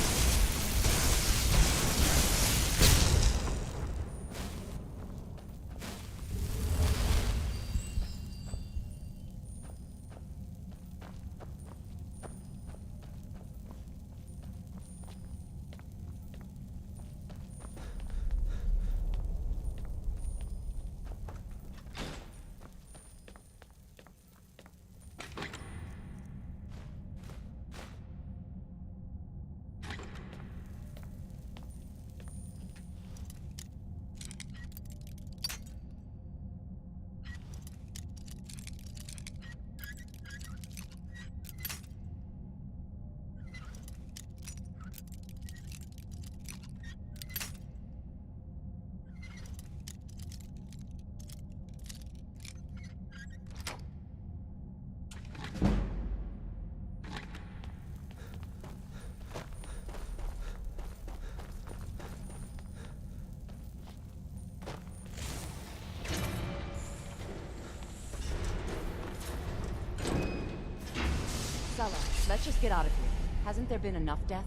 Sella, let's just get out of here. Hasn't there been enough death?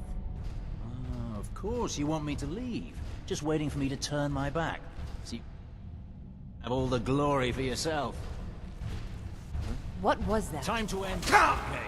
Oh, of course you want me to leave. Just waiting for me to turn my back. So you have all the glory for yourself. What was that? Time to end. Ah!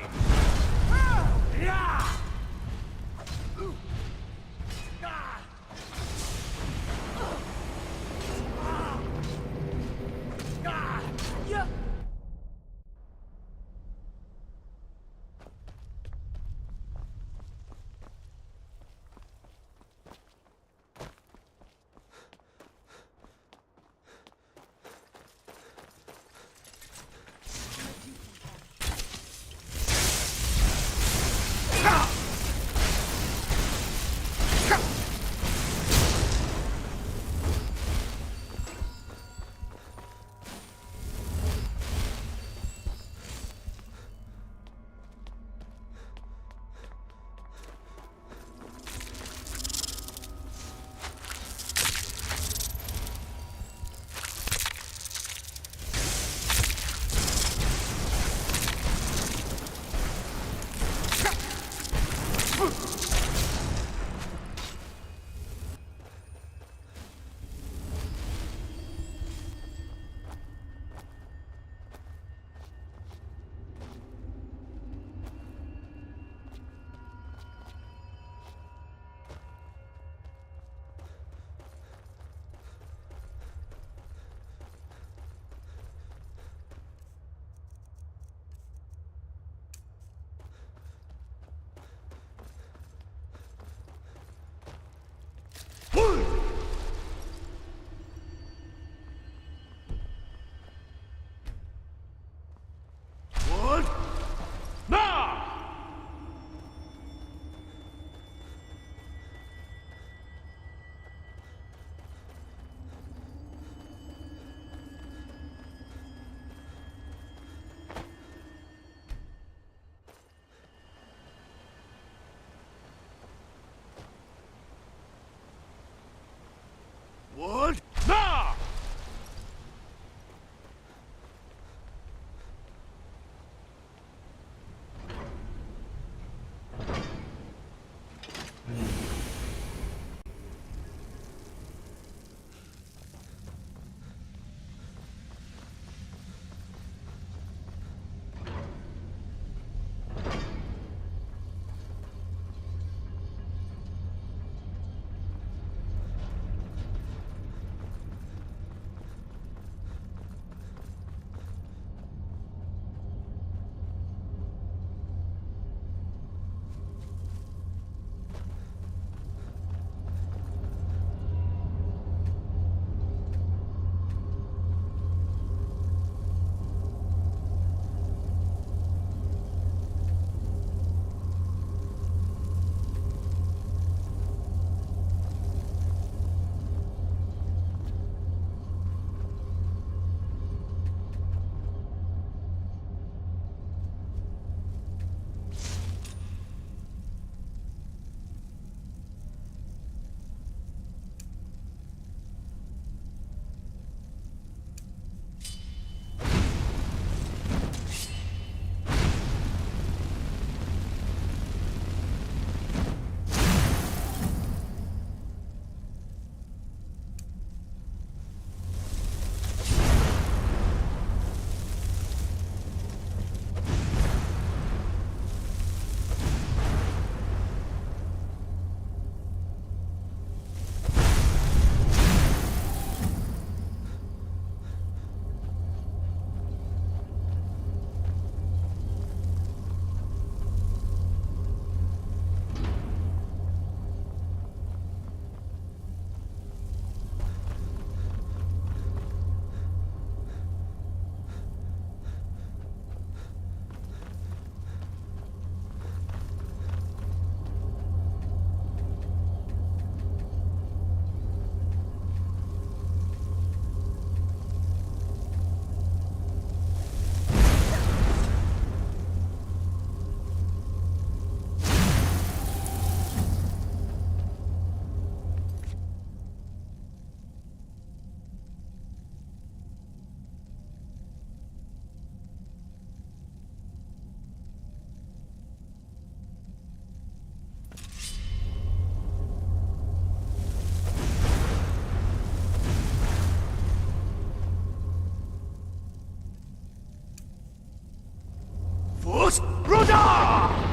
Force Roda!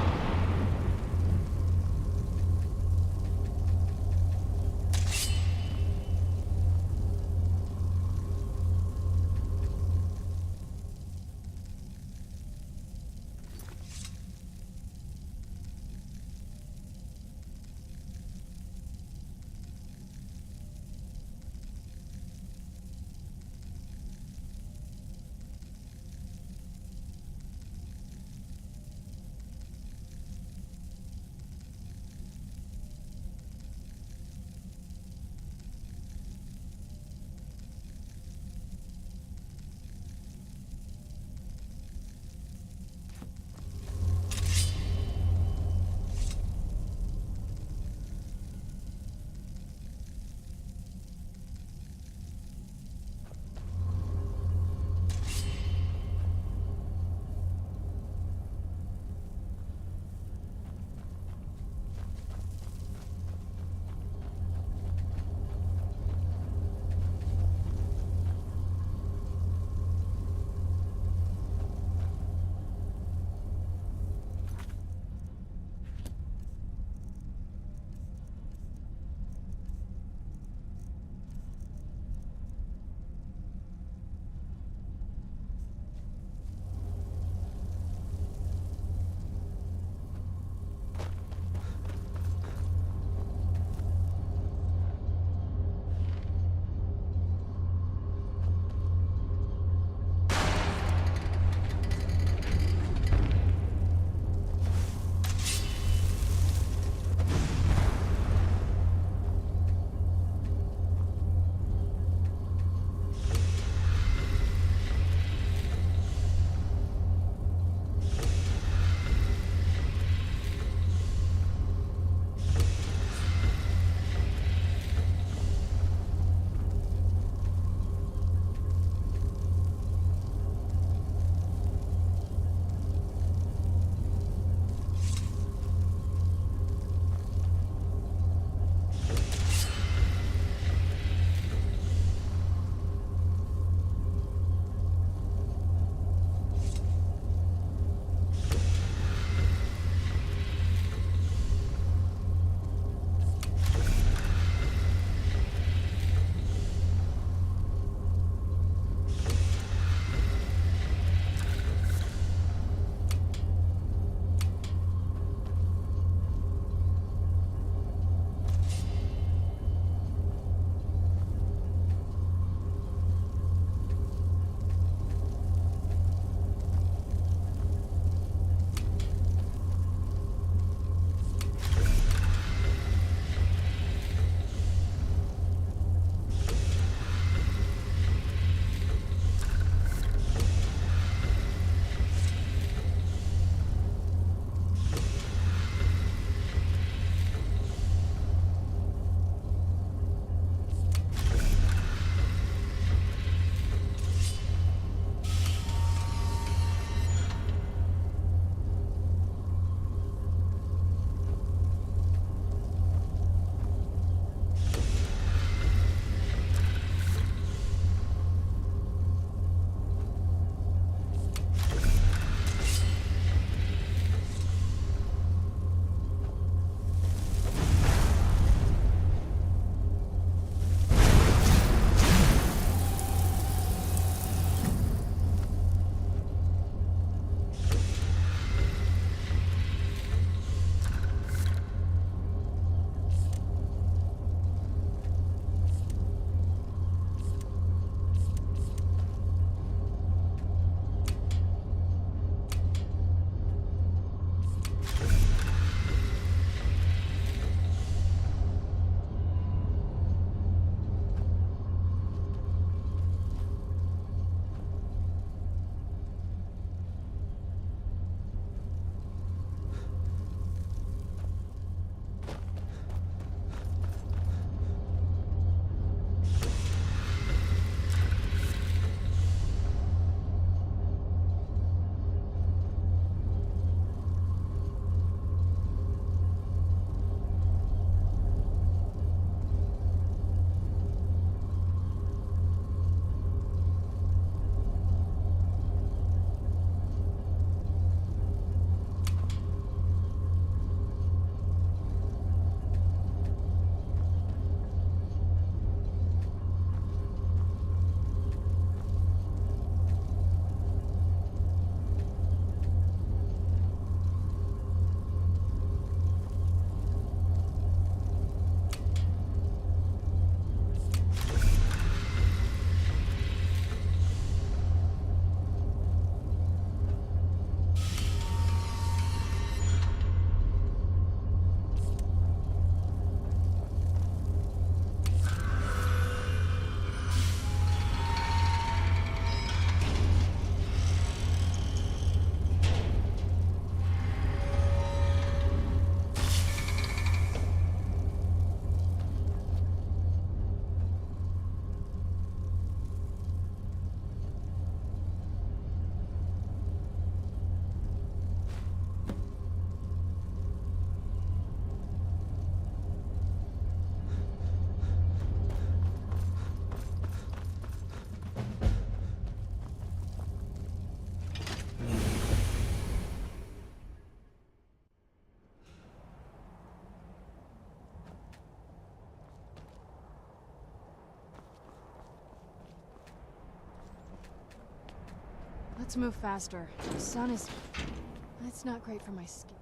Let's move faster. The sun is... That's not great for my skin.